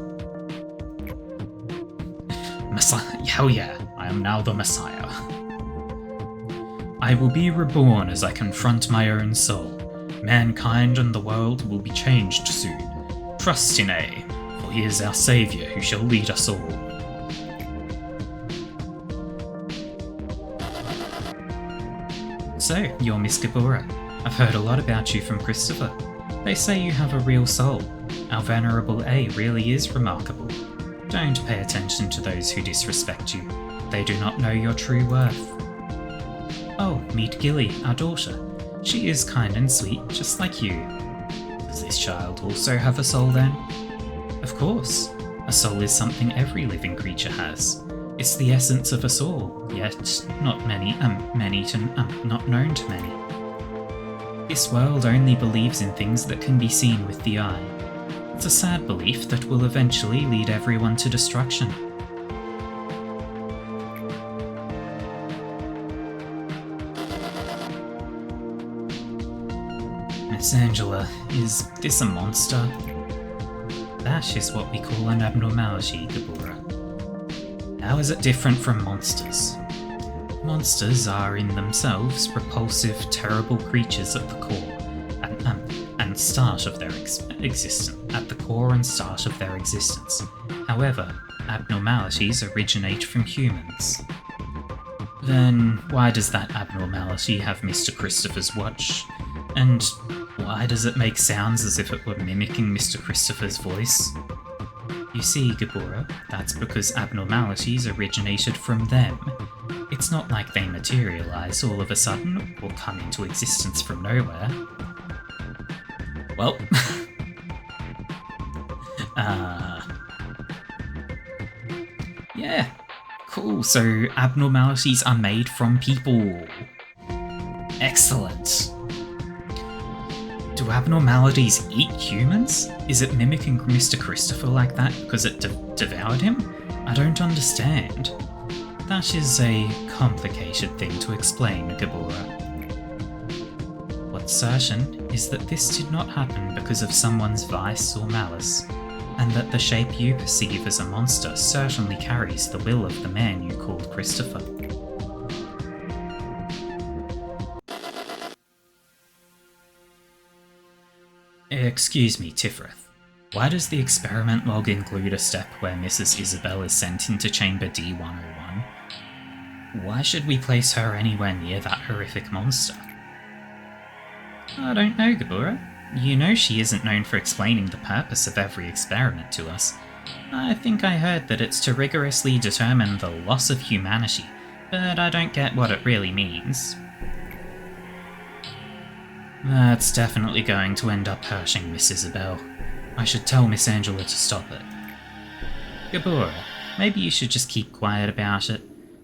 Speaker 1: Messiah. Hell yeah, I am now the Messiah. I will be reborn as I confront my own soul. Mankind and the world will be changed soon. Trust in A, for he is our saviour who shall lead us all. So, you're Miss Gabora. I've heard a lot about you from Christopher. They say you have a real soul. Our venerable A really is remarkable. Don't pay attention to those who disrespect you. They do not know your true worth. Oh, meet Gilly, our daughter. She is kind and sweet, just like you. Does this child also have a soul then? Of course. A soul is something every living creature has. It's the essence of us all, yet not not known to many. This world only believes in things that can be seen with the eye. It's a sad belief that will eventually lead everyone to destruction. Miss Angela, is this a monster? That is what we call an abnormality, Deborah. How is it different from monsters? Monsters are in themselves repulsive, terrible creatures at the core and start of their existence. At the core and start of their existence. However, abnormalities originate from humans. Then why does that abnormality have Mr. Christopher's watch? And why does it make sounds as if it were mimicking Mr. Christopher's voice? You see, Gabora, that's because abnormalities originated from them. It's not like they materialise all of a sudden or come into existence from nowhere. Well, yeah, cool, so abnormalities are made from people. Excellent. Do abnormalities eat humans? Is it mimicking Mr. Christopher like that because it devoured him? I don't understand. That is a complicated thing to explain, Gabora. What's certain is that this did not happen because of someone's vice or malice, and that the shape you perceive as a monster certainly carries the will of the man you called Christopher. Excuse me, Tifrith. Why does the experiment log include a step where Mrs. Isabel is sent into Chamber D101? Why should we place her anywhere near that horrific monster? I don't know, Gabora. You know she isn't known for explaining the purpose of every experiment to us. I think I heard that it's to rigorously determine the loss of humanity, but I don't get what it really means. That's definitely going to end up hurting Miss Isabel. I should tell Miss Angela to stop it. Gabora, maybe you should just keep quiet about it.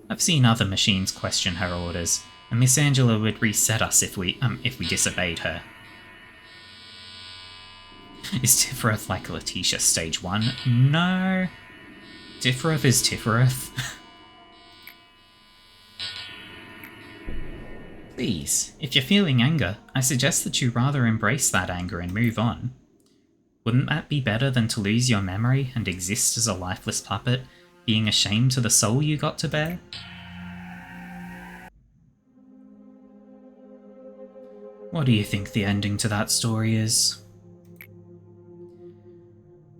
Speaker 1: I've seen other machines question her orders, and Miss Angela would reset us if we disobeyed her. Is Tifrith like Letitia Stage 1? No. Tifrith is Tifrith. Please, if you're feeling anger, I suggest that you rather embrace that anger and move on. Wouldn't that be better than to lose your memory and exist as a lifeless puppet, being a shame to the soul you got to bear? What do you think the ending to that story is?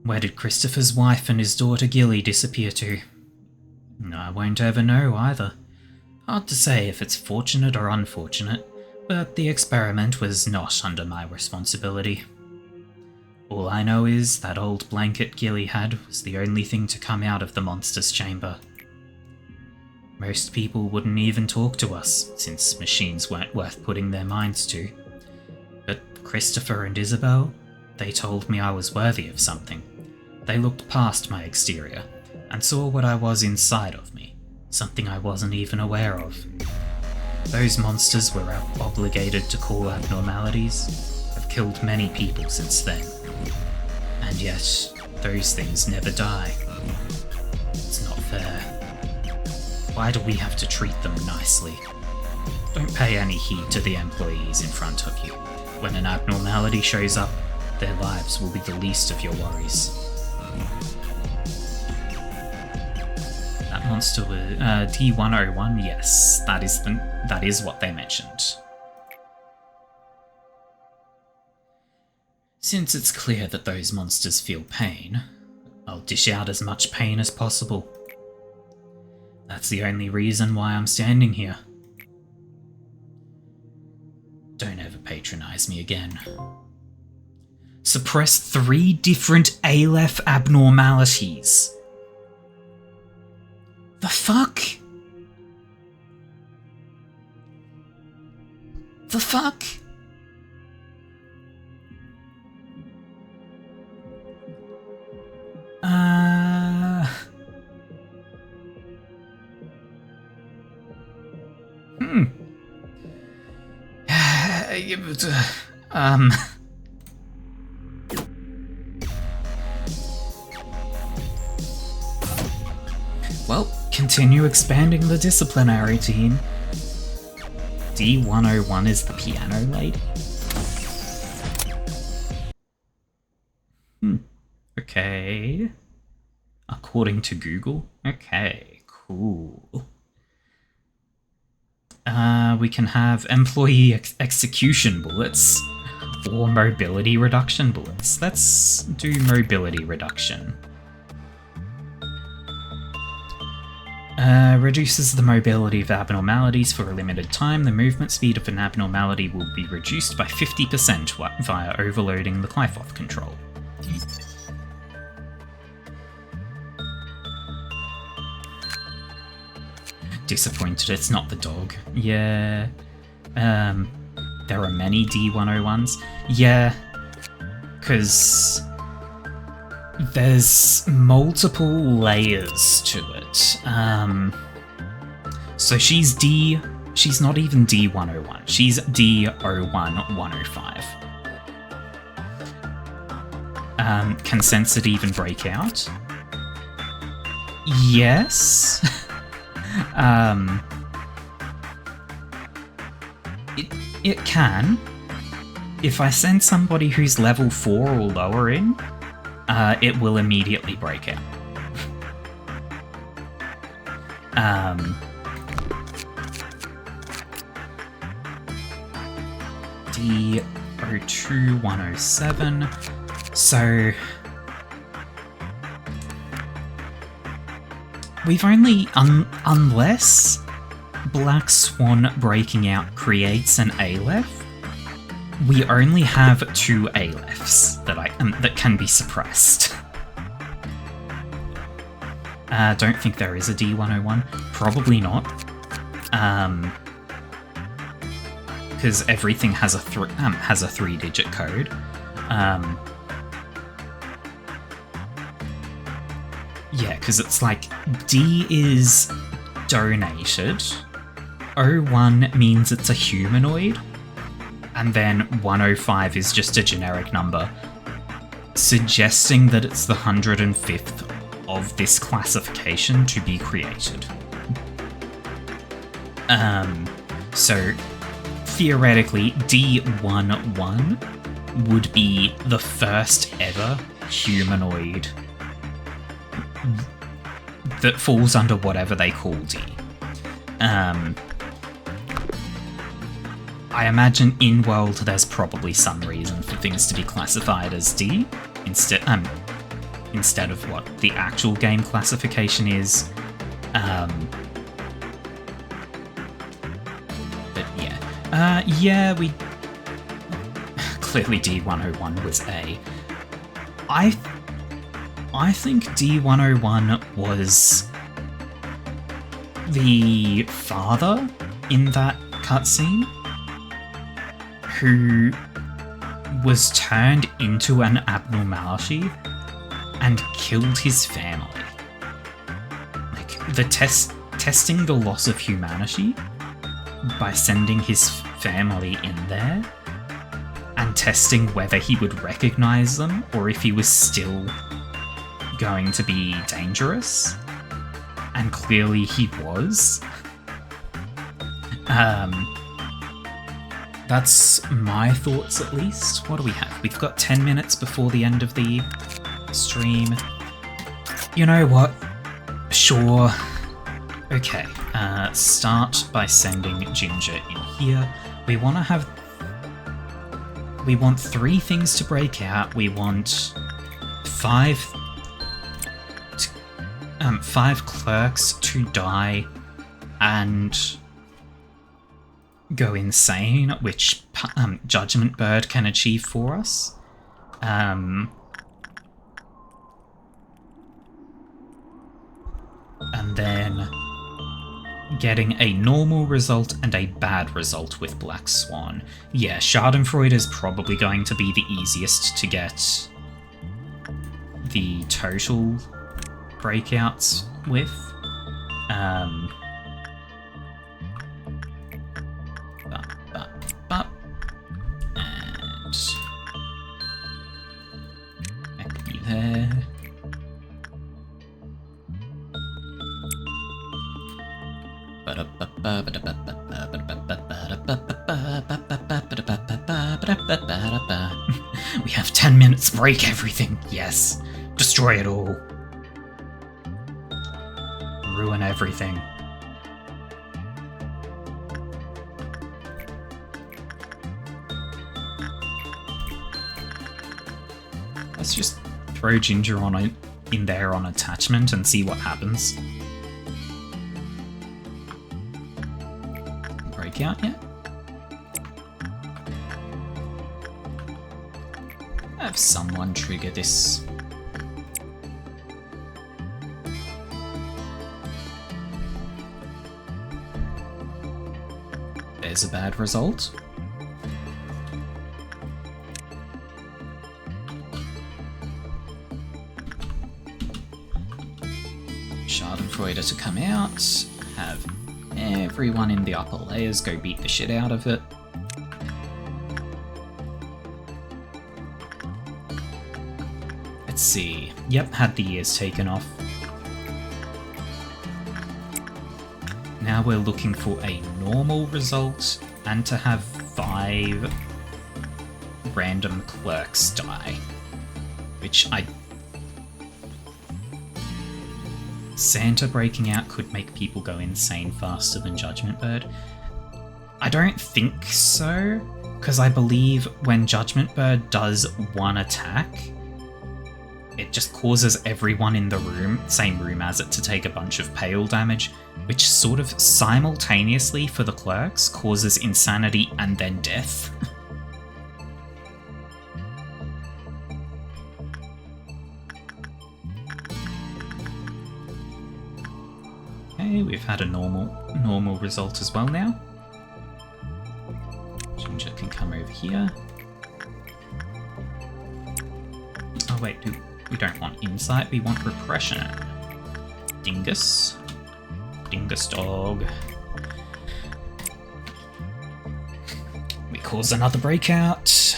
Speaker 1: Where did Christopher's wife and his daughter Gilly disappear to? I won't ever know either. Hard to say if it's fortunate or unfortunate, but the experiment was not under my responsibility. All I know is that old blanket Gilly had was the only thing to come out of the monster's chamber. Most people wouldn't even talk to us, since machines weren't worth putting their minds to. But Christopher and Isabel, they told me I was worthy of something. They looked past my exterior, and saw what I was inside of me. Something I wasn't even aware of. Those monsters we're obligated to call abnormalities have killed many people since then. And yet, those things never die. It's not fair. Why do we have to treat them nicely? Don't pay any heed to the employees in front of you. When an abnormality shows up, their lives will be the least of your worries. That monster was D101. Yes, that is what they mentioned. Since it's clear that those monsters feel pain, I'll dish out as much pain as possible. That's the only reason why I'm standing here. Don't ever patronize me again. Suppress 3 different Aleph abnormalities. The fuck? The fuck? Well, continue expanding the disciplinary team. D101 is the piano lady. Okay. According to Google? Okay, cool. We can have employee execution bullets or mobility reduction bullets. Let's do mobility reduction. Reduces the mobility of abnormalities for a limited time. The movement speed of an abnormality will be reduced by 50% via overloading the Qlifoth control. Disappointed it's not the dog. Yeah. There are many D101s. Yeah. Because there's multiple layers to it. So she's not even D101. She's D01105. Can sensitive break out? Yes. It can. If I send somebody who's level 4 or lower in, it will immediately break out. D02107. So we've only, unless Black Swan breaking out creates an Aleph, we only have 2 Alephs that can be suppressed. Don't think there is a D101. Probably not. Because everything has a 3-digit code. Yeah, because it's like D is donated, 01 means it's a humanoid, and then 105 is just a generic number, suggesting that it's the 105th of this classification to be created. So theoretically, D11 would be the first ever humanoid that falls under whatever they call D. I imagine in world there's probably some reason for things to be classified as D instead of what the actual game classification is. But yeah. Yeah, we clearly D101 was A. I think D101 was the father in that cutscene who was turned into an abnormality and killed his family. Like, the testing the loss of humanity by sending his family in there and testing whether he would recognize them or if he was still going to be dangerous, and clearly he was. That's my thoughts, at least. What do we have? We've got 10 minutes before the end of the stream. You know what? Sure. Okay, start by sending Ginger in here. We want 3 things to break out. We want 5 clerks to die and go insane, which Judgment Bird can achieve for us. And then getting a normal result and a bad result with Black Swan. Yeah, Schadenfreude is probably going to be the easiest to get the total breakouts with. And equity there. We have 10 minutes, break everything, yes. Destroy it all. Ruin everything. Let's just throw Ginger in there on attachment and see what happens. Breakout yet? Have someone trigger this. There's a bad result. Schadenfreude to come out, have everyone in the upper layers go beat the shit out of it. Let's see. Yep, had the ears taken off. Now we're looking for a normal result and to have 5 random clerks die. Which Santa breaking out could make people go insane faster than Judgment Bird. I don't think so, because I believe when Judgment Bird does one attack, it just causes everyone in the room, same room as it, to take a bunch of pale damage, which sort of simultaneously for the clerks causes insanity and then death. Okay, we've had a normal result as well now. Ginger can come over here. Oh wait, we don't want insight, we want repression. Dingus. Dingus dog. We cause another breakout.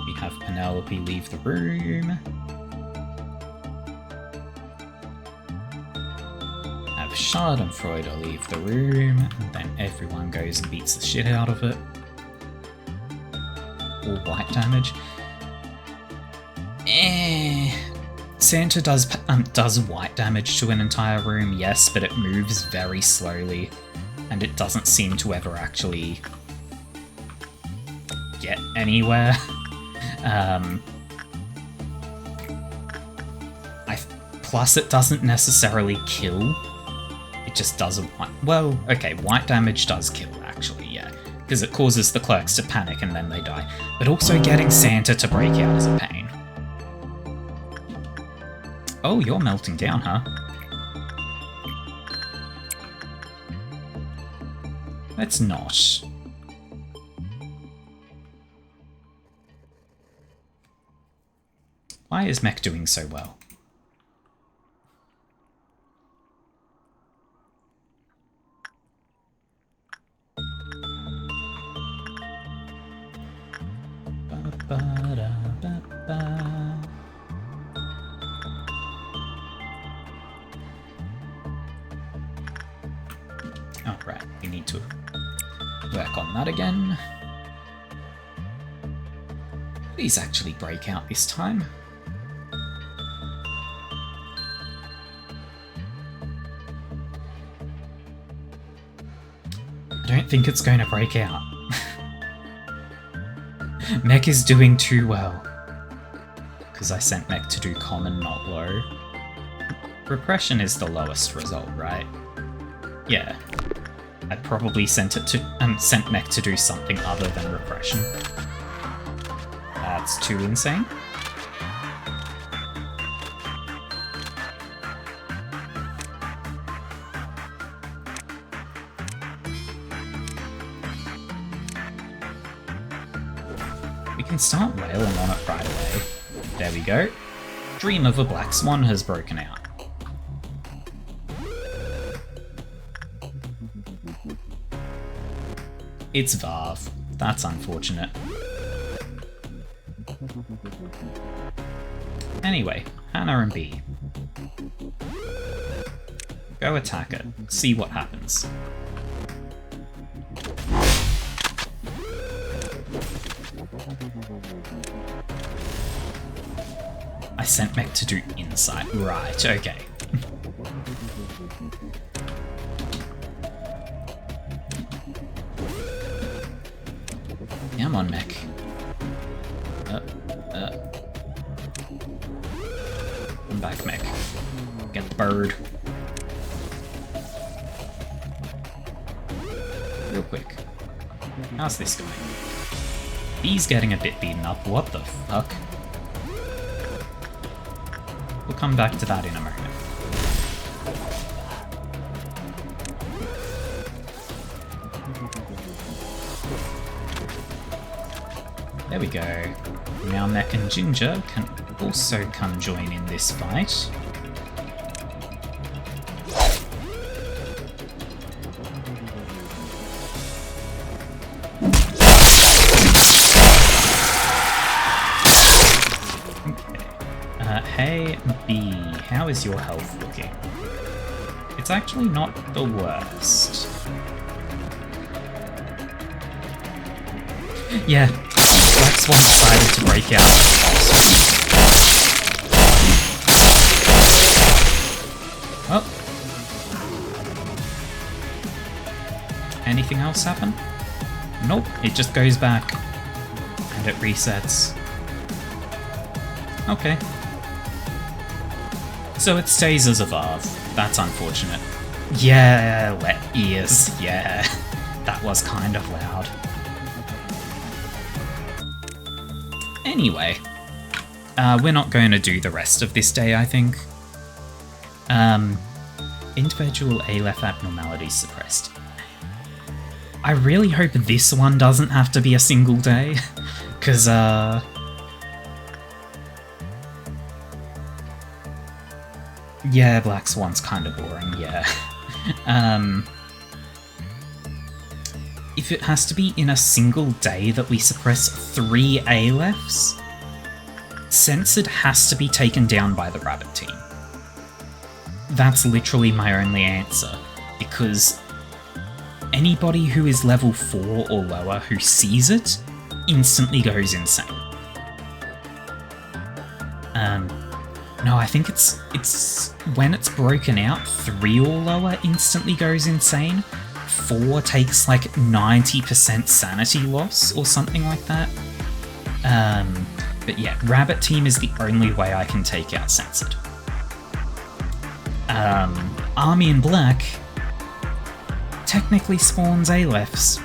Speaker 1: We have Penelope leave the room. Have Schadenfreude leave the room, and then everyone goes and beats the shit out of it. All white damage. Santa does white damage to an entire room, yes, but it moves very slowly, and it doesn't seem to ever actually get anywhere. Plus, it doesn't necessarily kill. It just does a white. Well, okay, white damage does kill, actually, yeah, because it causes the clerks to panic and then they die. But also getting Santa to break out is a pain. Oh, you're melting down, huh? Let's not. Why is Mech doing so well? Oh, right, we need to work on that again. Please actually break out this time. don't think it's going to break out. Mech is doing too well. Because I sent Mech to do common, not low. Repression is the lowest result, right? Yeah. I probably sent Mech to do something other than repression. That's too insane. We can start wailing on it right away. There we go. Dream of a Black Swan has broken out. It's Varv. That's unfortunate. Anyway, Hannah and B. Go attack it. See what happens. I sent Mech to do insight. Right, okay. Come on, Mech. Come back, Mech. Get the bird. Real quick. How's this going? He's getting a bit beaten up. What the fuck? We'll come back to that in a moment. There we go. Now Mech and Ginger can also come join in this fight. Hey B, how is your health looking? It's actually not the worst. Yeah, Black Swan decided to break out. Oh. Anything else happen? Nope, it just goes back. And it resets. Okay. So it stays as a Varv. That's unfortunate. Yeah, wet ears. Yeah, that was kind of loud. Anyway, we're not going to do the rest of this day, I think. Individual Aleph abnormalities suppressed. I really hope this one doesn't have to be a single day, because, yeah, Black Swan's kind of boring, yeah. If it has to be in a single day that we suppress 3 Alephs, Censored has to be taken down by the Rabbit team. That's literally my only answer, because anybody who is level 4 or lower who sees it instantly goes insane. No, I think it's when it's broken out, 3 or lower instantly goes insane. 4 takes like 90% sanity loss or something like that. But yeah, Rabbit Team is the only way I can take out Censored. Army in Black technically spawns Alephs.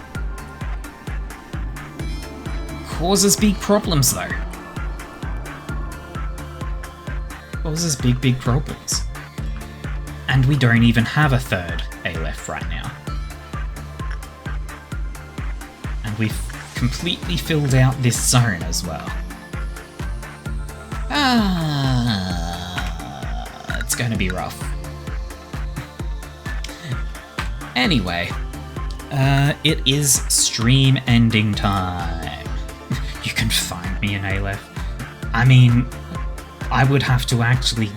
Speaker 1: Causes big problems though. Causes big problems. And we don't even have a 3rd Aleph right now. And we've completely filled out this zone as well. It's going to be rough. Anyway, it is stream ending time. You can find me in Aleph. I mean, I would have to actually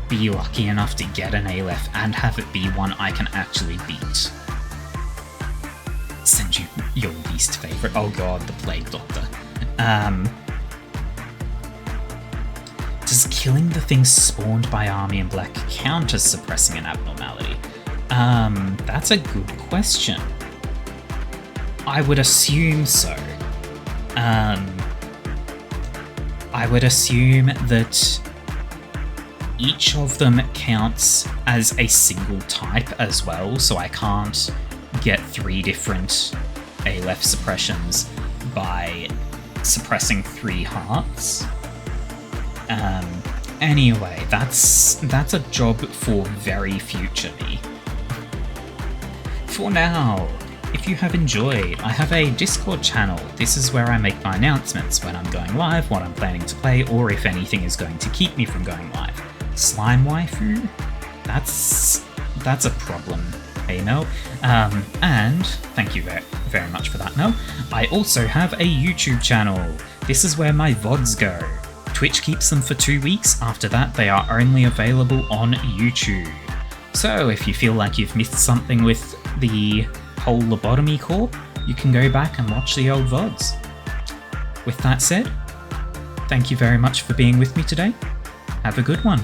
Speaker 1: be lucky enough to get an Aleph and have it be one I can actually beat. Send you your least favourite. Oh god, the Plague Doctor. Does killing the things spawned by Army in Black count as suppressing an abnormality? That's a good question. I would assume so. I would assume that each of them counts as a single type as well, so I can't get 3 different Aleph suppressions by suppressing 3 hearts. Anyway, that's a job for very future me. For now, if you have enjoyed, I have a Discord channel. This is where I make my announcements when I'm going live, what I'm planning to play, or if anything is going to keep me from going live. Slime waifu? That's a problem, hey Mel. And thank you very much for that, Mel. I also have a YouTube channel. This is where my VODs go. Twitch keeps them for 2 weeks. After that, they are only available on YouTube. So if you feel like you've missed something with the whole Lobotomy Corp, you can go back and watch the old VODs. With that said, thank you very much for being with me today. Have a good one.